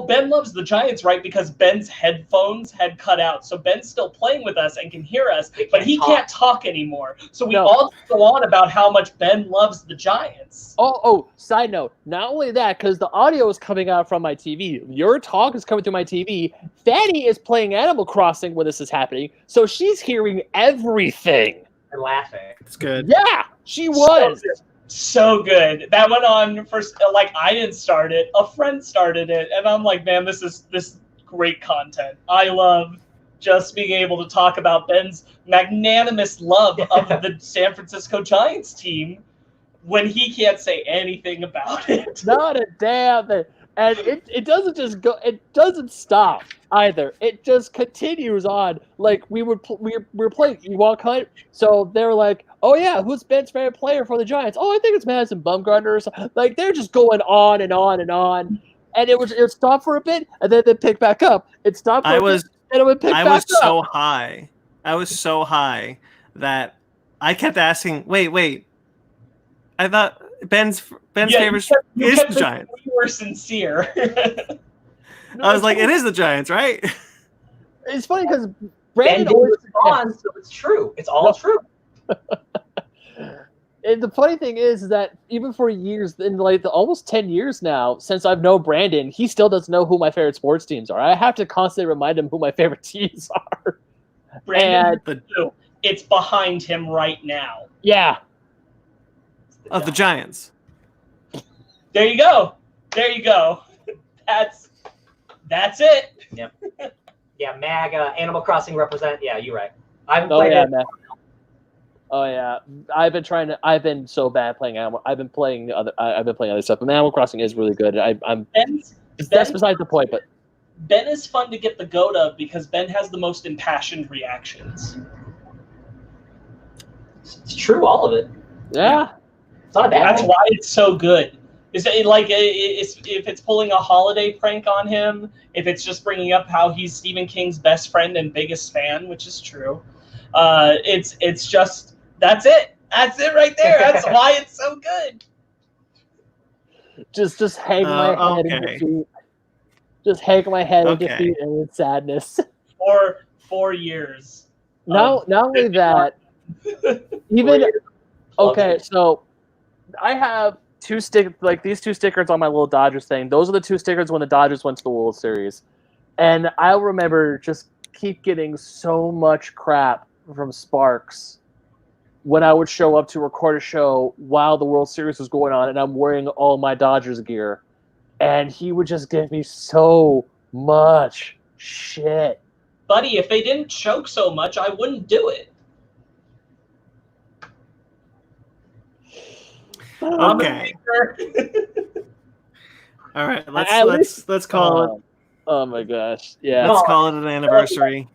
Ben loves the Giants, right? Because Ben's headphones had cut out, so Ben's still playing with us and can hear us, but he can't talk anymore. So we all go on about how much Ben loves the Giants. Oh, side note, not only that, because the audio is coming out from my TV, your talk is coming through my TV, Fanny is playing Animal Crossing when this is happening, so she's hearing everything. And laughing. It's good. Yeah, she was. So good. That went on for, like, I didn't start it. A friend started it, and I'm like, man, this is great content. I love just being able to talk about Ben's magnanimous love of the San Francisco Giants team when he can't say anything about it. Not a damn thing. And it doesn't just go. It doesn't stop either. It just continues on. Like we were playing Ewok Hunt, so they're like, "Oh yeah, who's Ben's favorite player for the Giants?" "Oh, I think it's Madison Bumgarner." Or something. Like they're just going on and on and on. And it would stop for a bit, and then they'd pick back up. It stopped. For a bit, and it would pick back up. I was so high. I was so high that I kept asking, "Wait! I thought Ben's favorite is the Giants." You were sincere. I was like, "It is the Giants, right?" It's funny because Ben Brandon always responds, so it's true. It's all true. And the funny thing is that even for years, in like almost 10 years now, since I've known Brandon, he still doesn't know who my favorite sports teams are. I have to constantly remind him who my favorite teams are. Brandon, it's behind him right now. Yeah. Of the Giants. There you go. That's it. Yep. Yeah, MAGA, Animal Crossing represent. Yeah, you're right. I've played it. Man. Oh yeah, I've been so bad playing Animal. I've been playing other stuff, but Animal Crossing is really good. That's besides the point. But Ben is fun to get the goat of because Ben has the most impassioned reactions. It's true, all of it. Yeah. It's not bad. That's why it's so good. Is it like if it's pulling a holiday prank on him, if it's just bringing up how he's Stephen King's best friend and biggest fan, which is true. It's just that's it right there. That's why it's so good. Just hang my head in defeat. Just hang my head in defeat and in sadness. For 4 years. Not only that, even okay. So I have these two stickers on my little Dodgers thing. Those are the two stickers when the Dodgers went to the World Series, and I remember just keep getting so much crap from Sparks when I would show up to record a show while the World Series was going on and I'm wearing all my Dodgers gear, and he would just give me so much shit. Buddy, if they didn't choke so much, I wouldn't do it. Okay. All right, let's call it. Oh my gosh. Yeah. Let's call it an anniversary.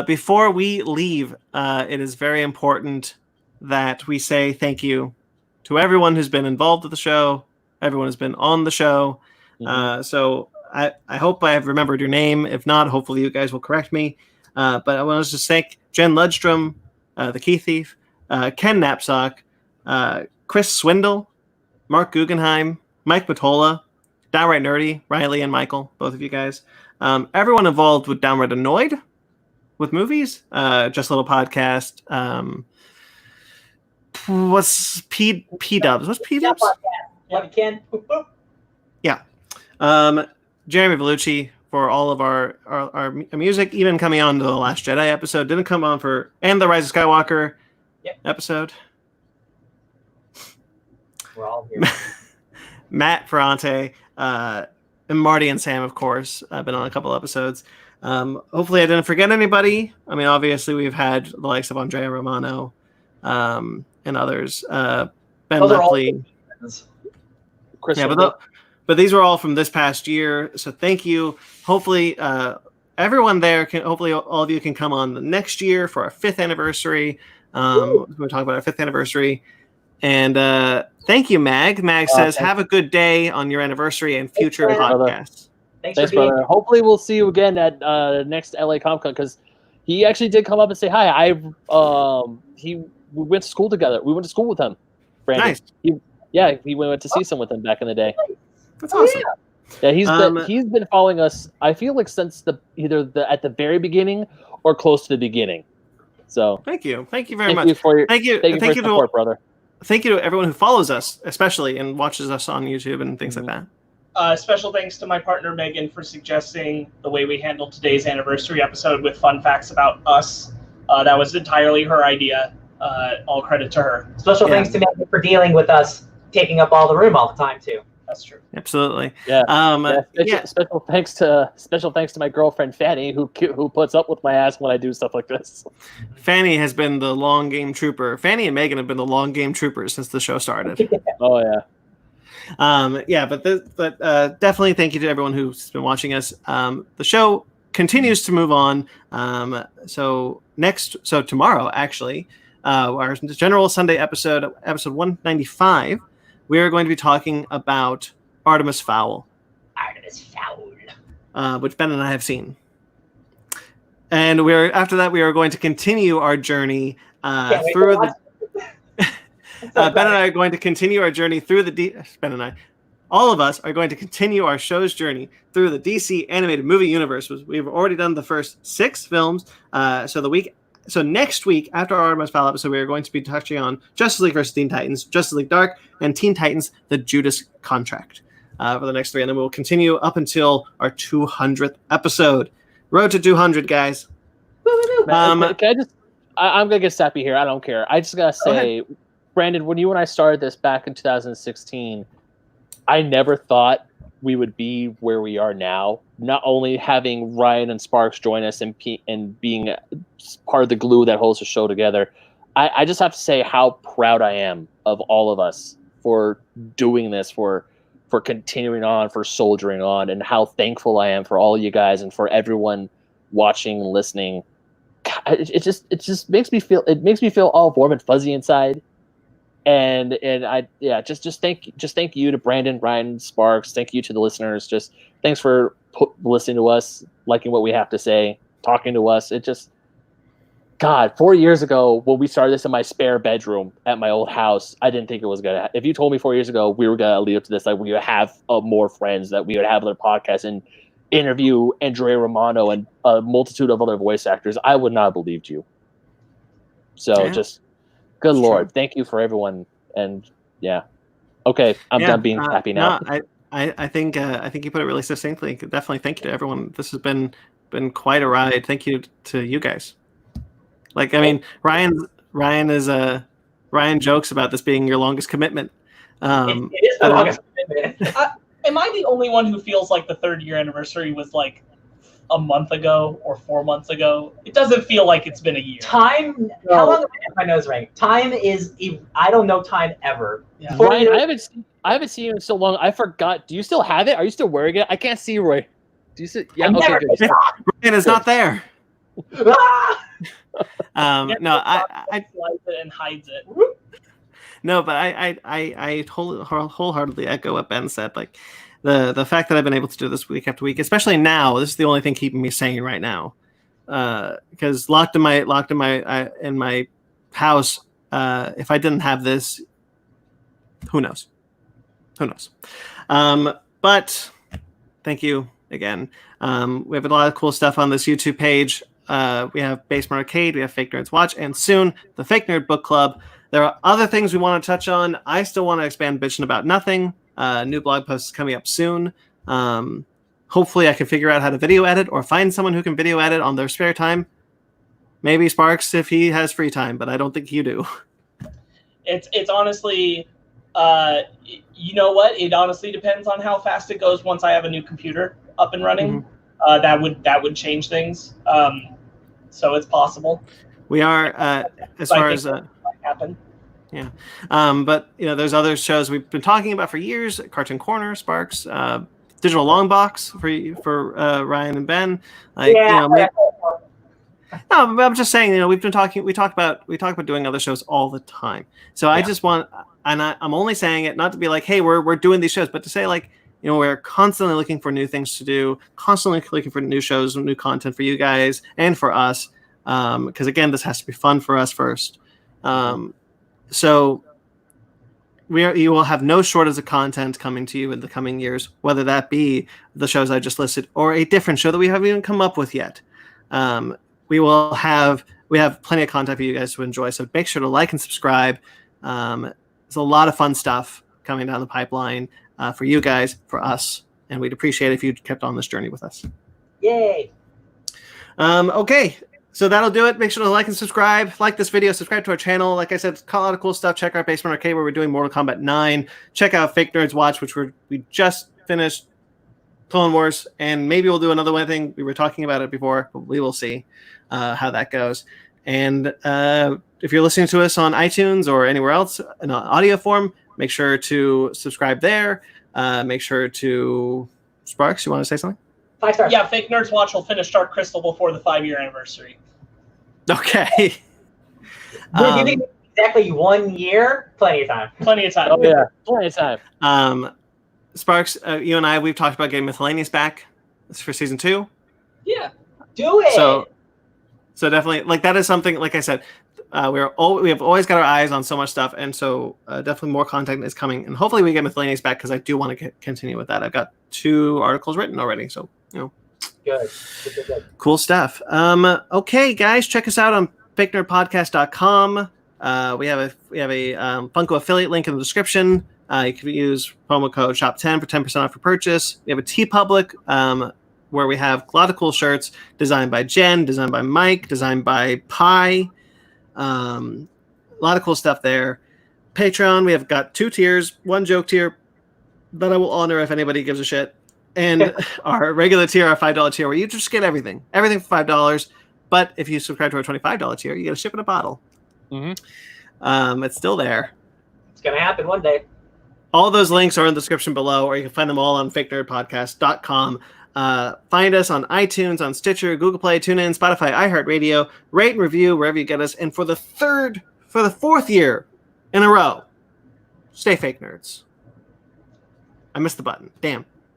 Before we leave, it is very important that we say thank you to everyone who's been involved with the show, everyone who's been on the show. Mm-hmm. So I hope I have remembered your name. If not, hopefully you guys will correct me. But I want to just thank Jen Ludstrom, the Key Thief, Ken Knapsack, Chris Swindle, Marc Guggenheim, Mike Patola, Downright Nerdy, Riley and Michael, both of you guys. Everyone involved with Downright Annoyed, with movies. Just a little podcast. What's P Dubs? What's P Dubs? Love you, Ken. Yeah. Jeremy Vellucci for all of our music, even coming on to the Last Jedi episode. Didn't come on and the Rise of Skywalker episode. We're all here. Matt Ferrante, and Marty and Sam, of course. I've been on a couple episodes. Hopefully I didn't forget anybody. I mean, obviously we've had the likes of Andrea Romano, and others. Ben Lepley. But these were all from this past year. So thank you. Hopefully everyone there hopefully all of you can come on the next year for our 5th anniversary. We're talking about our 5th anniversary. And thank you, Mag. Mag says, have a good day on your anniversary and future podcasts. Thanks, brother. Hopefully we'll see you again at next LA Comic Con, because he actually did come up and say hi. We went to school together. We went to school with him, Brandon. Nice. We went to see some with him back in the day. That's awesome. Yeah, he's been following us, I feel like, since either at the very beginning or close to the beginning. So thank you very much. Thank you for your support, brother. Thank you to everyone who follows us, especially, and watches us on YouTube and things like that. Special thanks to my partner Megan for suggesting the way we handled today's anniversary episode with fun facts about us. That was entirely her idea. All credit to her. Special thanks to Megan for dealing with us taking up all the room all the time too. That's true. Absolutely. Special thanks to my girlfriend Fanny, who puts up with my ass when I do stuff like this. Fanny has been the long game trooper. Fanny and Megan have been the long game troopers since the show started. Oh yeah. But definitely thank you to everyone who's been watching us. The show continues to move on. So tomorrow, actually, our general Sunday episode 195. We are going to be talking about Artemis Fowl. Which Ben and I have seen. And after that, we are going to continue our journey through the... Ben and I are going to continue our journey through all of us are going to continue our show's journey through the DC animated movie universe. We've already done the first 6 films. So next week, after our Artemis Fowl episode, we are going to be touching on Justice League vs. Teen Titans, Justice League Dark, and Teen Titans: The Judas Contract for the next 3. And then we'll continue up until our 200th episode. Road to 200, guys. I'm going to get sappy here. I don't care. I just got to say, Brandon, when you and I started this back in 2016, I never thought we would be where we are now. Not only having Ryan and Sparks join us and being part of the glue that holds the show together, I just have to say how proud I am of all of us for doing this, for continuing on, for soldiering on, and how thankful I am for all you guys and for everyone watching and listening. It just makes me feel all warm and fuzzy inside. And just thank you to Brandon, Ryan, Sparks. Thank you to the listeners. Just thanks for listening to us, liking what we have to say, talking to us. It just, God, 4 years ago when we started this in my spare bedroom at my old house, I didn't think it was gonna. If you told me 4 years ago we were gonna lead up to this, like we would have more friends, that we would have other podcasts and interview Andrea Romano and a multitude of other voice actors, I would not have believed you. So just. Good Lord. Thank you for everyone. And okay, I'm done being happy now. No, I think you put it really succinctly. Definitely thank you to everyone. This has been quite a ride. Thank you to you guys. Like, I mean, Ryan jokes about this being your longest commitment. It is the longest commitment. Am I the only one who feels like the 3rd year anniversary was like a month ago or 4 months ago? It doesn't feel like it's been a year. Time? How long have I had my nose ring? Time is, I don't know time ever. Yeah. Ryan, I haven't seen you in so long. I forgot. Do you still have it? Are you still wearing it? I can't see Roy. Do you see? Yeah, okay, good. Ryan is not there. No, I slides it and hides it. No, but I wholeheartedly echo what Ben said. Like, the fact that I've been able to do this week after week, especially now, this is the only thing keeping me sane right now. Because locked in my house, if I didn't have this, who knows? But thank you again. We have a lot of cool stuff on this YouTube page. We have Basement Arcade. We have Fake Nerds Watch, and soon the Fake Nerd Book Club. There are other things we want to touch on. I still want to expand Bitchin' About Nothing. New blog post is coming up soon. Hopefully I can figure out how to video edit or find someone who can video edit on their spare time. Maybe Sparks if he has free time, but I don't think you do. It's honestly, you know what? It honestly depends on how fast it goes once I have a new computer up and running. That would change things. So it's possible. We are as far as happen. Yeah, but there's other shows we've been talking about for years. Cartoon Corner, Sparks, Digital Long Box for Ryan and Ben. No, but I'm just saying. We talk about doing other shows all the time. So I just want, and I'm only saying it not to be like, hey, we're doing these shows, but to say like, we're constantly looking for new things to do, constantly looking for new shows and new content for you guys and for us. Because again, this has to be fun for us first. So you will have no shortage of content coming to you in the coming years, whether that be the shows I just listed or a different show that we haven't even come up with yet. We have plenty of content for you guys to enjoy. So make sure to like and subscribe. There's a lot of fun stuff coming down the pipeline for you guys, for us, and we'd appreciate it if you kept on this journey with us. Yay! Okay. So that'll do it. Make sure to like and subscribe. Like this video. Subscribe to our channel. Like I said, a lot of cool stuff. Check out Basement Arcade where we're doing Mortal Kombat 9. Check out Fake Nerds Watch, which we just finished Clone Wars, and maybe we'll do another one thing. We were talking about it before, but we will see how that goes. And if you're listening to us on iTunes or anywhere else in audio form, make sure to subscribe there. Make sure to... Sparks, you want to say something? 5 stars. Yeah, Fake Nerds Watch will finish Dark Crystal before the 5-year anniversary. Okay. You think exactly 1 year? Plenty of time. Plenty of time. Oh yeah, plenty of time. Sparks, you and I, we've talked about getting Miscellaneous back. It's for season 2. Yeah. Do it. So definitely, like that is something. Like I said, we have always got our eyes on so much stuff, and so definitely more content is coming, and hopefully we get Miscellaneous back because I do want to continue with that. I've got 2 articles written already, so Good. Cool stuff. Okay, guys, check us out on fakenerdpodcast.com. We have a Funko affiliate link in the description. You can use promo code SHOP10 for 10% off your purchase. We have a TeePublic where we have a lot of cool shirts designed by Jen, designed by Mike, designed by Pi. A lot of cool stuff there. Patreon, we have got 2 tiers, 1 joke tier that I will honor if anybody gives a shit. And our regular tier, our $5 tier, where you just get everything for $5. But if you subscribe to our $25 tier, you get a ship in a bottle. Mm-hmm. It's still there. It's going to happen one day. All those links are in the description below, or you can find them all on fakenerdpodcast.com. Find us on iTunes, on Stitcher, Google Play, TuneIn, Spotify, iHeartRadio. Rate and review wherever you get us. And for the 4th year in a row, stay fake nerds. I missed the button. Damn.